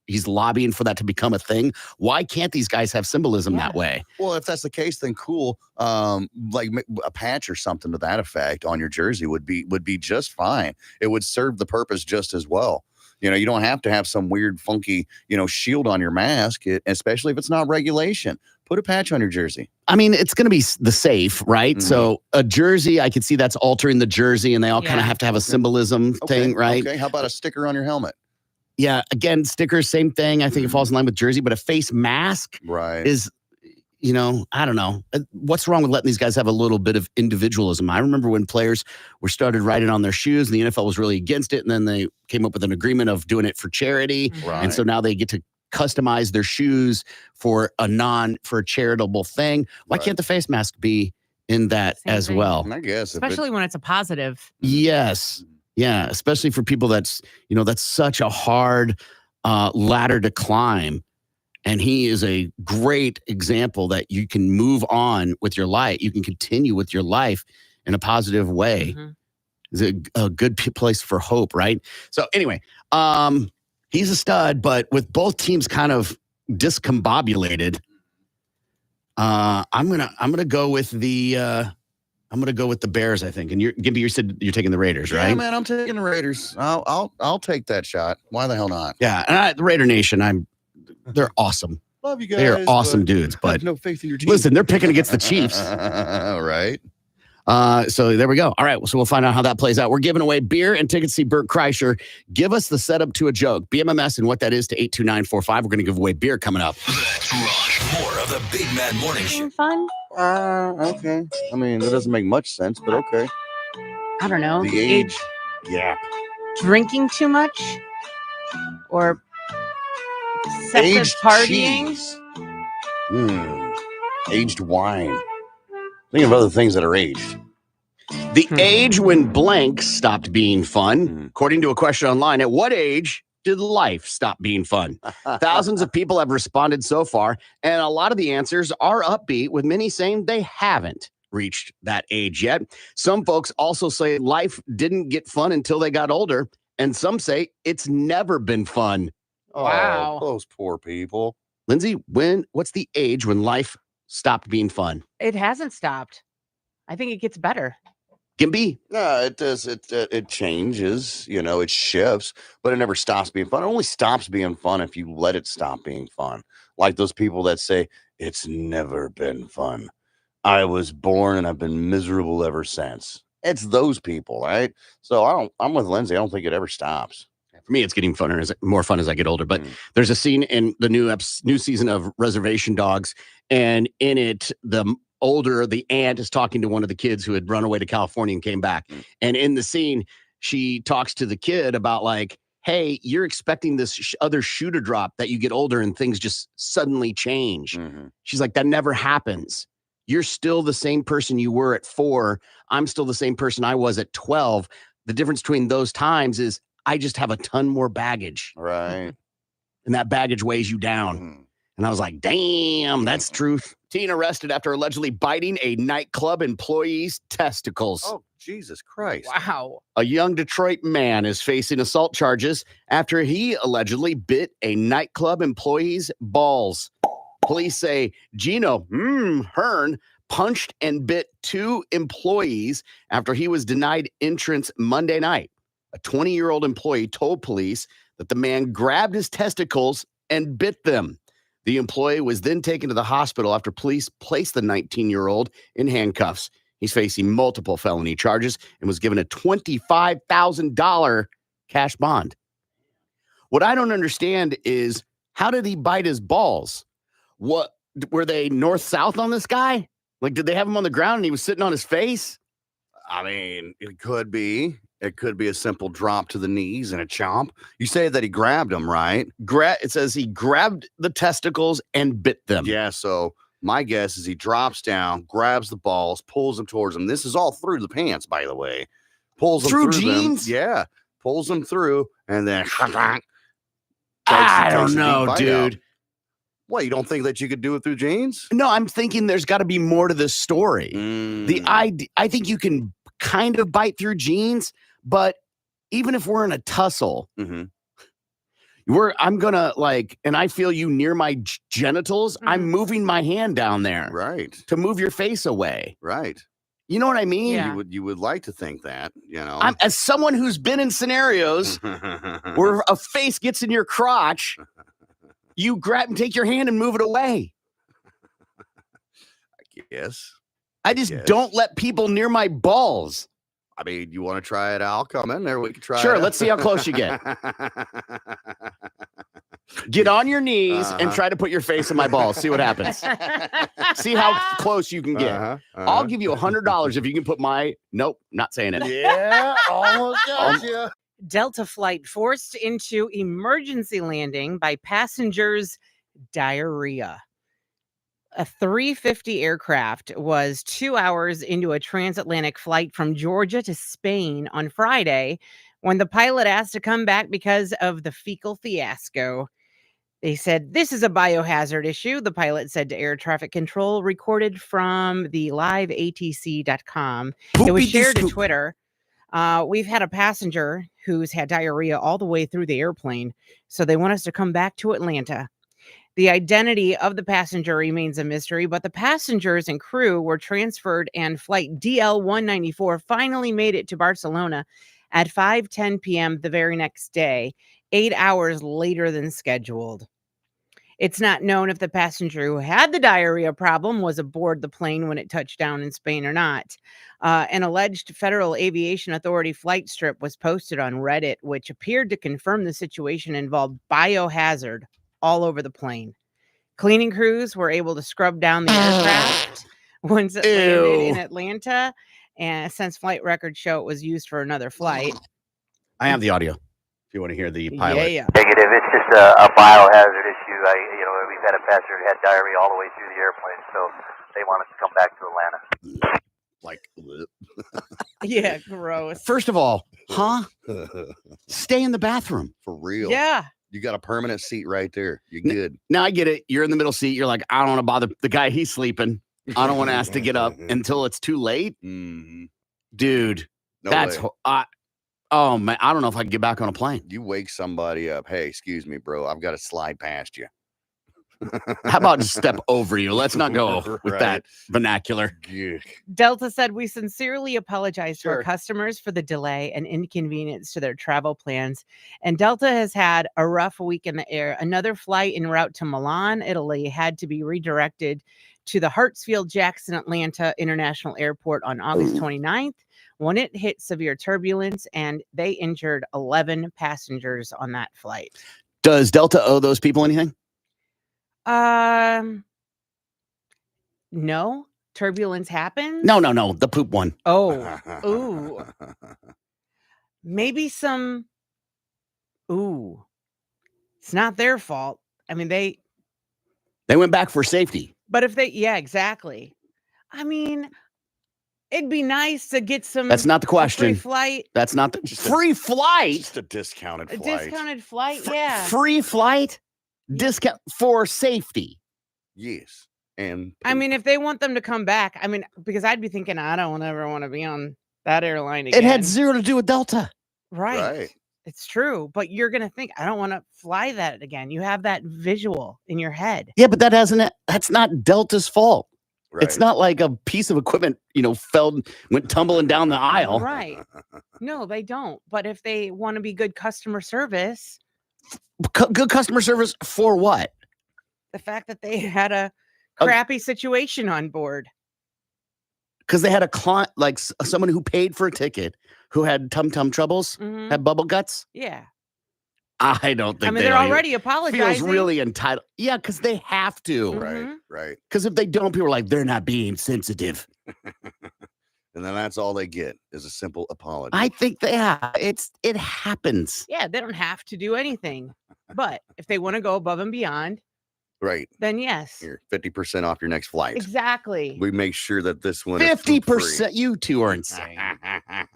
he's lobbying for that to become a thing. Why can't these guys have symbolism that way? Well, if that's the case, then cool. Like a patch or something to that effect on your jersey would be just fine. It would serve the purpose just as well. You don't have to have some weird, funky, shield on your mask, especially if it's not regulation. Put a patch on your jersey. I mean, it's going to be the safe, right? Mm-hmm. So a jersey, I could see that's altering the jersey, and they all kind of have to have a symbolism thing, right? Okay. How about a sticker on your helmet? Yeah, again, stickers, same thing. I think it falls in line with jersey, but a face mask is, I don't know. What's wrong with letting these guys have a little bit of individualism? I remember when players started writing on their shoes, and the NFL was really against it, and then they came up with an agreement of doing it for charity. Right. And so now they get to customize their shoes for a charitable thing. Why can't the face mask be in that Same as thing. well? I guess. Especially when it's a positive. Yes. Yeah, especially for people that's such a hard ladder to climb. And he is a great example that you can move on with your life. You can continue with your life in a positive way. Mm-hmm. It's a good place for hope, right? So anyway, he's a stud, but with both teams kind of discombobulated, I'm gonna go with the Bears, I think. And Gibby, you said you're taking the Raiders, right? Yeah, man, I'm taking the Raiders. I'll take that shot. Why the hell not? Yeah, and the Raider Nation, they're awesome. Love you guys. They are awesome but dudes, I but have no faith in your team. listen, they're picking against the Chiefs. Right. So there we go. All right, so we'll find out how that plays out. We're giving away beer and tickets to see Bert Kreischer. Give us the setup to a joke, BMMS, and what that is to 82945. We're going to give away beer coming up. Let's rock. More of the Big Mad Morning Show. Fun? Okay. I mean, that doesn't make much sense, but okay. I don't know. The age gap. Drinking too much? Or excessive Aged partying? cheese. Aged wine. Think of other things that are aged. The age when blank stopped being fun. According to a question online, at what age did life stop being fun? Thousands of people have responded so far, and a lot of the answers are upbeat, with many saying they haven't reached that age yet. Some folks also say life didn't get fun until they got older, and some say it's never been fun. Wow. Oh, those poor people. Lindsay, what's the age when life stopped being fun? It hasn't stopped. I think it gets better. Gimby? No, it does. It changes, it shifts, but it never stops being fun. It only stops being fun if you let it stop being fun. Like those people that say, it's never been fun. I was born and I've been miserable ever since. It's those people, right? So I'm with Lindsay. I don't think it ever stops. For me, it's getting more fun as I get older. But there's a scene in the new season of Reservation Dogs, and in it, the aunt is talking to one of the kids who had run away to California and came back. And in the scene, she talks to the kid about like, hey, you're expecting this other shoe to drop that you get older and things just suddenly change. She's like, that never happens. You're still the same person you were at 4. I'm still the same person I was at 12. The difference between those times is I just have a ton more baggage. Right. And that baggage weighs you down. And I was like, damn, that's truth. Teen arrested after allegedly biting a nightclub employee's testicles. Oh, Jesus Christ. Wow. A young Detroit man is facing assault charges after he allegedly bit a nightclub employee's balls. Police say Gino Hearn punched and bit 2 employees after he was denied entrance Monday night. A 20-year-old employee told police that the man grabbed his testicles and bit them. The employee was then taken to the hospital after police placed the 19-year-old in handcuffs. He's facing multiple felony charges and was given a $25,000 cash bond. What I don't understand is, how did he bite his balls? What were they north-south on this guy? Like, did they have him on the ground and he was sitting on his face? I mean, it could be. It could be a simple drop to the knees and a chomp. You say that he grabbed them, right? It says he grabbed the testicles and bit them. Yeah, so my guess is he drops down, grabs the balls, pulls them towards him. This is all through the pants, by the way. Pulls them Through through jeans? them. Yeah, pulls them through, and then I don't know, dude. What, you don't think that you could do it through jeans? No, I'm thinking there's got to be more to this story. I think you can kind of bite through jeans, but even if we're in a tussle, I'm gonna and I feel you near my genitals, I'm moving my hand down there, right, to move your face away, right. You know what I mean? Yeah. You would like to think that, I'm, as someone who's been in scenarios where a face gets in your crotch, you grab and take your hand and move it away. I guess. I just don't let people near my balls. I mean, you want to try it? I'll come in there. We can try it. Sure, let's see how close you get. Get on your knees and try to put your face in my balls. See what happens. See how close you can get. I'll give you $100 if you can put nope, not saying it. Yeah, almost got you. Delta flight forced into emergency landing by passengers' diarrhea. A 350 aircraft was 2 hours into a transatlantic flight from Georgia to Spain on Friday when the pilot asked to come back because of the fecal fiasco. They said, this is a biohazard issue, the pilot said to air traffic control, recorded from the liveatc.com. It was shared to Twitter. We've had a passenger who's had diarrhea all the way through the airplane, so they want us to come back to Atlanta. The identity of the passenger remains a mystery, but the passengers and crew were transferred, and flight DL-194 finally made it to Barcelona at 5:10 p.m. the very next day, 8 hours later than scheduled. It's not known if the passenger who had the diarrhea problem was aboard the plane when it touched down in Spain or not. An alleged Federal Aviation Authority flight strip was posted on Reddit, which appeared to confirm the situation involved biohazard all over the plane. Cleaning crews were able to scrub down the aircraft once it landed in Atlanta, and since flight records show it was used for another flight. I have the audio if you want to hear the pilot. Yeah. Negative. It's just a biohazard issue. We've had a passenger who had diarrhea all the way through the airplane, so they want us to come back to Atlanta. Like, Yeah, gross. First of all, stay in the bathroom. for real. Yeah. You got a permanent seat right there. You're good. Now I get it. You're in the middle seat. You're like, I don't want to bother the guy. He's sleeping. I don't want to ask to get up until it's too late. Mm-hmm. Dude, No that's way. oh man, I don't know if I can get back on a plane. You wake somebody up. Hey, excuse me, bro. I've got to slide past you. How about just step over you? Let's not go with Right. that vernacular. Yeah. Delta said, "We sincerely apologize to our Sure. customers for the delay and inconvenience to their travel plans." And Delta has had a rough week in the air. Another flight en route to Milan, Italy, had to be redirected to the Hartsfield-Jackson Atlanta International Airport on August 29th when it hit severe turbulence, and they injured 11 passengers on that flight. Does Delta owe those people anything? No, turbulence happens. No. The poop one. Oh, ooh, maybe some. Ooh, it's not their fault. I mean, They went back for safety. but if they, yeah, exactly. I mean, it'd be nice to get some. That's not the a free question. flight, That's not the Just a- free flight. Just a discounted a flight. discounted flight. Yeah. Free flight. Discount for safety. Yes. And I mean, if they want them to come back, I mean, because I'd be thinking, I don't ever want to be on that airline again. It had zero to do with Delta. Right. It's true, but you're gonna think, I don't want to fly that again. You have that visual in your head. Yeah, but that's not Delta's fault. right. It's not like a piece of equipment, went tumbling down the aisle. Right. No, they don't. But if they want to be good customer service, Good customer service for what? the fact that they had a crappy situation on board. Because they had a client, like someone who paid for a ticket, who had tum-tum troubles, Mhm. had bubble guts. Yeah. I don't think I mean, they they're owe you. already apologizing. Feels really entitled. Yeah, because they have to. Mhm. Right. Because if they don't, people are like, they're not being sensitive. And then that's all they get is a simple apology. I think it happens. Yeah, they don't have to do anything. But if they want to go above and beyond, right. then yes. Here, 50% off your next flight. Exactly. We make sure that this one is 50%. You two are insane.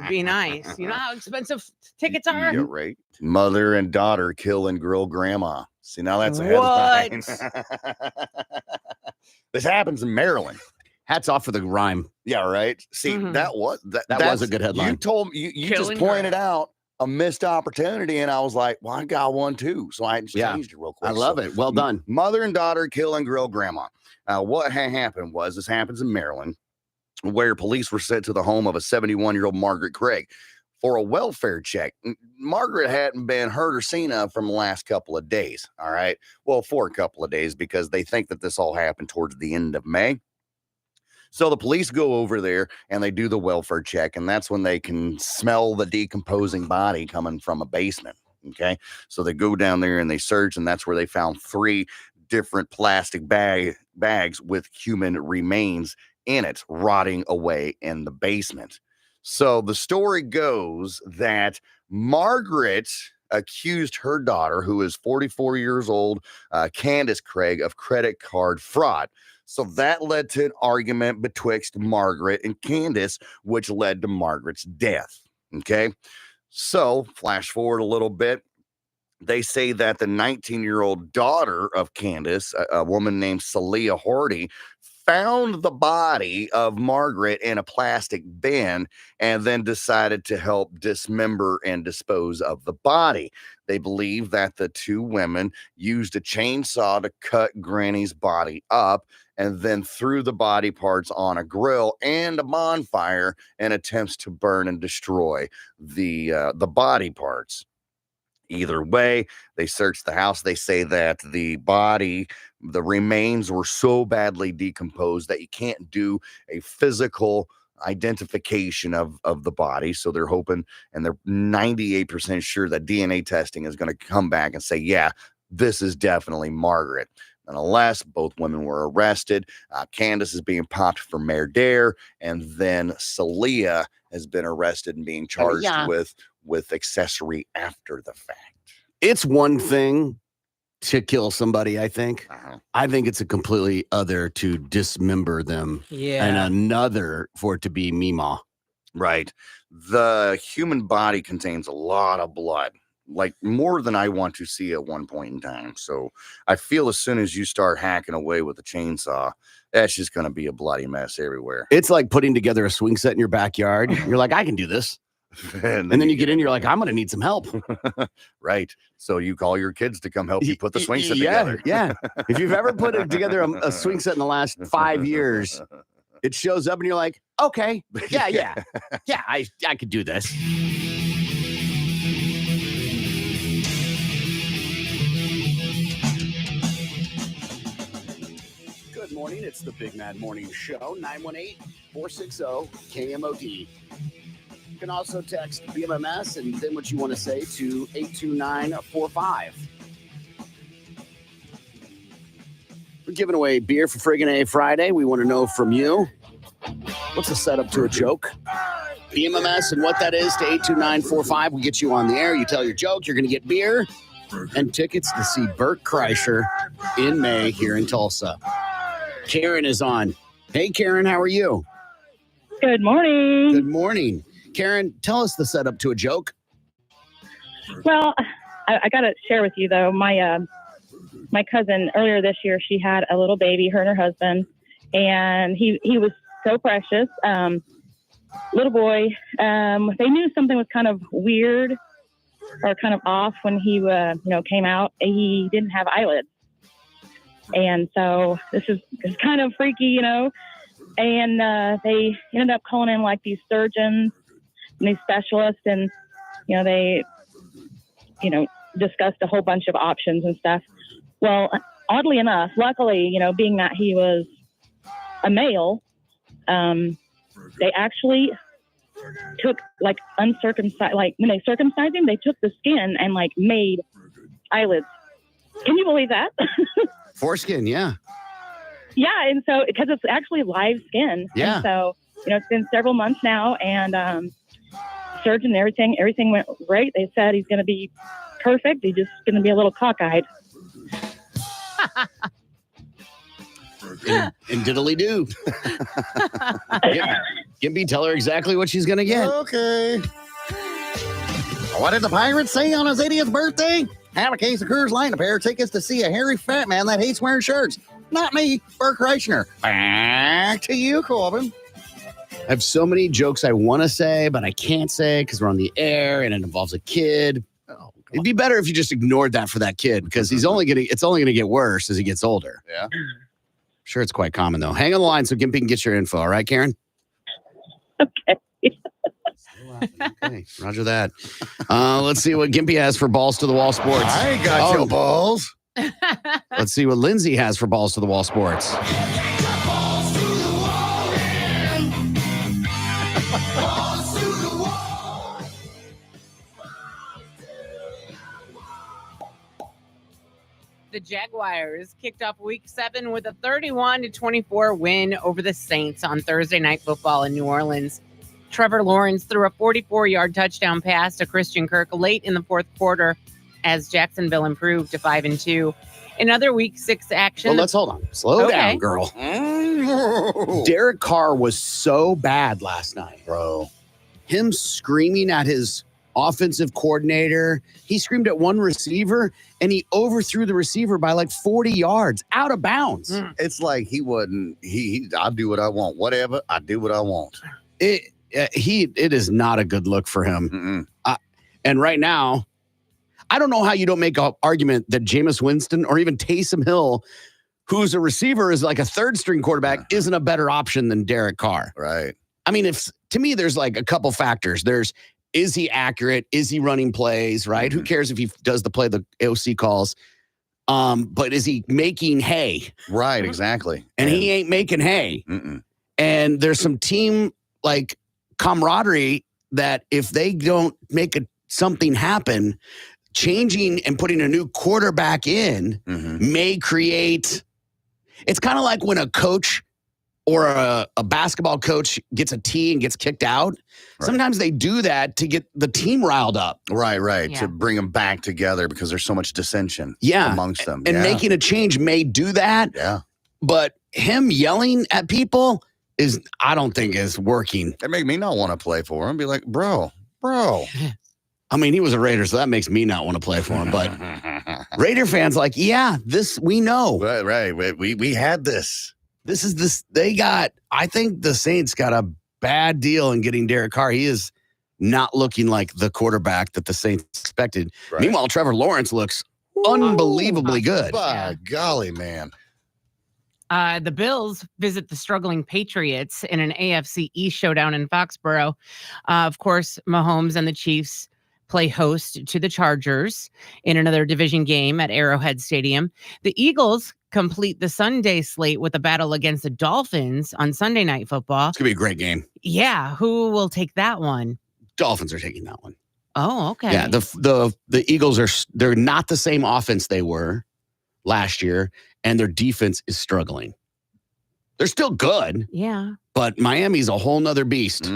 Be nice. You know how expensive tickets are? Yeah, right. Mother and daughter kill and grill grandma. See, now that's a What? headline. This happens in Maryland. Hats off for the rhyme. Yeah, right. See, Mhm. that was was a good headline. You told me you Kill just and pointed grill. out a missed opportunity, and I was like, well, I got one too. So I just Yeah. changed it real quick. I love So, it. Well done. Mother and daughter kill and grill grandma. What happened was this happens in Maryland, where police were sent to the home of a 71-year-old Margaret Craig for a welfare check. Margaret hadn't been heard or seen of from the last couple of days. All right. Well, for a couple of days, because they think that this all happened towards the end of May. So the police go over there and they do the welfare check, and that's when they can smell the decomposing body coming from a basement. Okay. So they go down there and they search, and that's where they found 3 different plastic bags with human remains in it, rotting away in the basement. So the story goes that Margaret accused her daughter, who is 44 years old, Candace Craig, of credit card fraud. So that led to an argument betwixt Margaret and Candace, which led to Margaret's death. Okay. So flash forward a little bit. They say that the 19-year-old daughter of Candace, a woman named Celia Hardy, found the body of Margaret in a plastic bin and then decided to help dismember and dispose of the body. They believe that the two women used a chainsaw to cut Granny's body up and then threw the body parts on a grill and a bonfire in attempts to burn and destroy the body parts. Either way, they searched the house. They say that the remains were so badly decomposed that you can't do a physical identification of the body. So they're hoping, and they're 98% sure that DNA testing is going to come back and say, yeah, this is definitely Margaret. Nonetheless, both women were arrested. Candace is being popped for Mayor Dare, and then Celia has been arrested and being charged with accessory after the fact. It's one thing to kill somebody, I think. Uh-huh. I think it's a completely other to dismember them. Yeah. And another for it to be Meemaw. Right. The human body contains a lot of blood, like more than I want to see at one point in time. So I feel as soon as you start hacking away with a chainsaw, that's just going to be a bloody mess everywhere. It's like putting together a swing set in your backyard. You're like, I can do this. And then you get in, you're like, I'm going to need some help. Right. So you call your kids to come help you put the swing set together. Yeah. If you've ever put together a swing set in the last 5 years, it shows up and you're like, okay, yeah, I could do this. Good morning. It's the Big Mad Morning Show, 918-460-KMOD. You can also text BMMS and then what you want to say to 82945. We're giving away beer for Friggin' A Friday. We want to know from you, what's the setup to a joke? BMMS and what that is to 82945. We get you on the air. You tell your joke. You're going to get beer and tickets to see Bert Kreischer in May here in Tulsa. Karen is on. Hey, Karen, how are you? Good morning. Good morning. Karen, tell us the setup to a joke. Well, I got to share with you, though. My cousin, earlier this year, she had a little baby, her and her husband, and he was so precious. Little boy. They knew something was kind of weird or kind of off when he came out. He didn't have eyelids. And so this is kind of freaky, and they ended up calling in like these surgeons and these specialists, and they discussed a whole bunch of options and stuff. Well, oddly enough, luckily, being that he was a male, they actually took like uncircumcised, like when they circumcised him, they took the skin and like made eyelids. Can you believe that? Foreskin, yeah. Yeah, and so because it's actually live skin. Yeah. And so it's been several months now, and surgeon, everything went great. They said he's going to be perfect. He's just going to be a little cockeyed. And diddly do. Gimpy, tell her exactly what she's going to get. Okay. What did the pirate say on his 80th birthday? Have a case of Coors Light and a pair of tickets to see a hairy fat man that hates wearing shirts. Not me, Bert Kreischer. Back to you, Corbin. I have so many jokes I want to say, but I can't say because we're on the air and it involves a kid. It'd be better if you just ignored that for that kid because it's only gonna get worse as he gets older. Yeah. Sure, it's quite common though. Hang on the line so Gimpy can get your info. All right, Karen? Okay. Okay, roger that. Let's see what Gimpy has for Balls to the Wall Sports. I got your balls. Let's see what Lindsay has for Balls to the Wall Sports. The Jaguars kicked off Week 7 with a 31-24 win over the Saints on Thursday Night Football in New Orleans. Trevor Lawrence threw a 44-yard touchdown pass to Christian Kirk late in the fourth quarter as Jacksonville improved to 5-2. In other Week 6 action... Well, let's hold on. Slow down, girl. Derek Carr was so bad last night, bro. Him screaming at his offensive coordinator. He screamed at one receiver and he overthrew the receiver by like 40 yards out of bounds. It's like he wasn't. I do what I want. Whatever. I do what I want. It is not a good look for him. And right now, I don't know how you don't make an argument that Jameis Winston or even Taysom Hill, who's a receiver, is like a third string quarterback, isn't a better option than Derek Carr. Right. I mean, to me, there's like a couple factors. Is he accurate? Is he running plays? Right. Who cares if he does the play the AOC calls? But is he making hay? Right. Exactly. And he ain't making hay. And there's some team like camaraderie that if they don't make something happen, changing and putting a new quarterback in may create. It's kind of like when a coach or a basketball coach gets a tee and gets kicked out. Right. Sometimes they do that to get the team riled up. Right. Yeah. To bring them back together because there's so much dissension amongst them. And making a change may do that. Yeah. But him yelling at people I don't think is working. It make me not want to play for him. Be like, bro. I mean, he was a Raider, so that makes me not want to play for him. But Raider fans like, this we know. Right. We had this. This is this. I think the Saints got a bad deal in getting Derek Carr. He is not looking like the quarterback that the Saints expected. Right. Meanwhile, Trevor Lawrence looks unbelievably good. By golly, man. The Bills visit the struggling Patriots in an AFC East showdown in Foxborough. Of course, Mahomes and the Chiefs play host to the Chargers in another division game at Arrowhead Stadium. The Eagles complete the Sunday slate with a battle against the Dolphins on Sunday Night Football. It's going to be a great game. Yeah. Who will take that one? Dolphins are taking that one. Oh, okay. Yeah. The Eagles they're not the same offense they were last year, and their defense is struggling. They're still good. Yeah. But Miami's a whole nother beast.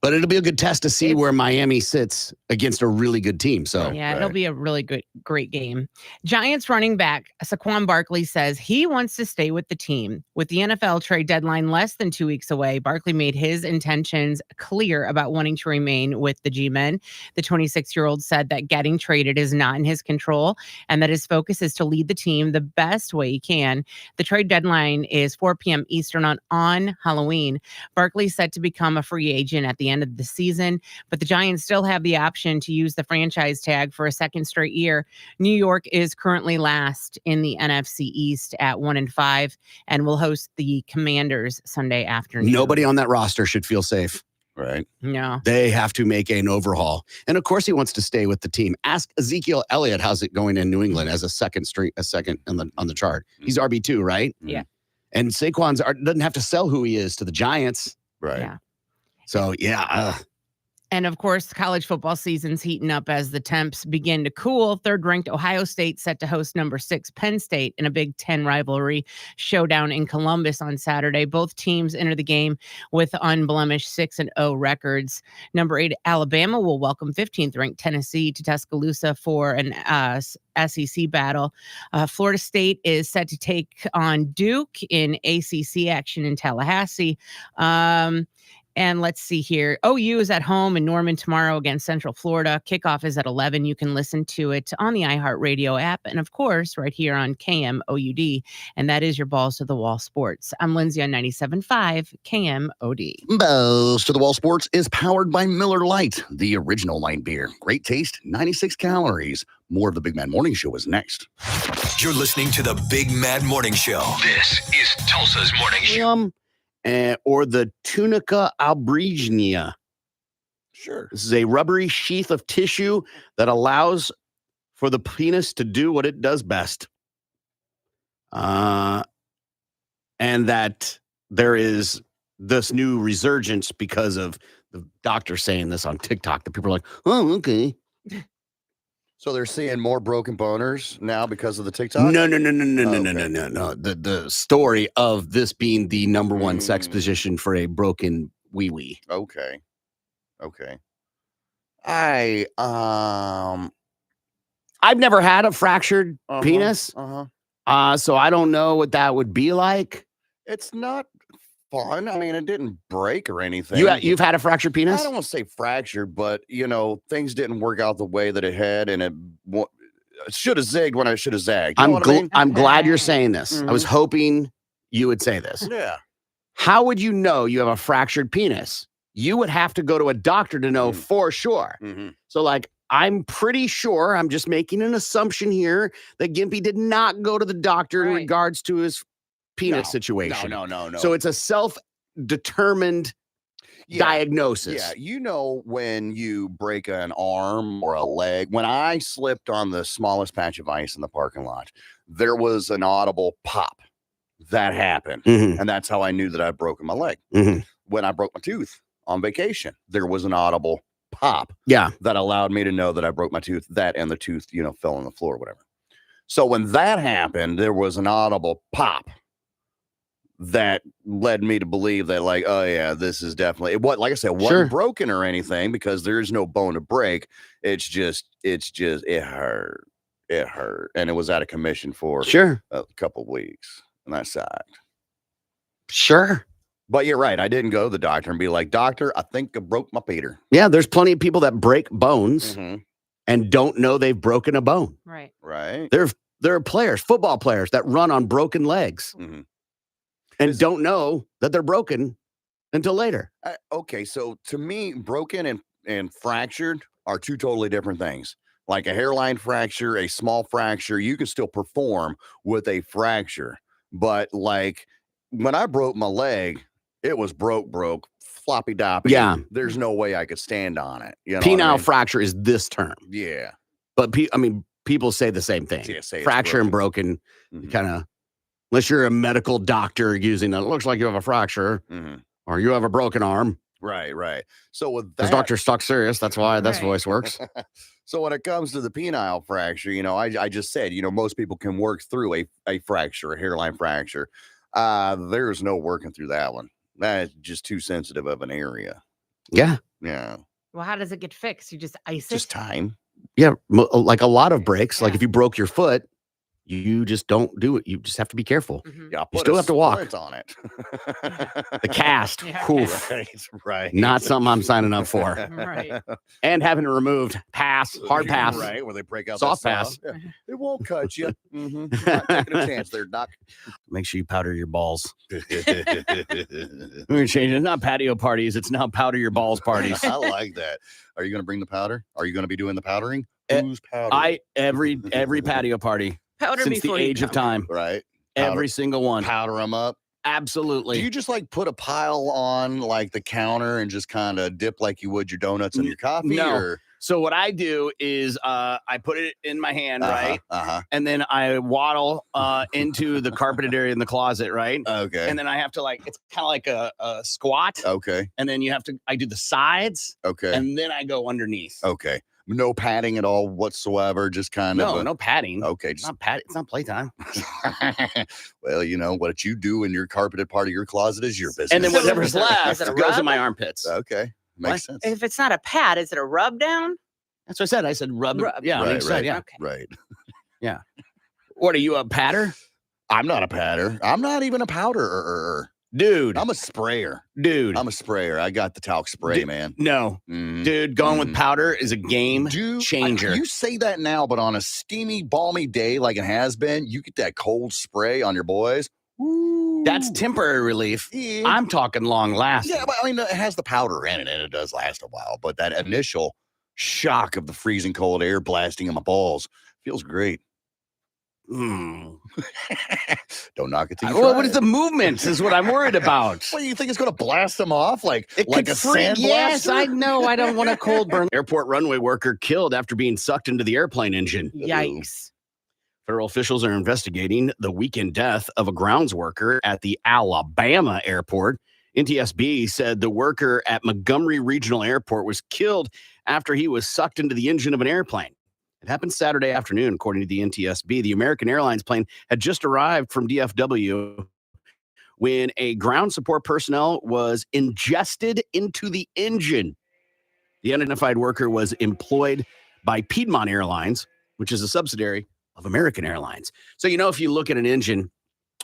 But it'll be a good test to see where Miami sits against a really good team. So it'll be a really great game. Giants running back Saquon Barkley says he wants to stay with the team. With the NFL trade deadline less than 2 weeks away, Barkley made his intentions clear about wanting to remain with the G-Men. The 26-year-old said that getting traded is not in his control and that his focus is to lead the team the best way he can. The trade deadline is 4 p.m. Eastern on Halloween. Barkley is set to become a free agent at the end of the season, but the Giants still have the option to use the franchise tag for a second straight year. New York is currently last in the NFC East at 1-5 and will host the Commanders Sunday afternoon. Nobody on that roster should feel safe. Right. No. They have to make an overhaul. And of course he wants to stay with the team. Ask Ezekiel Elliott how's it going in New England as a second on the chart. He's RB2, right? Yeah. And Saquon doesn't have to sell who he is to the Giants. Right. Yeah. So, And of course, college football season's heating up as the temps begin to cool. Third-ranked Ohio State set to host number 6 Penn State in a Big Ten rivalry showdown in Columbus on Saturday. Both teams enter the game with unblemished 6-0 records. Number 8 Alabama will welcome 15th-ranked Tennessee to Tuscaloosa for an SEC battle. Florida State is set to take on Duke in ACC action in Tallahassee. And let's see here. OU is at home in Norman tomorrow against Central Florida. Kickoff is at 11. You can listen to it on the iHeartRadio app. And of course, right here on KMOUD. And that is your Balls to the Wall Sports. I'm Lindsay on 97.5 KMOD. Balls to the Wall Sports is powered by Miller Lite, the original light beer. Great taste, 96 calories. More of the Big Mad Morning Show is next. You're listening to the Big Mad Morning Show. This is Tulsa's Morning Show. Or the Tunica albigenea. Sure. This is a rubbery sheath of tissue that allows for the penis to do what it does best. And that there is this new resurgence because of the doctor saying this on TikTok that people are like, oh, okay. So they're seeing more broken boners now because of the TikTok? No. The story of this being the number one sex position for a broken wee-wee. Okay. I've never had a fractured penis. So I don't know what that would be like. It's not fun. I mean, it didn't break or anything. You've had a fractured I penis? don't want to say fractured, but things didn't work out the way that it had, and it should have zigged when I should have zagged. You know what I mean? I'm glad you're saying this. I was Mhm. hoping you would say this. Yeah. How would you know you have a fractured penis? You would have to go to a doctor to know for sure. Mm-hmm. So, like, I'm pretty sure, I'm just making an assumption here that Gimpy did not go to the doctor in regards to his penis situation. No. So it's a self-determined diagnosis. Yeah, when you break an arm or a leg. When I slipped on the smallest patch of ice in the parking lot, there was an audible pop that happened. Mhm. And that's how I knew that I'd broken my leg. Mhm. When I broke my tooth on vacation, there was an audible pop Yeah. that allowed me to know that I broke my tooth, that and the tooth, fell on the floor or whatever. So when that happened, there was an audible pop that led me to believe that, like, oh yeah, this is definitely like I said, it wasn't broken or anything because there is no bone to break. It hurt. It hurt. And it was out of commission for a couple of weeks. And that sucked. Sure. But you're right. I didn't go to the doctor and be like, doctor, I think I broke my Peter. Yeah, there's plenty of people that break bones and don't know they've broken a bone. Right. Right. There are players, football players, that run on broken legs and don't know that they're broken until later. Okay, so to me, broken and fractured are two totally different things. Like a hairline fracture, a small fracture, you can still perform with a fracture. But like when I broke my leg, it was broke, floppy doppy. Yeah. There's no way I could stand on it. Penile fracture is this term. Yeah. But people say the same thing. Yeah, say it's fracture and broken, kind of, unless you're a medical doctor using it looks like you have a fracture or you have a broken arm. Right. So with that, because Dr. Stuck serious, that's why this voice works. So when it comes to the penile fracture, I just said, most people can work through a fracture, a hairline fracture. There's no working through that one. That's just too sensitive of an area. Yeah. Yeah. Well, how does it get fixed? You just ice it? Just time. Yeah. Like a lot of breaks, like if you broke your foot, you just don't do it. You just have to be careful. Yeah, you still have to walk on it. The cast. Oof. Right. Not something I'm signing up for. Right. And having it removed. Pass. Hard pass. Right. Where they break out soft that pass. Yeah. It won't cut you. Not taking a chance there, Doc. Make sure you powder your balls. We're going to change it. It's not patio parties. It's now powder your balls parties. I like that. Are you going to bring the powder? Are you going to be doing the powdering? Who's powdering? Every patio party. Powder since the before you age of come. time. Right. Every single one. Powder them up. Absolutely. Do you just like put a pile on like the counter and just kind of dip like you would your donuts and your coffee? No. Or? So what I do is I put it in my hand, right? And then I waddle into the carpeted area in the closet, right? Okay. And then I have to it's kind of like a squat. Okay. And then I do the sides. Okay. And then I go underneath. Okay. No padding at all whatsoever. Just kind of. No padding. Okay. It's not padding. It's not playtime. Well, what you do in your carpeted part of your closet is your business. And then whatever's left it a goes rub? in my armpits. Okay. Makes sense. If it's not a pad, is it a rub down? That's what I said. I said rub. Yeah. Right, on each side, yeah. Okay. Right. Yeah. What are you, a patter? I'm not a patter. I'm not even a powder. Dude. I'm a sprayer. Dude. I'm a sprayer. I got the talc spray, man. No. Dude, going with powder is a game changer. You say that now, but on a steamy, balmy day like it has been, you get that cold spray on your boys. Woo. That's temporary relief. Yeah. I'm talking long lasting. Yeah, but it has the powder in it, and it does last a while. But that initial shock of the freezing cold air blasting in my balls feels great. Don't knock it till you try what is it. the movements is what I'm worried about. What do you think it's going to blast them off like a sandblaster? Yes, I know. I don't want a cold burn. Airport runway worker killed after being sucked into the airplane engine. Yikes. Federal officials are investigating the weekend death of a grounds worker at the Alabama airport. NTSB said the worker at Montgomery Regional Airport was killed after he was sucked into the engine of an airplane. It happened Saturday afternoon, according to the NTSB. The American Airlines plane had just arrived from DFW when a ground support personnel was ingested into the engine. The unidentified worker was employed by Piedmont Airlines, which is a subsidiary of American Airlines. So, if you look at an engine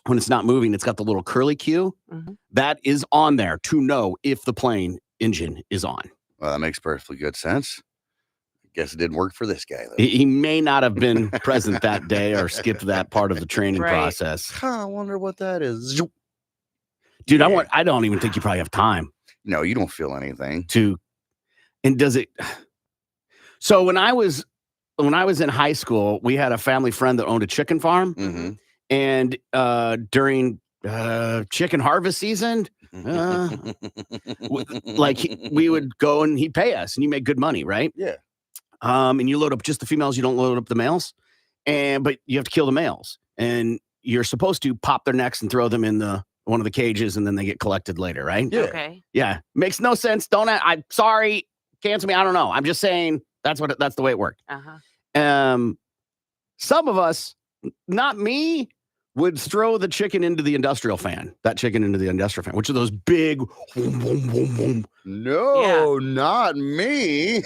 when it's not moving, it's got the little curly Q. Mhm. That is on there to know if the plane engine is on. Well, that makes perfectly good sense. Guess it didn't work for this guy, though. He may not have been present that day or skipped that part of the training Right. process. I wonder what that is. Dude, Yeah. I don't even think you probably have time No, you don't feel anything. to. And does it? So when I was in high school, we had a family friend that owned a chicken farm, Mm-hmm. and during chicken harvest season, we would go and he'd pay us, and you make good money, right? Yeah. And you load up just the females, you don't load up the males, but you have to kill the males, and you're supposed to pop their necks and throw them in one of the cages, and then they get collected later, right? Yeah. Okay. Yeah, makes no sense. I'm sorry, cancel me. I don't know. I'm just saying that's the way it worked. Uh-huh. Some of us, not me, would throw the chicken into the industrial fan. That chicken into the industrial fan, which are those big. Boom, boom, boom, boom. No, not me.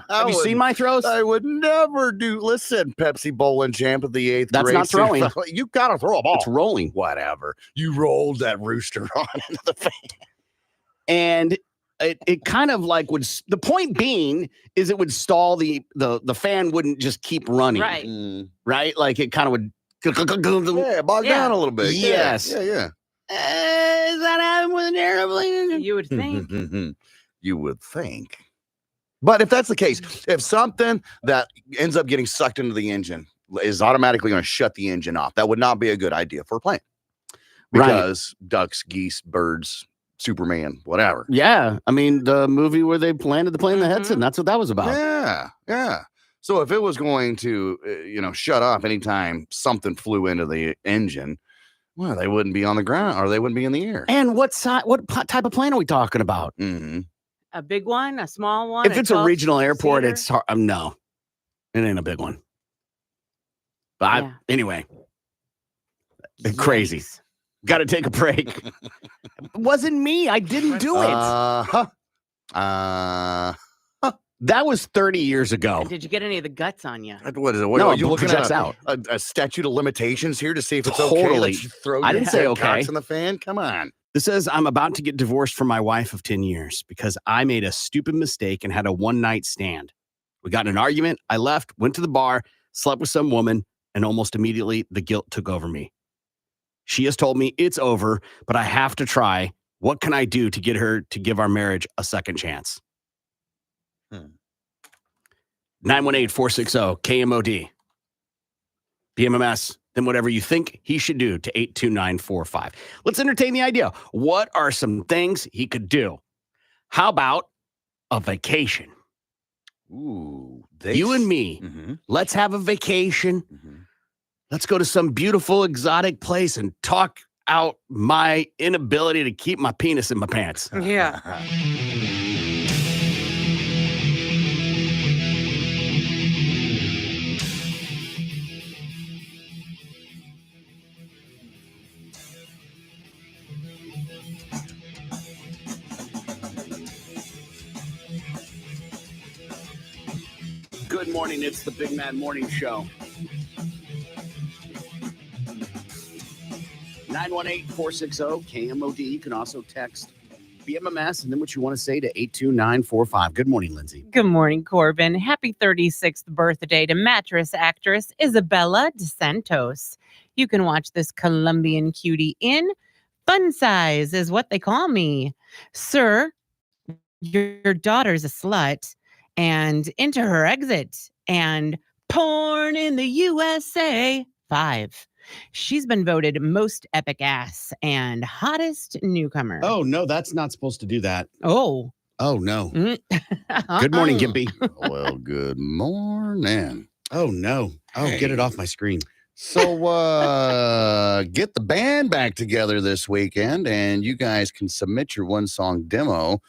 Have you seen my throws? I would never do. Listen, Pepsi bowling champ of the 8th That's grade. not throwing. You gotta throw a ball. It's rolling. Whatever. You rolled that rooster on into the fan. And it kind of like the point being is it would stall the fan wouldn't just keep running. Right. Right? Like it kind of would. Yeah, bog down a little bit. Yes. Yeah. Is that happening with an airplane? You would think. You would think. But if that's the case, if something that ends up getting sucked into the engine is automatically going to shut the engine off, that would not be a good idea for a plane. Because ducks, geese, birds, Superman, whatever. Yeah. I mean, the movie where they landed the plane in the headset, that's what that was about. Yeah. So if it was going to, shut off anytime something flew into the engine, well, they wouldn't be on the ground or they wouldn't be in the air. And what type of plane are we talking about? Mm-hmm. A big one, a small one. If it's a regional airport, seater? it's hard. No, it ain't a big one. But anyway, crazy. Yikes. Got to take a break. It wasn't me. I didn't do it. That was 30 years ago. Did you get any of the guts on you? What is it? No, are you looking projects at out. A statute of limitations here to see if it's okay? Totally. Let you throw I your didn't say okay. cocks in the fan? Come on. This says, I'm about to get divorced from my wife of 10 years because I made a stupid mistake and had a one-night stand. We got in an argument. I left, went to the bar, slept with some woman, and almost immediately the guilt took over me. She has told me it's over, but I have to try. What can I do to get her to give our marriage a second chance? 918-460-KMOD. Bmms. Then whatever you think he should do to 82945. Let's entertain the idea. What are some things he could do? How about a vacation? Ooh. You and me, let's have a vacation. Let's go to some beautiful exotic place and talk out my inability to keep my penis in my pants. Yeah. Good morning. It's the Big Mad Morning Show. 918-460-KMOD. You can also text BMMS and then what you want to say to 82945. Good morning, Lindsay. Good morning, Corbin. Happy 36th birthday to mattress actress Isabella DeSantos. You can watch this Colombian cutie in Fun Size is what they call me. Sir, your daughter's a slut and Into Her Exit and Porn in the USA 5. She's been voted most epic ass and hottest newcomer. Oh, no, that's not supposed to do that. Oh. Oh, no. Uh-uh. Good morning, Gimpy. Well, good morning. Oh, no. Oh, Hey. get it off my screen. So get the band back together this weekend, and you guys can submit your one-song demo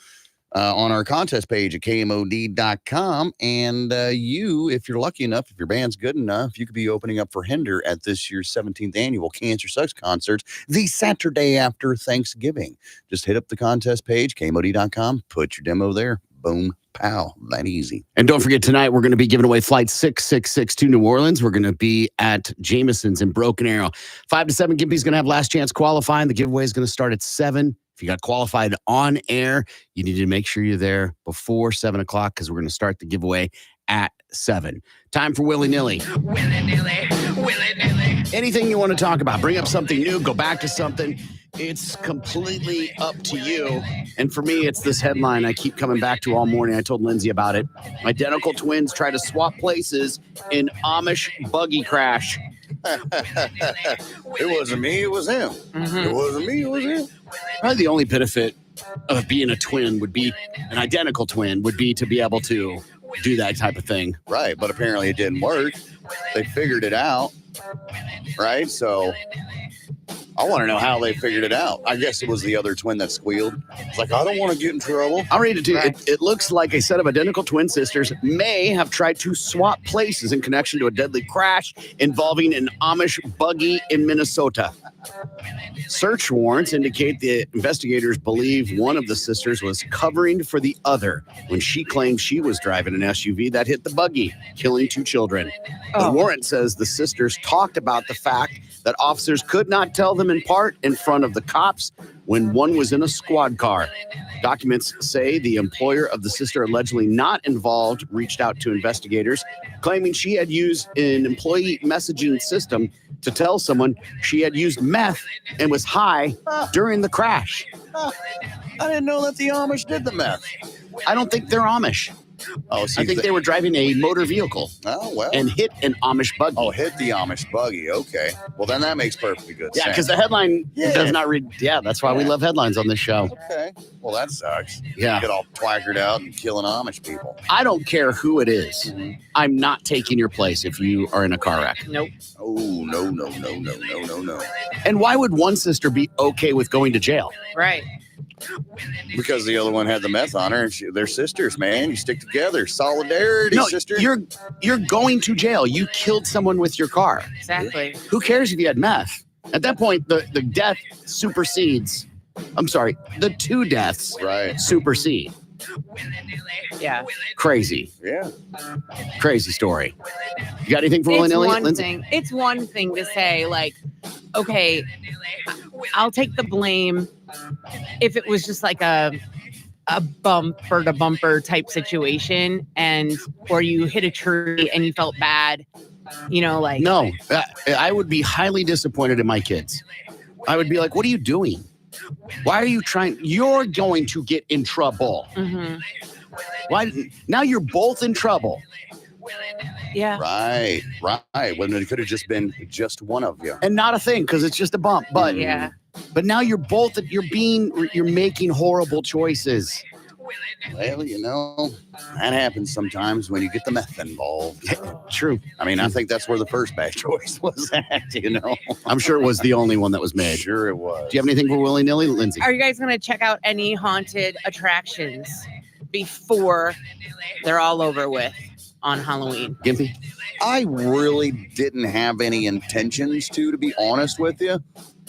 on our contest page at KMOD.com. And you, if you're lucky enough, if your band's good enough, you could be opening up for Hinder at this year's 17th annual Cancer Sucks concert the Saturday after Thanksgiving. Just hit up the contest page, KMOD.com, put your demo there. Boom, pow, that easy. And don't forget, tonight we're going to be giving away flight 666 to New Orleans. We're going to be at Jameson's in Broken Arrow. 5 to 7, Gimpy's going to have last chance qualifying. The giveaway is going to start at 7. If you got qualified on air, you need to make sure you're there before 7 o'clock because we're going to start the giveaway at 7. Time for Willy Nilly. Anything you want to talk about, bring up something new, go back to something. It's completely up to you. And for me, it's this headline I keep coming back to all morning. I told Lindsay about it. Identical twins try to swap places in Amish buggy crash. It wasn't me, it was him. Mm-hmm. It wasn't me, it was him. Probably the only benefit of being a twin would be, an identical twin would be to be able to do that type of thing. Right, but apparently it didn't work. They figured it out, right? So I want to know how they figured it out. I guess it was the other twin that squealed. It's like, I don't want to get in trouble. I'll read it to you. Right. It looks like a set of identical twin sisters may have tried to swap places in connection to a deadly crash involving an Amish buggy in Minnesota. Search warrants indicate the investigators believe one of the sisters was covering for the other when she claimed she was driving an SUV that hit the buggy, killing 2 children. The warrant says the sisters talked about the fact that officers could not tell them in part in front of the cops when one was in a squad car. Documents say the employer of the sister allegedly not involved reached out to investigators, claiming she had used an employee messaging system to tell someone she had used meth and was high during the crash. I didn't know that the Amish did the meth. I don't think they're Amish. Oh, see, I think they were driving a motor vehicle Oh, well. and hit an Amish buggy. Oh, hit the Amish buggy. Okay. Well, then that makes perfectly good Yeah, sense. because the headline Yeah. does not read. Yeah, that's why we love headlines on this show. Okay. Well, that sucks. Yeah. Get all twaggered out and killing Amish people. I don't care who it is. I'm not taking your place if you are in a car wreck. Nope. Oh, no. And why would one sister be okay with going to jail? Right. Because the other one had the meth on her. And they're sisters, man. You stick together. Solidarity, No, sister. you're going to jail. You killed someone with your car. Exactly. Who cares if you had meth? At that point, the death supersedes. I'm sorry, the 2 deaths Right. supersede. Yeah. Crazy. Yeah. Crazy story. You got anything for Willy It's Nilly? one Lindsay? thing. It's one thing to say, like, okay, I'll take the blame if it was just like a bumper to bumper type situation, and or you hit a tree and you felt bad, like No, I would be highly disappointed in my kids. I would be like, what are you doing? Why are you trying? You're going to get in trouble. Mhm. Why? Now you're both in trouble. Yeah. Right. When it could have just been just one of you. And not a thing because it's just a bump. But Yeah. But now you're making horrible choices. Well, that happens sometimes when you get the meth involved. True. I mean, I think that's where the first bad choice was at, I'm sure it was the only one that was made. Sure it was. Do you have anything for Willy Nilly, Lindsay? Are you guys going to check out any haunted attractions before they're all over with on Halloween? Gimpy? I really didn't have any intentions to be honest with you.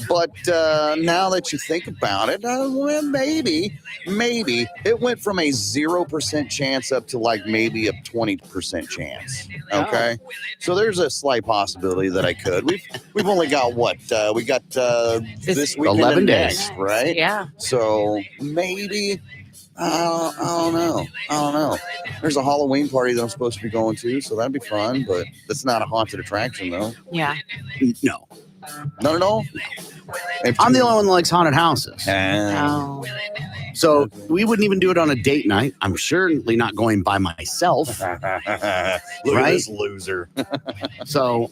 But now that you think about it, well, maybe it went from a 0% chance up to like maybe a 20% chance. Okay, so there's a slight possibility that I could. We've only got what we got this weekend 11 and days. next, right? Yeah. So maybe I don't know. There's a Halloween party that I'm supposed to be going to, so that'd be fun. But that's not a haunted attraction, though. Yeah. No. Not at all. I'm the only one that likes haunted houses. Oh. So we wouldn't even do it on a date night. I'm certainly not going by myself. Look at Right? this loser. So,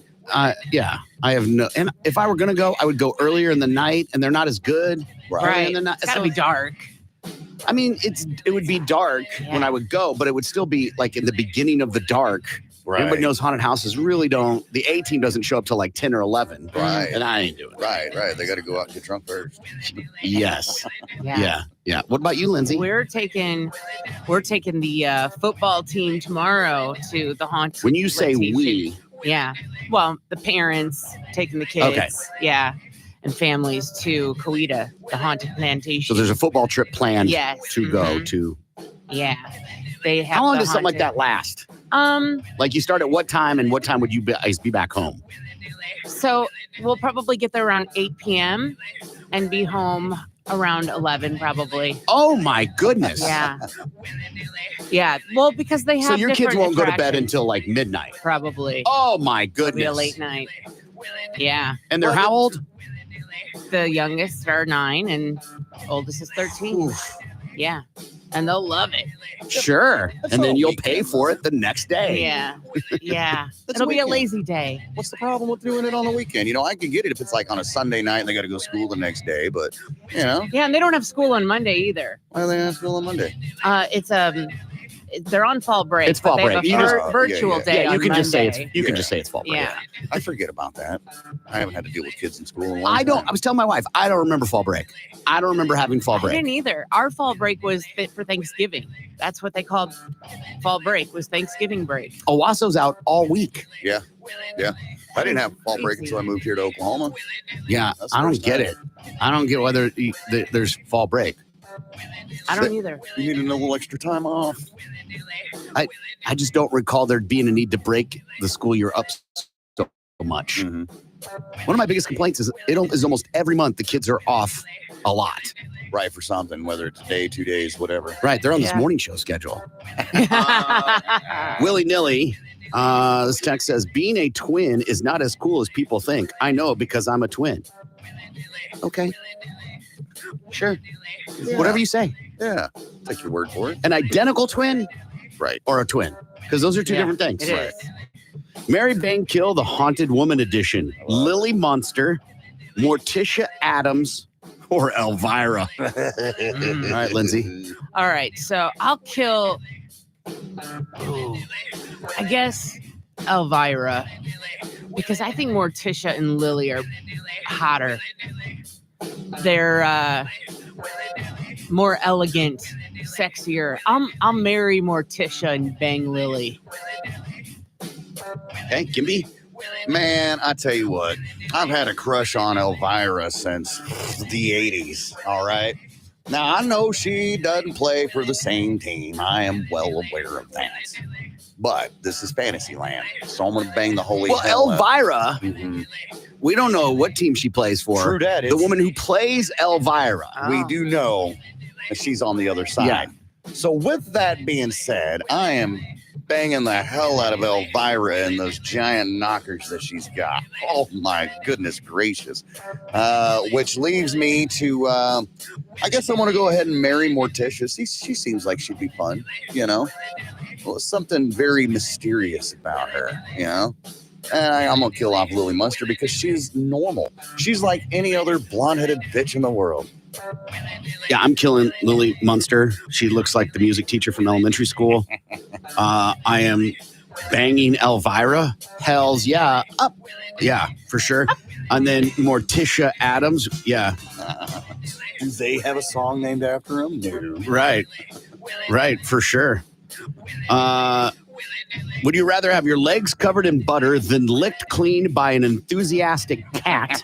yeah, I have no. And if I were going to go, I would go earlier in the night, and they're not as good. Right. In the night. It's got to So, be dark. I mean, it would be dark when I would go, but it would still be like in the beginning of the dark. Right. Everybody knows haunted houses really don't. The A team doesn't show up till like 10 or 11. Right. And I ain't doing it. Right. They got to go out and get drunk first. Yes. Yeah. Yeah. What about you, Lindsay? We're taking the football team tomorrow to the haunted. When you say location. we, Yeah. Well, the parents taking the kids. Okay. Yeah. And families to Coweta, the haunted plantation. so there's a football trip planned Yes. to go Mhm. to. Yeah. They have How long the does something like haunted- that last? Um, Like you start at what time and what time would you guys be back home? so we'll probably get there around 8 p.m. and be home around 11 probably. Oh my goodness. Yeah. Yeah. Well, because they have So your kids different won't go to bed attractions, until like midnight. probably. Oh my It'll be a goodness. late night. Yeah. And they're how old? The youngest are 9 and oldest is 13. Oof. Yeah. And they'll love it. Sure. That's And then all you'll weekend, pay for it the next day. Yeah. Yeah. That's It'll be a weekend. lazy day. What's the problem with doing it on the weekend? You know, I could get it if it's like on a Sunday night and they got to go to school the next day, but you know, Yeah, and they don't have school on Monday either. why are they not school on Monday? They're on fall break. It's fall but they break. Have You a just- virtual yeah. day. Yeah, you on can just say Monday. it's just say it's fall break. Yeah. I forget about that. I haven't had to deal with kids in school in a long I don't. time. I was telling my wife, I don't remember fall break. I don't remember having fall I break. didn't either. Our fall break was fit for Thanksgiving. That's what they called fall break, was Thanksgiving break. Owasso's out all week. I didn't have fall break until I moved here to Oklahoma. Yeah, That's I don't first get time. it. I don't get whether there's fall break. I don't either. You need a little extra time off. I just don't recall there being a need to break the school year up so much. Mhm. One of my biggest complaints is is almost every month the kids are off a lot. Right, for something, whether it's a day, 2 days, whatever. Right, they're on this Yeah. morning show schedule. Willy nilly. This text says, being a twin is not as cool as people think. I know because I'm a twin. Okay. Sure. Whatever you say. Yeah, take your word for it. An identical twin Right. or a twin? Because those are two Yeah, different things. It is. Mary Bang Kill, the Haunted Woman Edition. Lily Munster, Morticia Adams, or Elvira. All right, Lindsay. All right, so I'll kill, I guess, Elvira, because I think Morticia and Lily are hotter. They're more elegant, sexier. I'll marry Morticia and bang Lily. Okay, Gimby. Man, I tell you what, I've had a crush on Elvira since the 80s, all right? Now, I know she doesn't play for the same team. I am well aware of that. But this is Fantasyland, so I'm going to bang the holy Well, hell out. Elvira, Mhm. we don't know what team she plays for. True that. The it's- woman who plays Elvira. We do know that she's on the other side. Yeah. So with that being said, I am banging the hell out of Elvira and those giant knockers that she's got. Oh my goodness gracious. Which leaves me to, I guess I want to go ahead and marry Morticia. She seems like she'd be fun, you know? Well, something very mysterious about her, you know? And I'm going to kill off Lily Munster because she's normal. She's like any other blonde-headed bitch in the world. Yeah, I'm killing Lily Munster. She looks like the music teacher from elementary school. I am banging Elvira. Hells yeah. Up. Yeah, for sure. And then Morticia Adams. Yeah. Do they have a song named after him? No. Right. Right, for sure. Would you rather have your legs covered in butter than licked clean by an enthusiastic cat?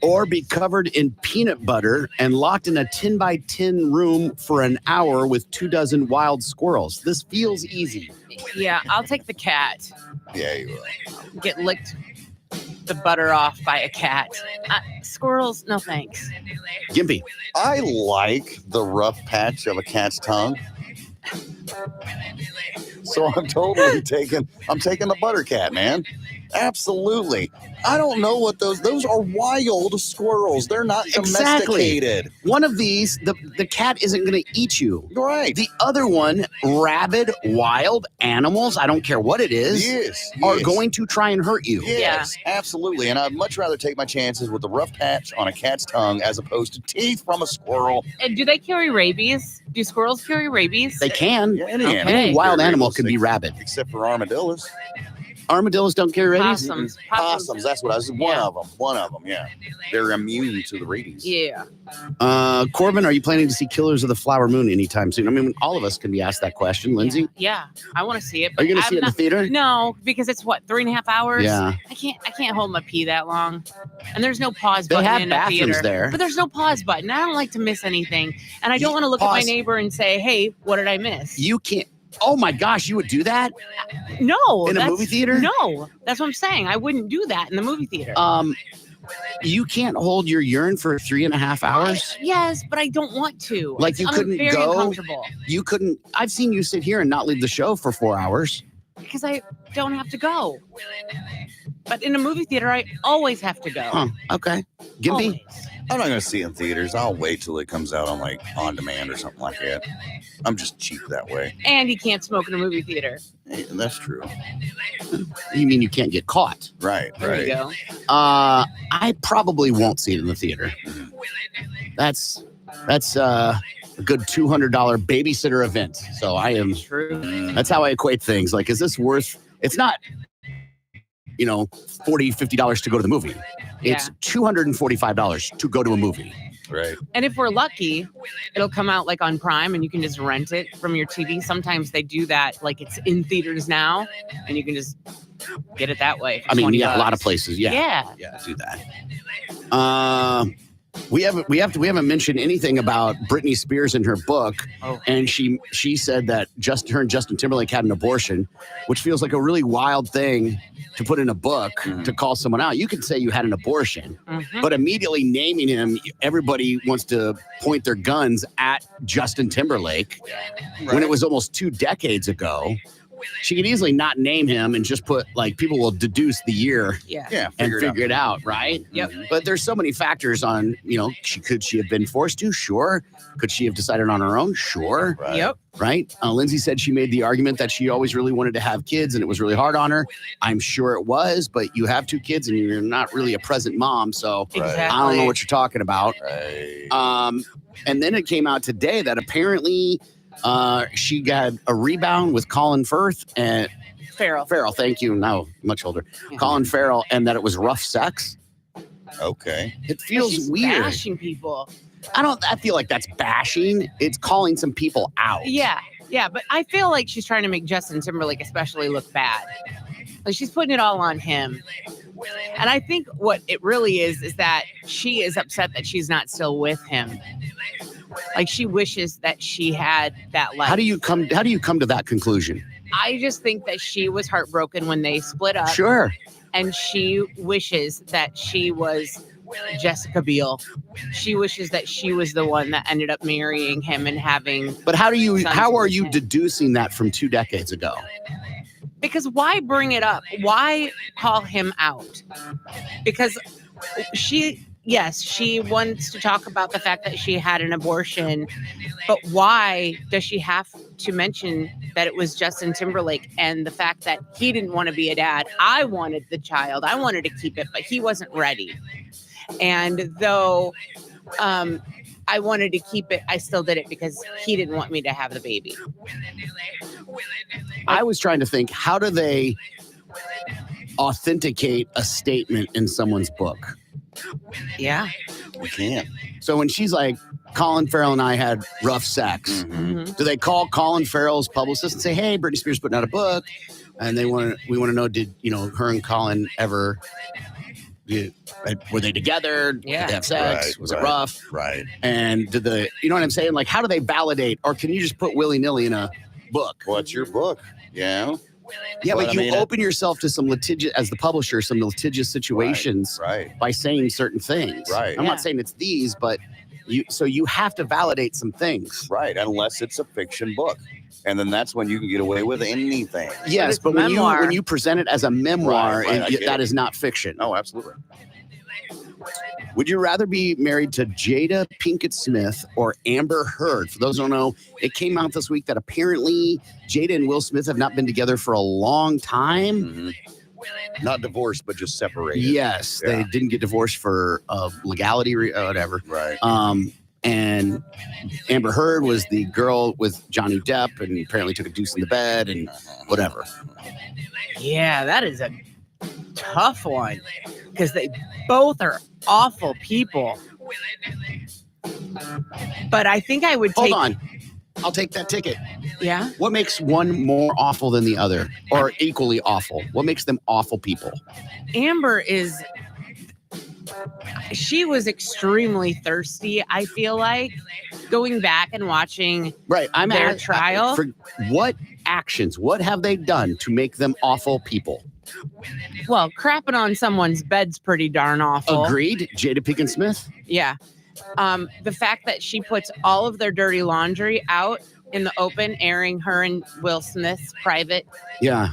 Or be covered in peanut butter and locked in a 10 by 10 room for an hour with 24 wild squirrels? This feels easy. Yeah, I'll take the cat. Yeah, you will. Get licked the butter off by a cat. Squirrels, no thanks. Gimpy. I like the rough patch of a cat's tongue. So I'm totally taking the butter cat, man. Absolutely. I don't know what those are wild squirrels. They're not Exactly. domesticated. One of these, the cat isn't going to eat you. Right. The other one, rabid, wild animals, I don't care what it is, Yes. are going to try and hurt you. Yes, absolutely. And I'd much rather take my chances with the rough patch on a cat's tongue as opposed to teeth from a squirrel. And do they carry rabies? Do squirrels carry rabies? They can. Yeah, any Okay. animal Any wild carry animal those can be things, rabid. except for armadillos. Armadillos don't carry rabies? Possums. Possums. That's what I was. Yeah. One of them. Yeah, they're immune to the rabies. Yeah. Corbin, are you planning to see Killers of the Flower Moon anytime soon? I mean, all of us can be asked that question. Lindsay, Yeah. I want to see it. are you going to I'm see it in the theater? No, because it's what, 3.5 hours? Yeah. I can't hold my pee that long. And there's no pause They button have in a bathrooms theater. there. But there's no pause button. I don't like to miss anything. And I don't want to look at my Pause. neighbor and say, hey, what did I miss? You can't. Oh my gosh, you would do that No. in a that's- movie theater? No. That's what I'm saying. I wouldn't do that in the movie theater. You can't hold your urine for 3.5 hours. Yes, but I don't want to. Like you I'm couldn't very go. uncomfortable You couldn't. I've seen you sit here and not leave the show for 4 hours. because I don't have to go. But in a movie theater, I always have to go. Huh? Okay. Gimpy. Always. I'm not going to see it in theaters. I'll wait till it comes out on like on demand or something like that. I'm just cheap that way. And you can't smoke in a movie theater. Hey, that's true. You mean you can't get caught? Right. There Right. you go. I probably won't see it in the theater. That's a good $200 babysitter event. So I am. True. That's how I equate things. Like, is this worth? It's not, $40, $50 to go to the movie. It's $245 to go to a movie. Right. And if we're lucky, it'll come out like on Prime and you can just rent it from your TV. Sometimes they do that, like it's in theaters now and you can just get it that way. I mean, yeah, a lot of $20. places. Yeah. Yeah, do that. We haven't mentioned anything about Britney Spears in her book, and she said that her and Justin Timberlake had an abortion, which feels like a really wild thing to put in a book to call someone out. You can say you had an abortion, but immediately naming him, everybody wants to point their guns at Justin Timberlake when it was almost 2 decades ago. She could easily not name him and just put like people will deduce the year and figure it out, right? Yep. But there's so many factors on, could she have been forced to? Sure. Could she have decided on her own? Sure. Right. Yep. Right. Lindsay said she made the argument that she always really wanted to have kids and it was really hard on her. I'm sure it was, but you have 2 kids and you're not really a present mom. So Exactly. I don't know what you're talking about. Right. And then it came out today that apparently she got a rebound with Colin Firth and Farrell. thank you. Now much older. Colin Farrell, and that it was rough sex. Okay. It feels She's weird. bashing people. I feel like that's bashing. It's calling some people out. Yeah. Yeah. But I feel like she's trying to make Justin Timberlake especially look bad. Like she's putting it all on him. And I think what it really is that she is upset that she's not still with him. Like she wishes that she had that life. How do you come to that conclusion? I just think that she was heartbroken when they split up. Sure. And she wishes that she was Jessica Biel. She wishes that she was the one that ended up marrying him and having. But how are with you him. deducing that from 2 decades ago? Because why bring it up? Why call him out? Because she wants to talk about the fact that she had an abortion, but why does she have to mention that it was Justin Timberlake and the fact that he didn't want to be a dad? I wanted the child. I wanted to keep it, but he wasn't ready. And though I wanted to keep it, I still did it because he didn't want me to have the baby. I was trying to think, how do they authenticate a statement in someone's book? Yeah. We can't. So when she's like, Colin Farrell and I had rough sex, Mm-hmm. do they call Colin Farrell's publicist and say, hey, Britney Spears putting out a book, and we want to know, did her and Colin ever were they together? Yeah. Did they have sex? Right, Was it right. rough? Right. And did you know what I'm saying? Like, how do they validate, or can you just put willy-nilly in a book? What's your book? Yeah. Yeah, But but I you mean, open yourself to some litigious, as the publisher, some litigious situations Right. by saying certain things. Right. I'm Yeah. not saying it's these, but you have to validate some things. Right. Unless it's a fiction book. And then that's when you can get away with anything. Yes, it's but memoir. when you present it as a memoir, Right, I get that it. is not fiction. Oh, absolutely. Would you rather be married to Jada Pinkett Smith or Amber Heard? For those who don't know, it came out this week that apparently Jada and Will Smith have not been together for a long time. Mhm. Not divorced, but just separated. Yes, Yeah. they didn't get divorced for legality or whatever. Right. And Amber Heard was the girl with Johnny Depp and apparently took a deuce in the bed and whatever. Yeah, that is a tough one because they both are awful people. But I think I would take. Hold on. I'll take that ticket. Yeah. What makes one more awful than the other or equally awful? What makes them awful people? Amber is. She was extremely thirsty, I feel like, going back and watching their trial. For what actions, what have they done to make them awful people? Well, crapping on someone's bed's pretty darn awful. Agreed. Jada Pinkett Smith? Yeah. The fact that she puts all of their dirty laundry out in the open, airing her and Will Smith's private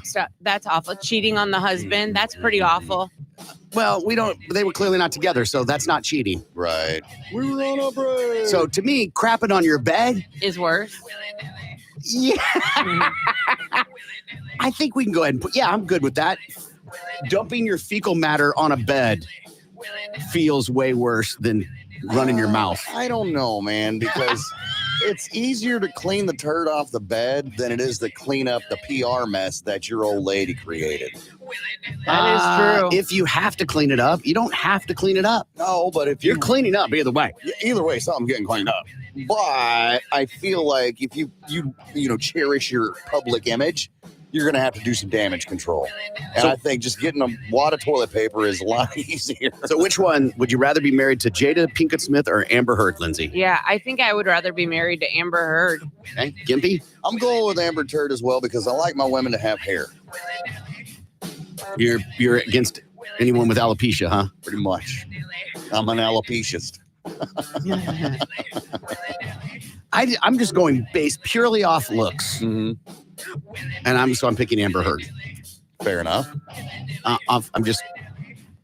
stuff, that's awful. Cheating on the husband, that's pretty awful. Well, they were clearly not together, so that's not cheating. Right. We were on a break. So to me, crapping on your bed is worse. Yeah. I think we can go ahead and I'm good with that. Dumping your fecal matter on a bed feels way worse than running your mouth. I don't know, man, because it's easier to clean the turd off the bed than it is to clean up the PR mess that your old lady created. That is true. If you have to clean it up, you don't have to clean it up. No, but if you're cleaning up either way. Either way, something's getting cleaned up. But I feel like if you cherish your public image, you're going to have to do some damage control. And I think just getting a wad of toilet paper is a lot easier. So which one would you rather be married to, Jada Pinkett Smith or Amber Heard, Lindsay? Yeah, I think I would rather be married to Amber Heard. Okay, Gimpy? I'm going with Amber Heard as well because I like my women to have hair. You're against anyone with alopecia, huh? Pretty much. I'm an alopeciast. I'm just going based purely off looks. Mm-hmm. And I'm picking Amber Heard. Fair enough.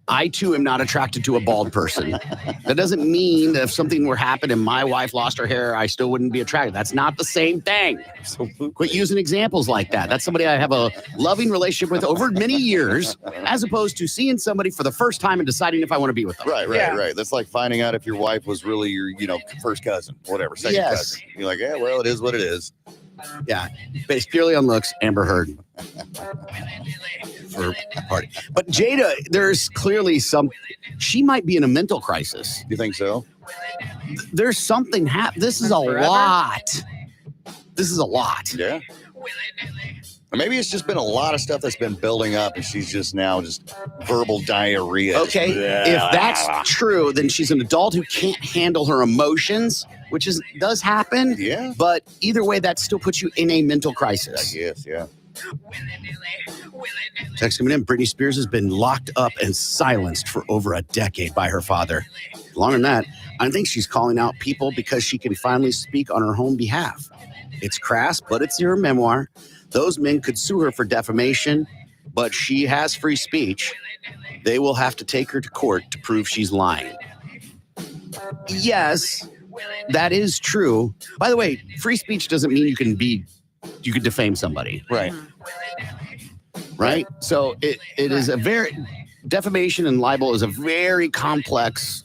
I too am not attracted to a bald person. That doesn't mean that if something were to happen and my wife lost her hair, I still wouldn't be attracted. That's not the same thing. So quit using examples like that. That's somebody I have a loving relationship with over many years, as opposed to seeing somebody for the first time and deciding if I want to be with them. Right. That's like finding out if your wife was really your, first cousin, whatever, second cousin. You're like, yeah, well, it is what it is. Yeah, based purely on looks, Amber Heard. For party. But Jada, there's clearly she might be in a mental crisis. You think so? There's something This is a lot. This is a lot. Yeah. Or maybe it's just been a lot of stuff that's been building up and she's just now verbal diarrhea. Okay, if that's true, then she's an adult who can't handle her emotions, which does happen. Yeah. But either way, that still puts you in a mental crisis. I guess, yeah. Text coming in. Britney Spears has been locked up and silenced for over a decade by her father. Longer than that, I think she's calling out people because she can finally speak on her own behalf. It's crass, but it's her memoir. Those men could sue her for defamation, but she has free speech. They will have to take her to court to prove she's lying. Yes, that is true. By the way, free speech doesn't mean you can defame somebody. Right. Right? So it is defamation and libel is a very complex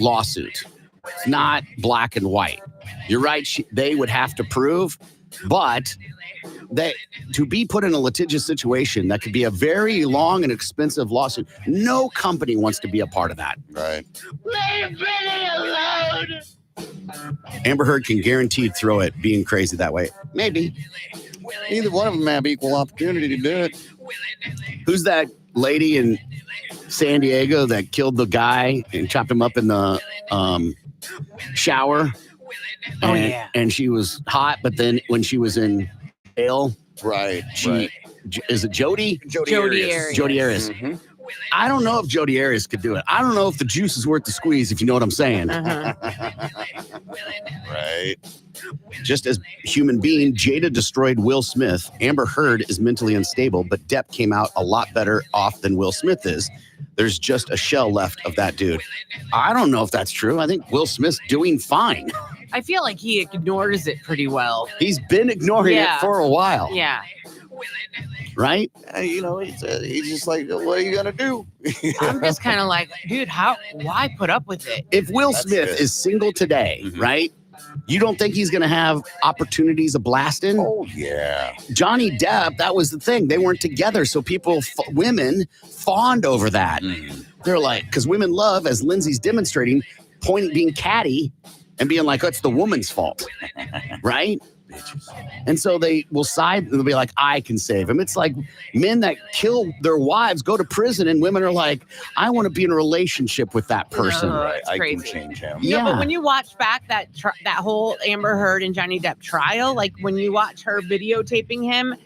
lawsuit. It's not black and white. You're right. They would have to prove, but to be put in a litigious situation, that could be a very long and expensive lawsuit. No company wants to be a part of that. Right. Leave Britney alone. Amber Heard can guaranteed throw it being crazy that way. Maybe. Either one of them have equal opportunity to do it. Who's that lady in San Diego that killed the guy and chopped him up in the shower? And she was hot, but then when she was in jail, is it Jody? Jody Arias. Jody Arias. Mm-hmm. I don't know if Jody Arias could do it. I don't know if the juice is worth the squeeze, if you know what I'm saying. Right. Just as human being, Jada destroyed Will Smith. Amber Heard is mentally unstable, but Depp came out a lot better off than Will Smith is. There's just a shell left of that dude. I don't know if that's true. I think Will Smith's doing fine. I feel like he ignores it pretty well. He's been ignoring it for a while. Yeah. right? He's just like, what are you gonna do? I'm just kind of like, dude, why put up with it? If Will That's Smith good. is single today, Mhm. right? You don't think he's going to have opportunities of blasting? Oh yeah. Johnny Depp, that was the thing. They weren't together, so women fawned over that. Mhm. They're like, because women love, as Lindsay's demonstrating, being catty and being like, oh, it's the woman's fault, right? Bitches. And so they will side. They'll be like, I can save him. It's like men that kill their wives go to prison, and women are like, I want to be in a relationship with that person. No. Right. It's I can crazy. change him. Yeah. No, but when you watch back that whole Amber Heard and Johnny Depp trial, like when you watch her videotaping him,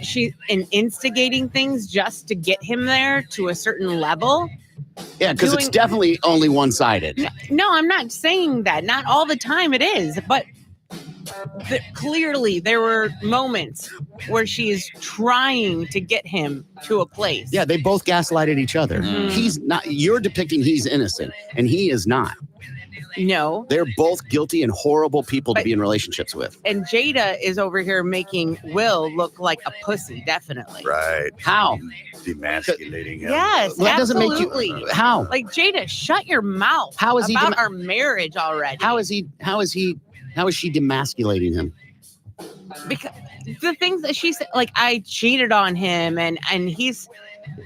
she's instigating things just to get him there to a certain level. Yeah, because it's doing- definitely only one-sided. No, I'm not saying that. Not all the time it is, but clearly there were moments where she is trying to get him to a place. Yeah, they both gaslighted each other. Mhm. He's not. You're depicting he's innocent, and he is not. No. They're both guilty and horrible people to But- be in relationships with. And Jada is over here making Will look like a pussy, definitely. Right. How? Demasculating him. Yes, Well, that doesn't make absolutely. you. How? Like Jada, shut your mouth. How is he about dem- our marriage already? How is he? How is she demasculating him? Because the things that she said, like I cheated on him, and he's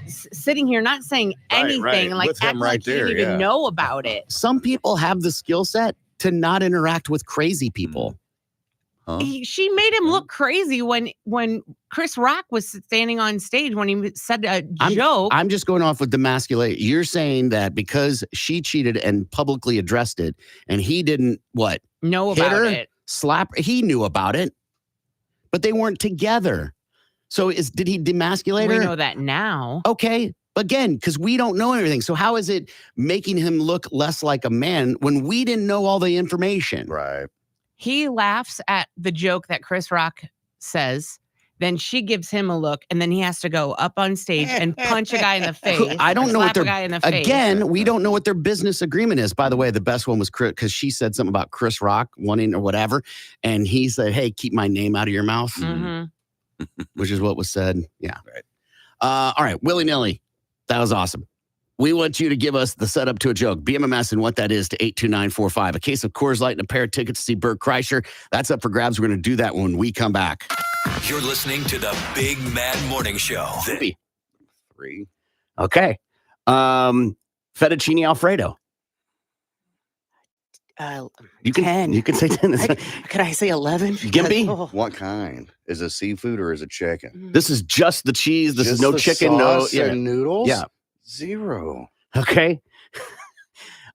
sitting here not saying Right, anything, right. like With him acting right like he there, didn't even yeah. know about it. Some people have the skill set to not interact with crazy people. Huh? She made him look crazy when Chris Rock was standing on stage when he said a joke. I'm just going off with demasculate. You're saying that because she cheated and publicly addressed it, and he didn't know hit about her, it. slap. He knew about it, but they weren't together. So did he demasculate We her? know that now. Okay. Again, because we don't know everything. So how is it making him look less like a man when we didn't know all the information? Right. He laughs at the joke that Chris Rock says. Then she gives him a look, and then he has to go up on stage and punch a guy in the face. I don't or know what slap their a guy in the face. again. We don't know what their business agreement is. By the way, the best one was Chris because she said something about Chris Rock wanting or whatever, and he said, "Hey, keep my name out of your mouth," Mhm. which is what was said. Yeah. Right. All right, willy nilly. That was awesome. We want you to give us the setup to a joke, BMMS, and what that is to 82945. A case of Coors Light and a pair of tickets to see Bert Kreischer. That's up for grabs. We're going to do that when we come back. You're listening to the Big Mad Morning Show. 3. Okay. Fettuccine Alfredo. You can 10. You can say 10. Could I say 11? Gimpy? Oh. What kind? Is it seafood or is it chicken? This is just the cheese. This is Just no the chicken. No. sauce Yeah. and noodles? Yeah. 0. Okay.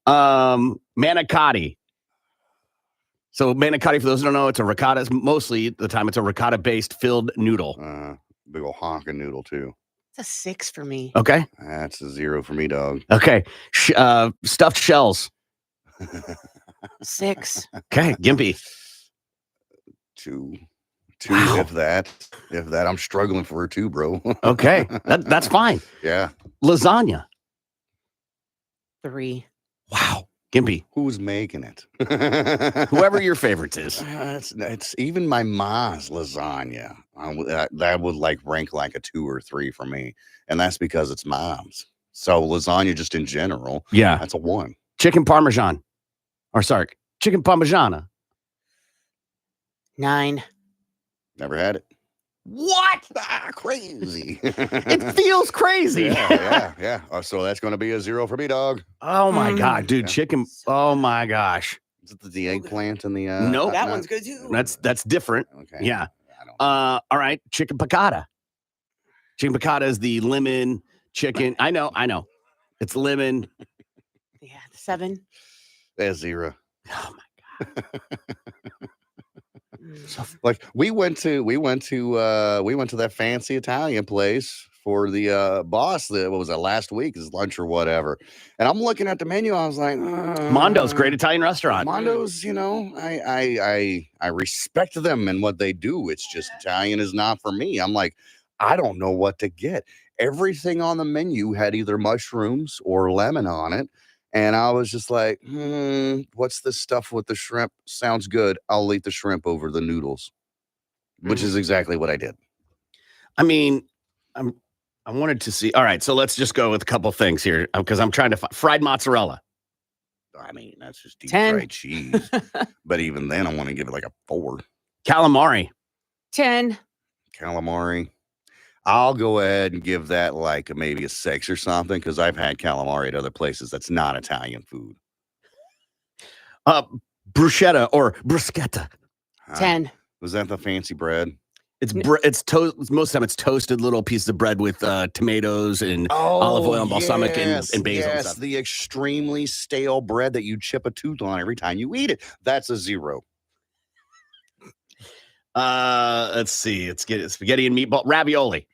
Manicotti. So manicotti, for those who don't know, it's a ricotta. Mostly the time it's a ricotta-based filled noodle. Big ol' honking noodle too. It's a 6 for me. Okay. That's a 0 for me, dog. Okay. Stuffed shells. 6. Okay. Gimpy. 2. Wow. If that. I'm struggling for a 2, bro. Okay. That's fine. Yeah. Lasagna. 3. Wow. Gimpy. Who's making it? Whoever your favorites is. It's even my ma's lasagna. That would rank like a 2 or 3 for me, and that's because it's mom's. So lasagna, just in general, Yeah. that's a 1. Chicken Parmesan. Chicken Parmigiana. 9. Never had it. What? Crazy. It feels crazy. Yeah. So that's going to be a 0 for me, dog. Oh my God, dude. Yeah. Chicken. Oh my gosh. Is it the eggplant and the? Nope. That one's good too. That's different. Okay. Yeah. I don't. All right. Chicken piccata. Chicken piccata is the lemon chicken. I know. It's lemon. Yeah, 7. That's 0. Oh my God. Like we went to that fancy Italian place for the boss that what was that last week, his lunch or whatever. And I'm looking at the menu, I was like, Mondo's great Italian restaurant. Mondo's, I respect them and what they do. It's just Italian is not for me. I'm like, I don't know what to get. Everything on the menu had either mushrooms or lemon on it. And I was just like, what's this stuff with the shrimp? Sounds good. I'll eat the shrimp over the noodles, which is exactly what I did. I mean, I wanted to see. All right, so let's just go with a couple things here because I'm trying to find fried mozzarella. I mean, that's just deep 10. fried cheese. But even then, I want to give it like a 4. Calamari. 10. Calamari. I'll go ahead and give that like maybe a 6 or something because I've had calamari at other places that's not Italian food. Bruschetta or bruschetta. 10. Was that the fancy bread? It's toast. Most of the time, it's toasted little pieces of bread with tomatoes and olive oil and balsamic and basil. And Yes, stuff. the extremely stale bread that you chip a tooth on every time you eat it. That's a 0. Let's see. Let's get spaghetti and meatball ravioli.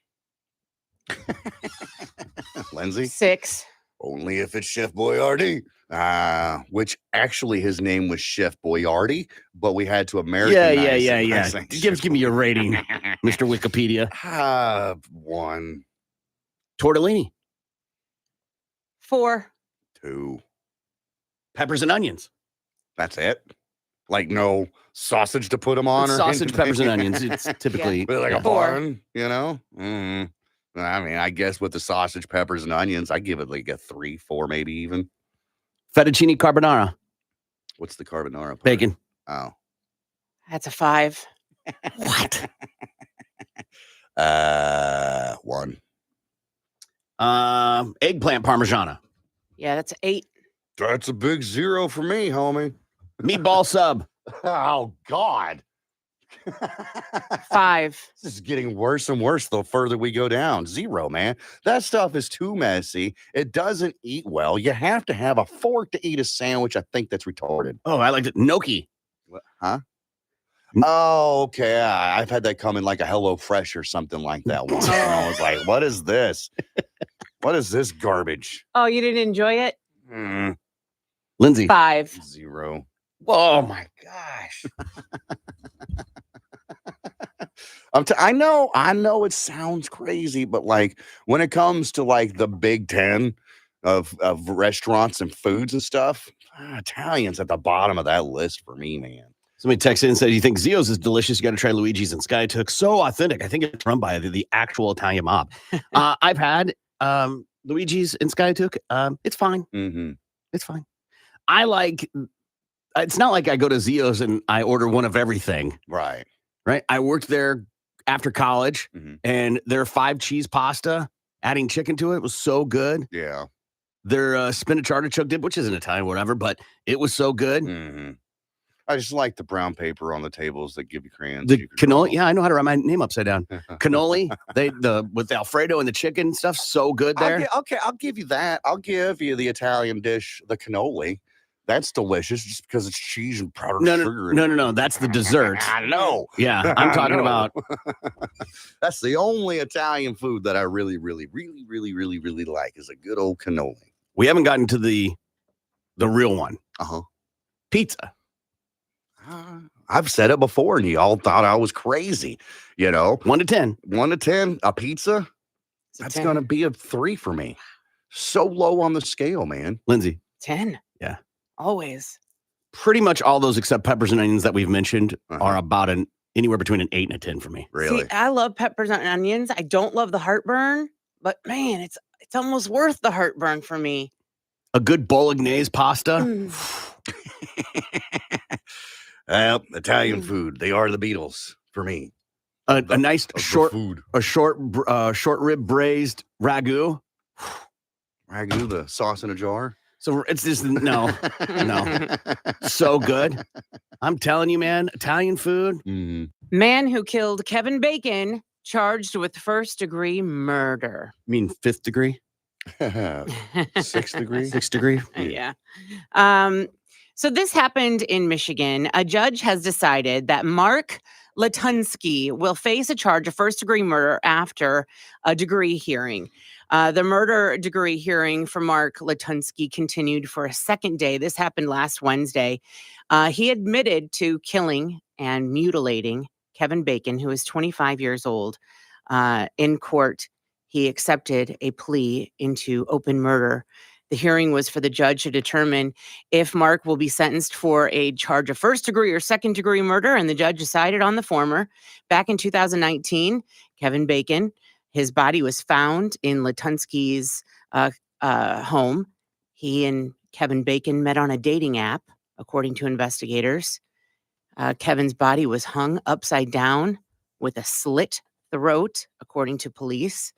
Lindsay? 6. Only if it's Chef Boyardee. Which actually his name was Chef Boyardee, but we had to Americanize Yeah. Give me your rating, Mr. Wikipedia. 1. Tortellini. 4. 2. Peppers and onions. That's it. Like no sausage to put them on, It's or sausage, anything? peppers, and onions. It's typically Like a 4. bun, you know. I mean, I guess with the sausage, peppers, and onions, I give it like a 3, 4, maybe even. fettuccine carbonara. What's the carbonara part? Bacon. Oh, That's a 5. What? 1. Eggplant parmigiana. Yeah, that's 8. That's a big 0 for me, homie. Meatball sub. Oh God. 5. This is getting worse and worse the further we go down. 0, man. That stuff is too messy. It doesn't eat well. You have to have a fork to eat a sandwich. I think that's retarded. Oh, I liked it. Gnocchi. Huh? Oh, okay. I've had that come in like a Hello Fresh or something like that once. And I was like, what is this? What is this garbage? Oh, you didn't enjoy it? Lindsay. 5. 0. Oh my gosh. I know it sounds crazy, but like when it comes to like the Big 10 of restaurants and foods and stuff, Italian's at the bottom of that list for me, man. Somebody texted in and said, you think Zio's is delicious? You got to try Luigi's and Skytook. So authentic. I think it's run by the actual Italian mob. I've had Luigi's and Skytook. It's fine. Mm-hmm. It's fine. I like, it's not like I go to Zio's and I order one of everything. Right. I worked there after college, and their 5 cheese pasta, adding chicken to it was so good. Yeah. Their spinach artichoke dip, which isn't Italian, whatever, but it was so good. Mm-hmm. I just like the brown paper on the tables that give you crayons. The cannoli, yeah, I know how to write my name upside down. Cannoli, with the Alfredo and the chicken stuff, so good there. I'll give you that. I'll give you the Italian dish, the cannoli. That's delicious just because it's cheese and powdered sugar. No. That's the dessert. I know. Yeah, I'm talking about. That's the only Italian food that I really, really, really, really, really, really like is a good old cannoli. We haven't gotten to the real one. Pizza. I've said it before, and you all thought I was crazy. 1 to 10. 1 to 10, a pizza. That's going to be a 3 for me. So low on the scale, man. Lindsay. 10. Yeah. Always. Pretty much all those except peppers and onions that we've mentioned are about anywhere between an 8 and a 10 for me. Really? See, I love peppers and onions. I don't love the heartburn, but man, it's almost worth the heartburn for me. A good bolognese pasta. Well, Italian food. They are the Beatles for me. A nice short food. short rib braised ragu. Ragu, the sauce in a jar. So it's just no. So good. I'm telling you, man, Italian food. Mm-hmm. Man who killed Kevin Bacon charged with first-degree murder. You mean 5th degree? 6th degree? 6th degree? Yeah. So this happened in Michigan. A judge has decided that Mark Latunsky will face a charge of first-degree murder after a degree hearing. The murder degree hearing for Mark Latunsky continued for a second day. This happened last Wednesday. He admitted to killing and mutilating Kevin Bacon, who is 25 years old. In court, he accepted a plea into open murder. The hearing was for the judge to determine if Mark will be sentenced for a charge of first-degree or second-degree murder, and the judge decided on the former. Back in 2019, Kevin Bacon, his body was found in Latunsky's home. He and Kevin Bacon met on a dating app, according to investigators. Kevin's body was hung upside down with a slit throat, according to police.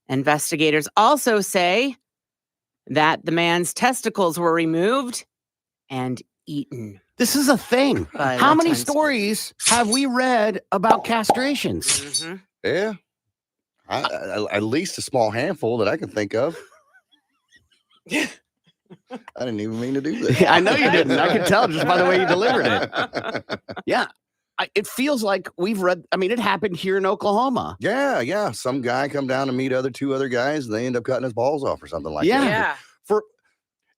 Investigators also say that the man's testicles were removed and eaten. This is a thing. by How many Latunsky. stories have we read about castrations? Mhm. Yeah. At least a small handful that I can think of. I didn't even mean to do that. I know you didn't. I could tell just by the way you delivered it. Yeah. It feels like we've read, I mean, it happened here in Oklahoma. Yeah. Some guy come down to meet two other guys, and they end up cutting his balls off or something like that. Yeah.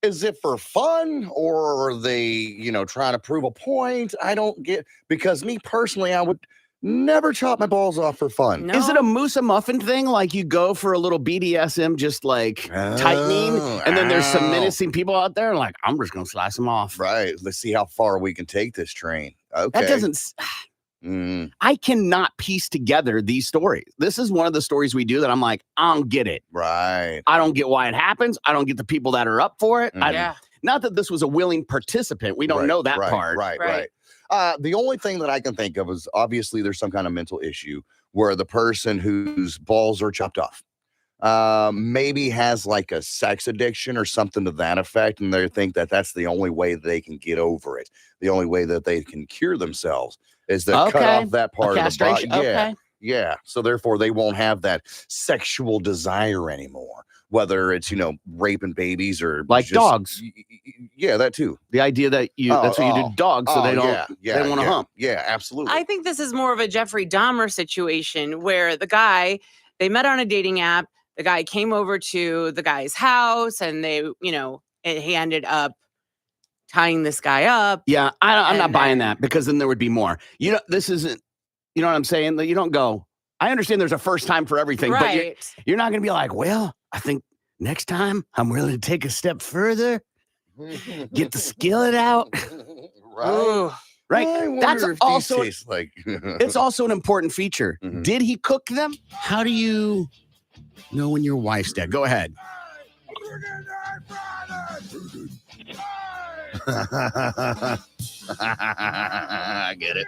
Is it for fun, or are they, trying to prove a point? I don't get, because me personally, I would never chop my balls off for fun. No. Is it a Musa muffin thing? Like you go for a little BDSM, just like tightening, and then there's some menacing people out there like, I'm just going to slice them off. Right. Let's see how far we can take this train. Okay. That doesn't, I cannot piece together these stories. This is one of the stories we do that I'm like, I don't get it. Right. I don't get why it happens. I don't get the people that are up for it. Yeah. Not that this was a willing participant. We don't know that part. Right. The only thing that I can think of is obviously there's some kind of mental issue where the person whose balls are chopped off maybe has like a sex addiction or something to that effect, and they think that that's the only way they can get over it. The only way that they can cure themselves is to cut off that part of the body. Yeah. So therefore they won't have that sexual desire anymore, whether it's, raping babies or like just, dogs. Yeah, that too. The idea that that's what you do to dogs, so they don't they want to hump. Yeah, absolutely. I think this is more of a Jeffrey Dahmer situation where the guy, they met on a dating app. The guy came over to the guy's house, and they, he ended up tying this guy up. Yeah, I'm not buying that, because then there would be more. This isn't, you know what I'm saying? You don't go, I understand there's a first time for everything, Right. but you're not going to be like, well, I think next time I'm willing to take a step further, get the skillet out. Right. Right. That's also, like it's also an important feature. Mhm. Did he cook them? How do you know when your wife's dead? Go ahead. I get it.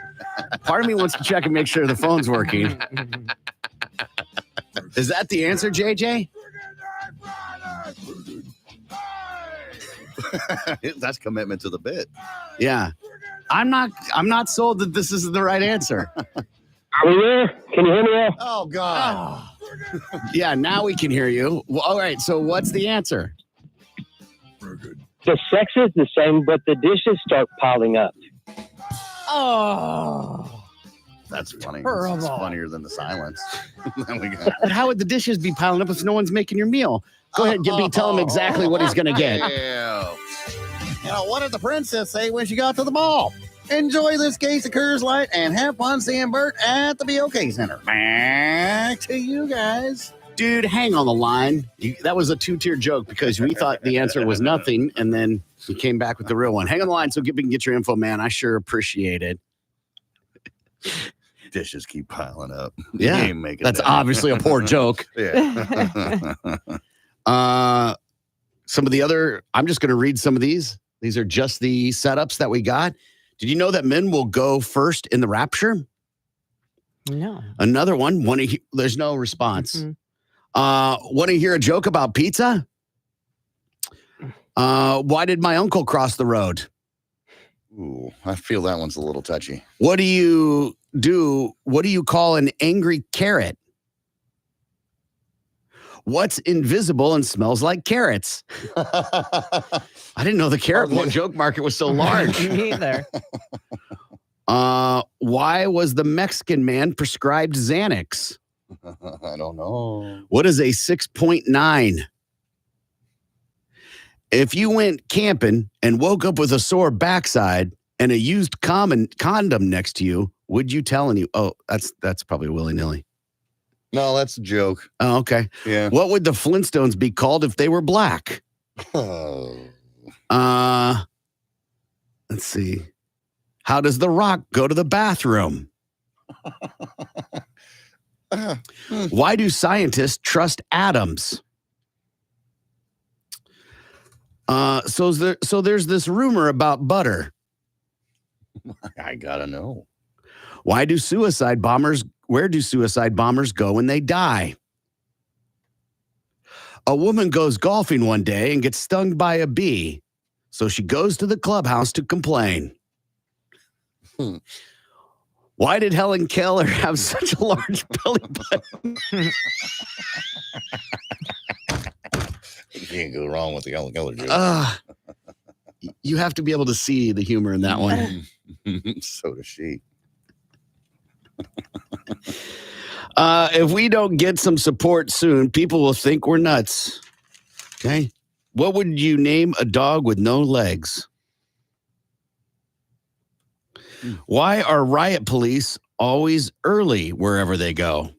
Part of me wants to check and make sure the phone's working. Is that the answer, JJ? That's commitment to the bit. Yeah. I'm not sold that this is the right answer. Are we there? Can you hear me now? Oh God. Yeah, now we can hear you. Well, all right, so what's the answer? The sex is the same, but the dishes start piling up. Oh. That's funny. Terrible. It's funnier than the silence. Then we got- But how would the dishes be piling up if no one's making your meal? Go ahead, Gibby, tell him exactly what he's going to get. Yeah. What did the princess say when she got to the ball? Enjoy this case of Coors Light and have fun seeing Bert at the BOK Center. Back to you guys. Dude, hang on the line. That was a two-tier joke because we thought the answer was nothing, and then you came back with the real one. Hang on the line so Gibby can get your info, man. I sure appreciate it. Dishes keep piling up. Yeah, You ain't making that's that. obviously a poor joke. Yeah. Some of the other, I'm just going to read some of these. These are just the setups that we got. Did you know that men will go first in the rapture? No. Another one. There's no response. Mhm. Want to hear a joke about pizza? Why did my uncle cross the road? Ooh, I feel that one's a little touchy. What do you do? What do you call an angry carrot? What's invisible and smells like carrots? I didn't know the carrot joke market was so large. Me neither. Why was the Mexican man prescribed Xanax? I don't know. What is a 6.9? If you went camping and woke up with a sore backside and a used condom next to you, would you tell any? Oh, that's probably willy-nilly. No, that's a joke. Oh, okay. Yeah. What would the Flintstones be called if they were black? Let's see. How does The Rock go to the bathroom? Why do scientists trust atoms? So there's this rumor about butter. I gotta know. Where do suicide bombers go when they die? A woman goes golfing one day and gets stung by a bee. So she goes to the clubhouse to complain. Why did Helen Keller have such a large belly button? You can't go wrong with the Helen Keller joke. You have to be able to see the humor in that one. So does she. If we don't get some support soon, people will think we're nuts. Okay. What would you name a dog with no legs? Why are riot police always early wherever they go?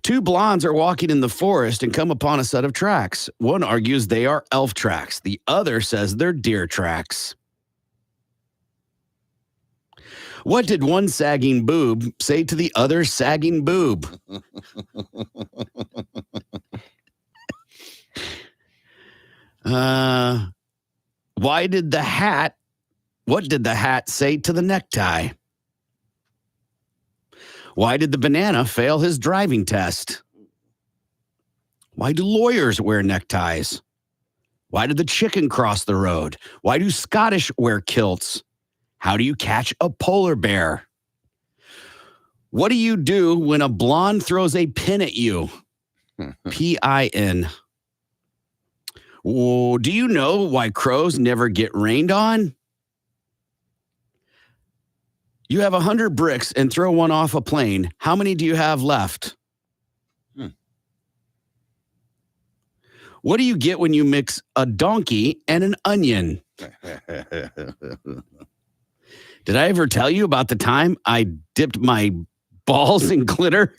Two blondes are walking in the forest and come upon a set of tracks. One argues they are elf tracks. The other says they're deer tracks. What did one sagging boob say to the other sagging boob? What did the hat say to the necktie? Why did the banana fail his driving test? Why do lawyers wear neckties? Why did the chicken cross the road? Why do Scottish wear kilts? How do you catch a polar bear? What do you do when a blonde throws a pin at you? P-I-N. Oh, do you know why crows never get rained on? You have 100 bricks and throw one off a plane. How many do you have left? What do you get when you mix a donkey and an onion? Did I ever tell you about the time I dipped my balls in glitter?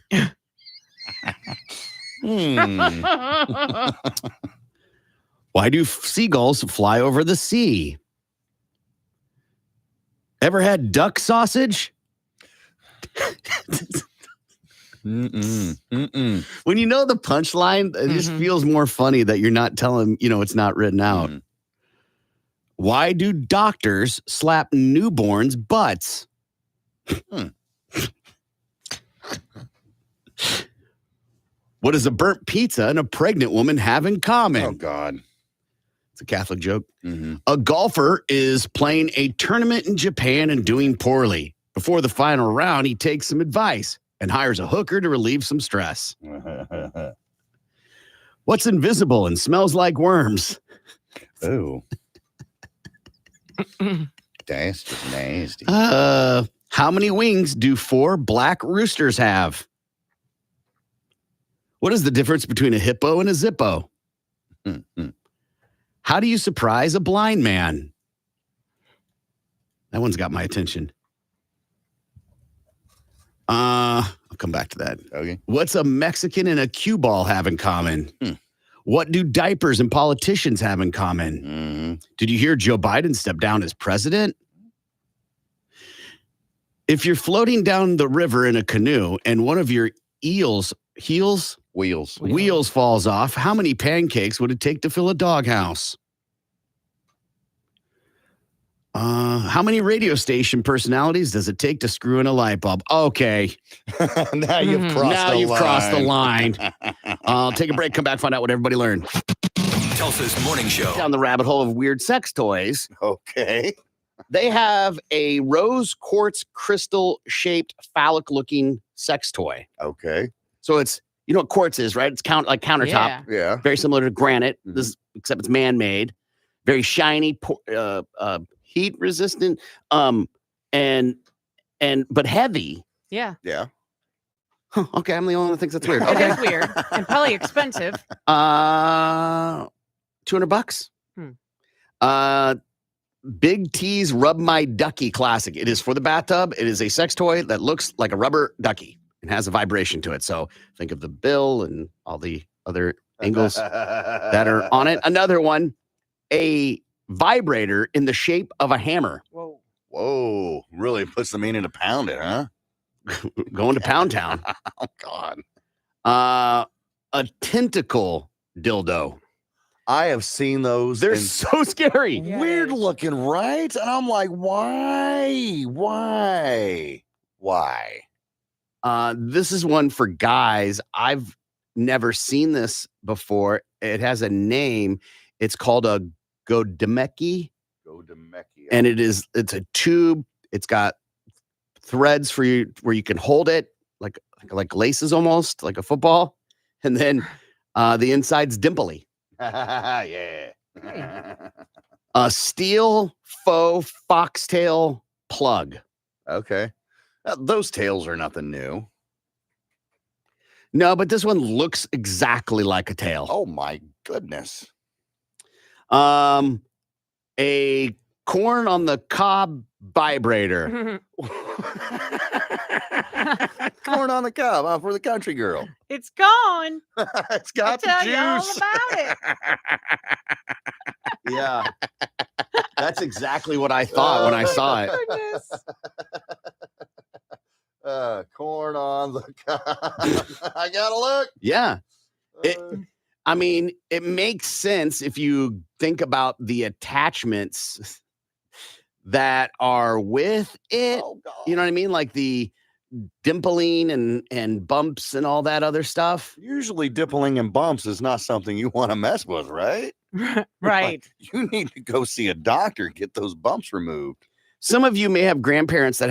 Why do seagulls fly over the sea? Ever had duck sausage? When you know the punchline, it just feels more funny that you're not telling, it's not written out. Why do doctors slap newborns' butts? What does a burnt pizza and a pregnant woman have in common? Oh, God. It's a Catholic joke. A golfer is playing a tournament in Japan and doing poorly. Before the final round, he takes some advice and hires a hooker to relieve some stress. What's invisible and smells like worms? Oh. That's just nasty. How many wings do 4 black roosters have? What is the difference between a hippo and a zippo? How do you surprise a blind man? That one's got my attention. I'll come back to that. Okay. What's a Mexican and a cue ball have in common? What do diapers and politicians have in common? Did you hear Joe Biden step down as president? If you're floating down the river in a canoe and one of your wheels falls off, how many pancakes would it take to fill a doghouse? How many radio station personalities does it take to screw in a light bulb? Okay. Now you've crossed the line. I'll take a break, come back, find out what everybody learned. Tulsa's morning show. Down the rabbit hole of weird sex toys. Okay. They have a rose quartz crystal shaped phallic looking sex toy. Okay. So it's, you know what quartz is, right? It's like countertop. Yeah. Very similar to granite, except it's man-made. Very shiny, heat resistant, but heavy. Yeah. Yeah. Huh, okay, I'm the only one that thinks that's weird. It Okay. is weird and probably expensive. $200. Big T's Rub My Ducky Classic. It is for the bathtub. It is a sex toy that looks like a rubber ducky and has a vibration to it. So think of the bill and all the other angles that are on it. Another one, a vibrator in the shape of a hammer. Whoa. Whoa, really puts the meaning to pound it, huh? Going to Pound Town. Oh, God. A tentacle dildo. I have seen those. They're and so scary. weird looking, right? And I'm like, why? This is one for guys. I've never seen this before. It has a name. It's called a godemeki. And it's a tube. It's got threads for you where you can hold it like laces almost, like a football. And then the inside's dimply. Yeah. A steel faux foxtail plug. Okay. Those tails are nothing new. No, but this one looks exactly like a tail. Oh my goodness. A corn on the cob vibrator. Corn on the cob for the country girl. It's gone. It's got I'll the tell you all juice. about it. Yeah. That's exactly what I thought when I saw it. Goodness. Corn on the cob. I gotta look. Yeah. It makes sense if you think about the attachments that are with it. Oh, God. You know what I mean? Like the dimpling and bumps and all that other stuff. Usually dimpling and bumps is not something you want to mess with, right? Right. Like, you need to go see a doctor, get those bumps removed. Some of you may have grandparents that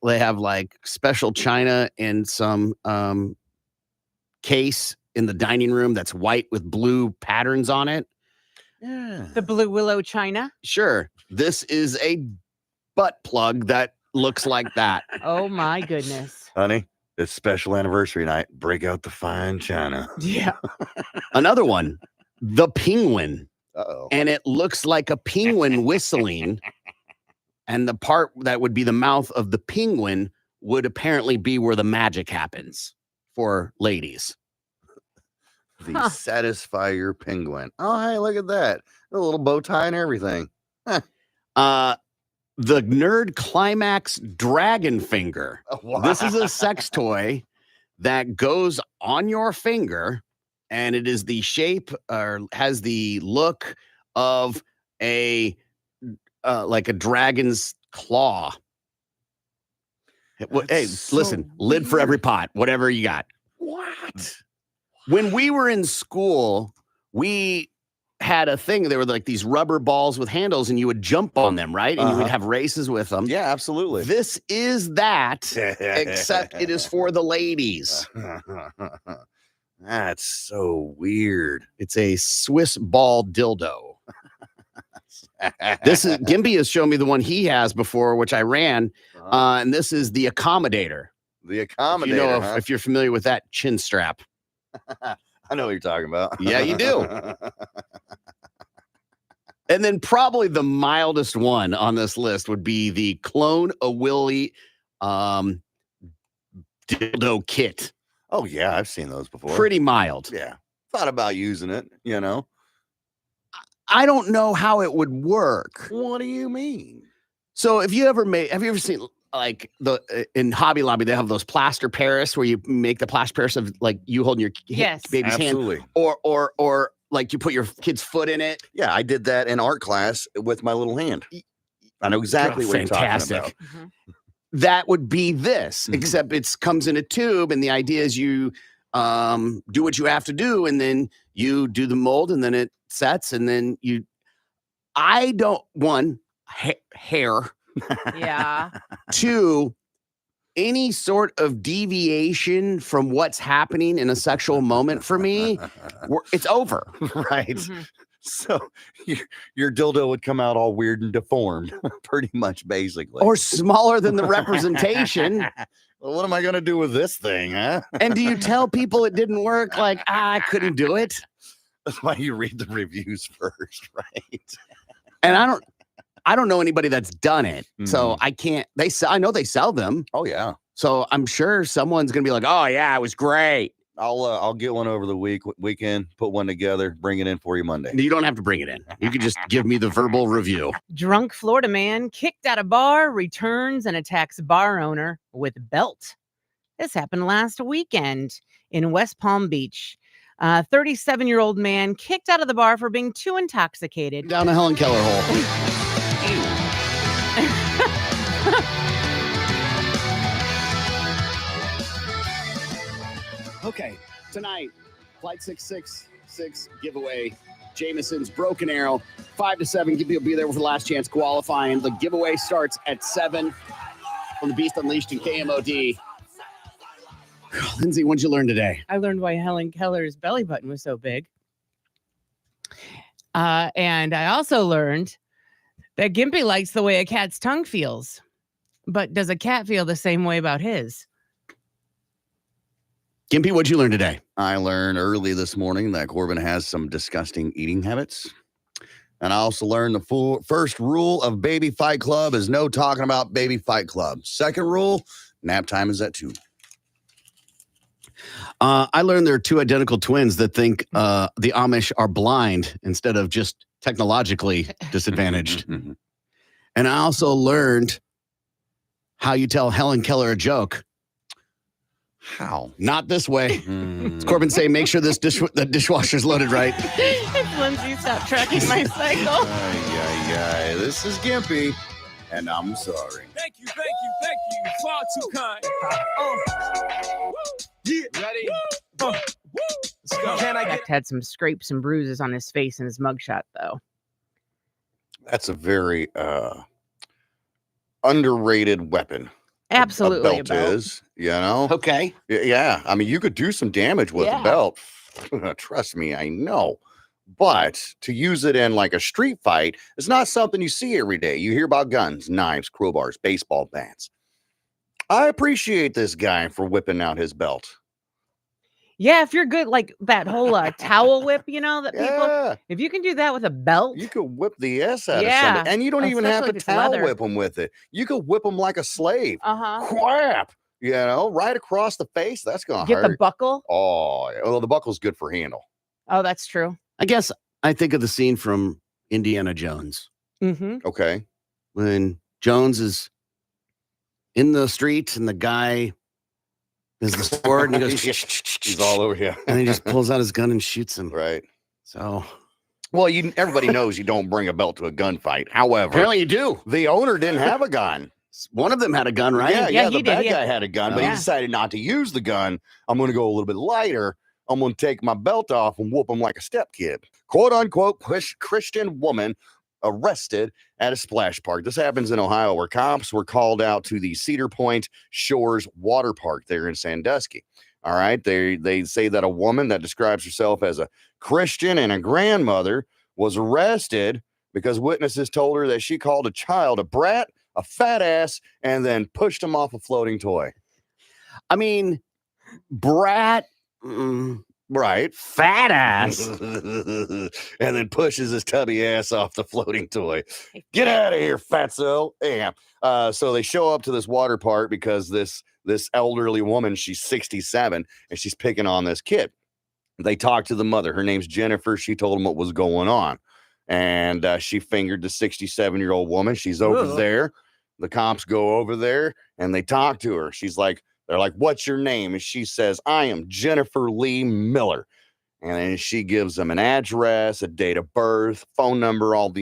they have like special china in some case in the dining room that's white with blue patterns on it. Yeah. The blue willow china. Sure. This is a butt plug that looks like that. Oh my goodness. Honey, it's special anniversary night. Break out the fine china. Yeah. Another one, the penguin. Uh-oh. And it looks like a penguin whistling. And the part that would be the mouth of the penguin would apparently be where the magic happens for ladies. The Satisfier penguin. Oh, hey, look at that. A little bow tie and everything. The Nerd Climax Dragon Finger. Oh, wow. This is a sex toy that goes on your finger, and it is the shape or has the look of a like a dragon's claw. Hey, so listen, lid for every pot, whatever you got. What? When we were in school, we had a thing. There were like these rubber balls with handles, and you would jump on them, right? And you would have races with them. Yeah, absolutely. This is that, except it is for the ladies. That's so weird. It's a Swiss ball dildo. This is Gimpy has shown me the one he has before, which I ran, and this is the accommodator. The accommodator. You know, huh? if you're familiar with that chin strap. I know what you're talking about. Yeah, you do. And then probably the mildest one on this list would be the Clone a Willy dildo kit. Oh, yeah, I've seen those before. Pretty mild. Yeah. Thought about using it, you know. I don't know how it would work. What do you mean? So have you ever seen like in Hobby Lobby, they have those plaster Paris where you make the plaster Paris of like you holding your baby's absolutely. hand, or like you put your kid's foot in it. Yeah, I did that in art class with my little hand. I know exactly what you're talking about. Mm-hmm. That would be this, except it comes in a tube, and the idea is you do what you have to do, and then you do the mold, and then it sets, and then you. I don't hair. Yeah. 2, any sort of deviation from what's happening in a sexual moment for me, it's over. Right. Mm-hmm. So your dildo would come out all weird and deformed, pretty much, basically. Or smaller than the representation. Well, what am I going to do with this thing, huh? And do you tell people it didn't work? Like, I couldn't do it. That's why you read the reviews first, right? And I don't know anybody that's done it. So I can't, I know they sell them. Oh, yeah. So I'm sure someone's going to be like, oh, yeah, it was great. I'll get one over the weekend, put one together, bring it in for you Monday. You don't have to bring it in. You can just give me the verbal review. Drunk Florida man kicked out of bar, returns and attacks bar owner with belt. This happened last weekend in West Palm Beach. 37-year-old man kicked out of the bar for being too intoxicated. Down a Helen Keller hole. Okay, tonight, Flight 666 giveaway. Jameson's Broken Arrow, 5 to 7. You'll be there with the last chance qualifying. The giveaway starts at 7 from the Beast Unleashed in KMOD. Lindsay, what'd you learn today? I learned why Helen Keller's belly button was so big. And I also learned that Gimpy likes the way a cat's tongue feels. But does a cat feel the same way about his? Gimpy, what'd you learn today? I learned early this morning that Corbin has some disgusting eating habits. And I also learned the first rule of Baby Fight Club is no talking about Baby Fight Club. Second rule, nap time is at 2. I learned there are two identical twins that think the Amish are blind instead of just technologically disadvantaged. And I also learned how you tell Helen Keller a joke. How? Not this way. It's Corbin saying, make sure the dishwasher's loaded right. It's Lindsay, stop tracking my cycle. This is Gimpy, and I'm sorry. Thank you. Far too kind. Yeah. Ready? Let's go. Can I get... Had some scrapes and bruises on his face in his mugshot, though. That's a very underrated weapon. Absolutely. A belt is, you know? Okay. Yeah. I mean, you could do some damage with a belt. Trust me, I know. But to use it in like a street fight is not something you see every day. You hear about guns, knives, crowbars, baseball bats. I appreciate this guy for whipping out his belt. Yeah, if you're good, like that whole towel whip, that people, if you can do that with a belt, you could whip the S out of somebody. And you don't even have to towel whip them with it. You could whip them like a slave. Crap. Right across the face. That's going to hurt. Get the buckle. Oh, well, the buckle's good for handle. Oh, that's true. I guess I think of the scene from Indiana Jones. Okay. When Jones is in the street and the guy is the sword and he goes, he's all over here. And he just pulls out his gun and shoots him. Right. So, well, everybody knows you don't bring a belt to a gunfight. However, apparently you do. The owner didn't have a gun. One of them had a gun, right? Yeah, the bad guy had a gun, but he decided not to use the gun. I'm going to go a little bit lighter. I'm going to take my belt off and whoop him like a step kid. Quote unquote Christian woman arrested at a splash park. This happens in Ohio, where cops were called out to the Cedar Point Shores Water Park there in Sandusky. All right. They say that a woman that describes herself as a Christian and a grandmother was arrested because witnesses told her that she called a child a brat, a fat ass, and then pushed him off a floating toy. I mean, brat, right, fat ass, and then pushes his tubby ass off the floating toy. Get out of here, fatso. Yeah. So they show up to this water park because this elderly woman, she's 67, and she's picking on this kid. They talked to the mother. Her name's Jennifer. She told them what was going on. And she fingered the 67-year-old woman. She's over there. The cops go over there and they talk to her. They're like, what's your name? And she says, I am Jennifer Lee Miller. And then she gives them an address, a date of birth, phone number, all the